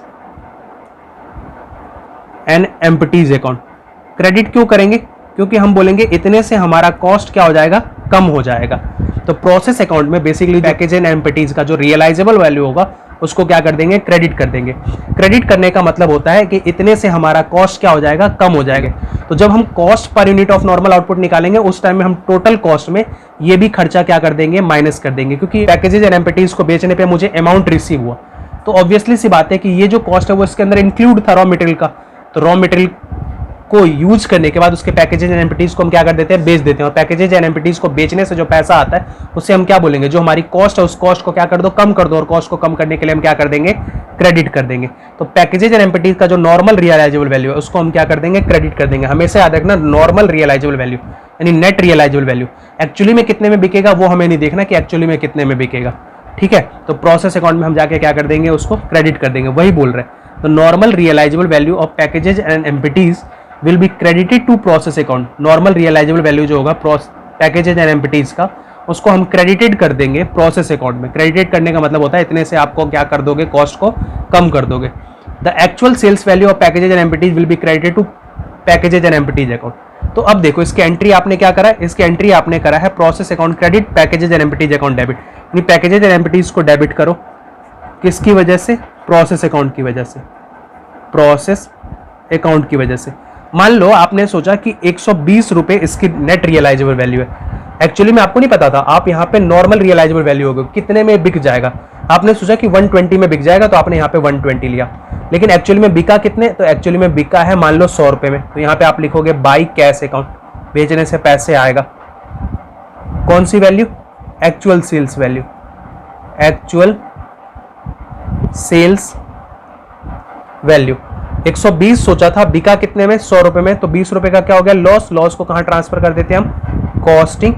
and empties account. Credit क्यों करेंगे? क्योंकि हम बोलेंगे इतने से हमारा कॉस्ट क्या हो जाएगा, कम हो जाएगा। तो प्रोसेस अकाउंट में बेसिकली पैकेज एंड एम्प्टीज का जो रियलाइजेबल वैल्यू होगा उसको क्या कर देंगे, क्रेडिट कर देंगे। क्रेडिट करने का मतलब होता है कि इतने से हमारा कॉस्ट क्या हो जाएगा, कम हो जाएगा। तो जब हम cost per unit of normal output निकालेंगे उस टाइम में हम टोटल कॉस्ट में ये भी खर्चा क्या कर देंगे, माइनस कर देंगे। क्योंकि पैकेजेज एंड एम्प्टीज को बेचने पे मुझे अमाउंट रिसीव हुआ, तो ऑब्वियसली सी बात है कि ये जो कॉस्ट है वो इसके अंदर इंक्लूड था रॉ मटेरियल का। तो रॉ मटेरियल को यूज करने के बाद उसके पैकेजेज एंड एम्प्टीज को हम क्या कर देते हैं, बेच देते हैं। और पैकेजेज एंड एम्प्टीज को बेचने से जो पैसा आता है उससे हम क्या बोलेंगे, जो हमारी कॉस्ट है उस कॉस्ट को क्या कर दो, कम कर दो। और कॉस्ट को कम करने के लिए हम क्या कर देंगे, क्रेडिट कर देंगे। तो पैकेजेज एंड एम्प्टीज का जो नॉर्मल रियलाइजेबल वैल्यू है उसको हम क्या कर देंगे, क्रेडिट कर देंगे। हमेशा याद रखना, नॉर्मल रियलाइजेबल वैल्यू यानी नेट रियलाइजेबल वैल्यू। एक्चुअली में कितने में बिकेगा वो हमें नहीं देखना कि एक्चुअली में कितने में बिकेगा, ठीक है। तो प्रोसेस अकाउंट में हम जाके क्या कर देंगे, उसको क्रेडिट कर देंगे, वही बोल रहे हैं। तो normal realisable value of packages and empties will be credited to process account. Normal realisable value जो होगा पैकेजेज एंड एम्प्टीज का, उसको हम क्रेडिटेड कर देंगे प्रोसेस अकाउंट में। क्रेडिटेड करने का मतलब होता है इतने से आपको क्या कर दोगे, कॉस्ट को कम कर दोगे। The actual sales value of packages and empties will be credited to packages and empties account. तो अब देखो इसकी एंट्री आपने क्या करा है, इसकी एंट्री आपने करा है process account credit, packages and empties account debit. यानी पैकेजेज एंड एम्प्टीज को डेबिट करो, किसकी वजह से, प्रोसेस अकाउंट की वजह से, प्रोसेस अकाउंट की वजह से। मान लो आपने सोचा कि 120 रुपए इसकी नेट रियलाइजेबल वैल्यू है। एक्चुअली में आपको नहीं पता था, आप यहाँ पे नॉर्मल रियलाइजेबल वैल्यू होगा कितने में बिक जाएगा। आपने सोचा कि 120 में बिक जाएगा तो आपने यहाँ पे 120 लिया, लेकिन एक्चुअली में बिका कितने, तो एक्चुअली में बिका है मान लो 100 रुपए में। तो यहाँ पे आप लिखोगे बाय कैश अकाउंट, बेचने से पैसे आएगा। कौन सी value, actual sales value, actual sales value. 120 सोचा था, बिका कितने में, 100 रुपए में। तो 20 रुपए का क्या हो गया, लॉस। लॉस को कहां ट्रांसफर कर देते हैं हम, कॉस्टिंग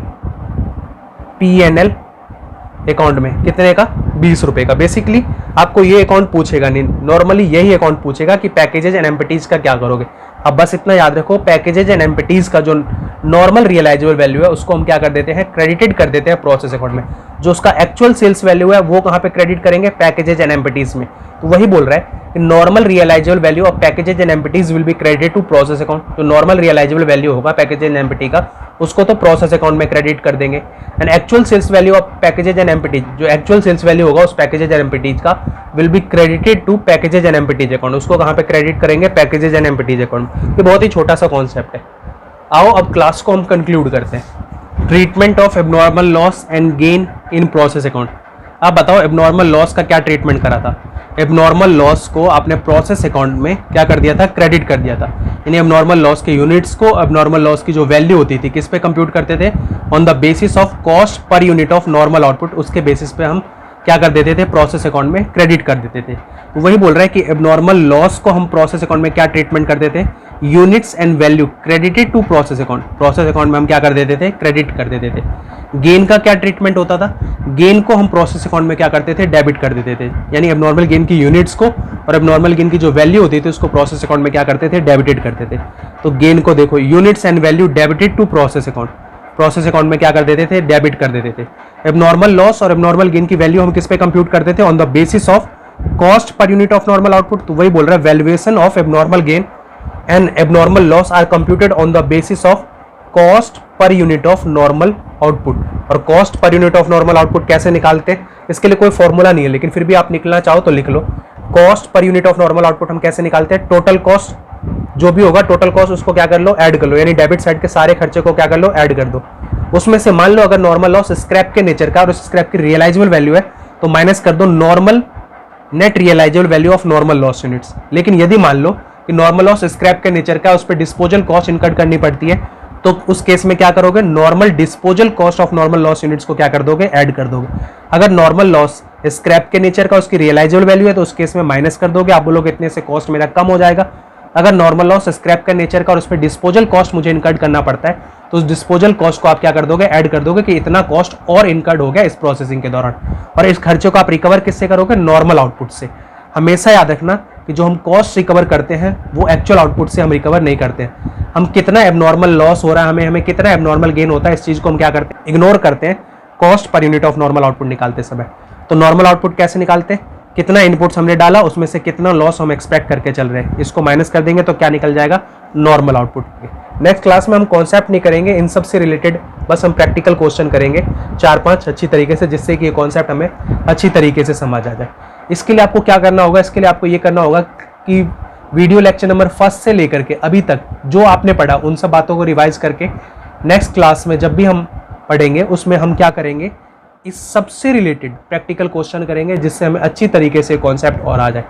P&L अकाउंट में। कितने का, 20 रुपए का। बेसिकली आपको ये अकाउंट पूछेगा नहीं, नॉर्मली यही अकाउंट पूछेगा कि पैकेजेज एंड एम्प्टीज का क्या करोगे। अब बस इतना याद रखो, पैकेजेज एंड एम्प्टीज का जो नॉर्मल रियलाइजेबल वैल्यू है उसको हम क्या कर देते हैं, क्रेडिटेड कर देते हैं प्रोसेस अकाउंट में। जो उसका एक्चुअल सेल्स वैल्यू है वो कहां पे क्रेडिट करेंगे, पैकेजेज एंड एम्प्टीज में। तो वही बोल रहा है कि normal realisable value of packages and empties will be credited to process account. जो नॉर्मल रियलाइजेबल वैल्यू होगा पैकेज एंड एम्प्टी का, उसको तो प्रोसेस अकाउंट में क्रेडिट कर देंगे। And actual sales value of packages and empties, जो एक्चुअल सेल्स वैल्यू होगा उस पैकेजेज एंड एम्प्टीज का, will be credited to packages and empties account. उसको कहां पे क्रेडिट करेंगे, पैकेजेज एंड एम्प्टीज अकाउंट। ये बहुत ही छोटा सा कॉन्सेप्ट है। आओ अब क्लास को हम कंक्लूड करते हैं। Treatment of abnormal loss and gain in process account. आप बताओ एबनॉर्मल लॉस का क्या ट्रीटमेंट करा था। एबनॉर्मल लॉस को आपने प्रोसेस अकाउंट में क्या कर दिया था, क्रेडिट कर दिया था। यानी एबनॉर्मल लॉस के यूनिट्स को, एबनॉर्मल लॉस की जो वैल्यू होती थी किस पे कंप्यूट करते थे, on the basis of cost per unit of normal output. उसके बेसिस पे हम क्या कर देते थे, प्रोसेस अकाउंट में क्रेडिट कर देते थे। तो वही बोल रहा है कि एबनॉर्मल लॉस को हम प्रोसेस अकाउंट में क्या ट्रीटमेंट कर देते थे, units and value credited to process account. Process account में हम क्या कर देते थे, क्रेडिट कर देते थे। गेन का क्या ट्रीटमेंट होता था, गेन को हम प्रोसेस अकाउंट में क्या करते थे, डेबिट कर देते थे। यानी एबनॉर्मल गेन की यूनिट्स को और एबनॉर्मल गेन की जो वैल्यू होती थी उसको प्रोसेस अकाउंट में क्या करते थे, डेबिटेड करते थे। तो गेन को देखो, units and value debited to process account, process account में क्या कर देते थे, डेबिट कर देते थे। एबनॉर्मल लॉस और एबनॉर्मल गेन की वैल्यू हम किस पे कंप्यूट करते थे, on the basis of cost per unit of normal output. तो वही बोल रहा है, valuation of abnormal gain and abnormal loss are computed on the basis of cost per unit of normal output. और cost per unit of normal output कैसे निकालते हैं, इसके लिए कोई फॉर्मूला नहीं है, लेकिन फिर भी आप निकलना चाहो तो लिख लो। Cost per unit of normal output हम कैसे निकालते हैं, टोटल कॉस्ट जो भी होगा, टोटल कॉस्ट उसको क्या कर लो, ऐड कर लो। यानी डेबिट साइड के सारे खर्चे को क्या कर लो, ऐड कर दो। उसमें से मान लो अगर नॉर्मल लॉस स्क्रैप के नेचर का और उस स्क्रैप की रियलाइजेबल वैल्यू है तो माइनस कर दो normal net realizable value of normal loss units. लेकिन यदि मान लो कि नॉर्मल लॉस स्क्रैप के नेचर का, उस पर डिस्पोजल कॉस्ट इनकट करनी पड़ती है, तो उस केस में क्या करोगे, normal disposal cost of normal loss units को क्या कर दोगे, ऐड कर दोगे। अगर नॉर्मल लॉस स्क्रैप के नेचर का, उसकी रियलाइजेबल वैल्यू है तो उस केस में माइनस कर दोगे। आप बोलोगे इतने से कॉस्ट मेरा कम हो जाएगा। अगर नॉर्मल लॉस स्क्रैप का नेचर का और उस पर डिस्पोजल कॉस्ट मुझे इनकट करना पड़ता है तो उस डिस्पोजल कॉस्ट को आप क्या कर दोगे, ऐड कर दोगे कि इतना कॉस्ट और इनकट हो गया इस प्रोसेसिंग के दौरान। और इस खर्चे को आप रिकवर किससे करोगे, नॉर्मल आउटपुट से। हमेशा याद रखना कि जो हम कॉस्ट रिकवर करते हैं वो एक्चुअल आउटपुट से हम रिकवर नहीं करते हैं। हम कितना एबनॉर्मल लॉस हो रहा है, हमें कितना एबनॉर्मल गेन होता है, इस चीज को हम क्या करते हैं, इग्नोर करते हैं cost per unit of normal output निकालते समय। तो नॉर्मल आउटपुट कैसे निकालते हैं, कितना इनपुट्स हमने डाला उसमें से कितना लॉस हम एक्सपेक्ट करके चल रहे हैं, इसको माइनस कर देंगे तो क्या निकल जाएगा, नॉर्मल आउटपुट। नेक्स्ट क्लास में हम कॉन्सेप्ट नहीं करेंगे इन सब से रिलेटेड, बस हम प्रैक्टिकल क्वेश्चन करेंगे 4-5 अच्छी तरीके से, जिससे कि ये कॉन्सेप्ट हमें अच्छी तरीके से समझ आ जाए। इसके लिए आपको क्या करना होगा, इसके लिए आपको ये करना होगा कि वीडियो लेक्चर नंबर 1 से लेकर के अभी तक जो आपने पढ़ा उन सब बातों को रिवाइज करके नेक्स्ट क्लास में जब भी हम पढ़ेंगे उसमें हम क्या करेंगे, इस सबसे रिलेटेड प्रैक्टिकल क्वेश्चन करेंगे, जिससे हमें अच्छी तरीके से कॉन्सेप्ट और आ जाए।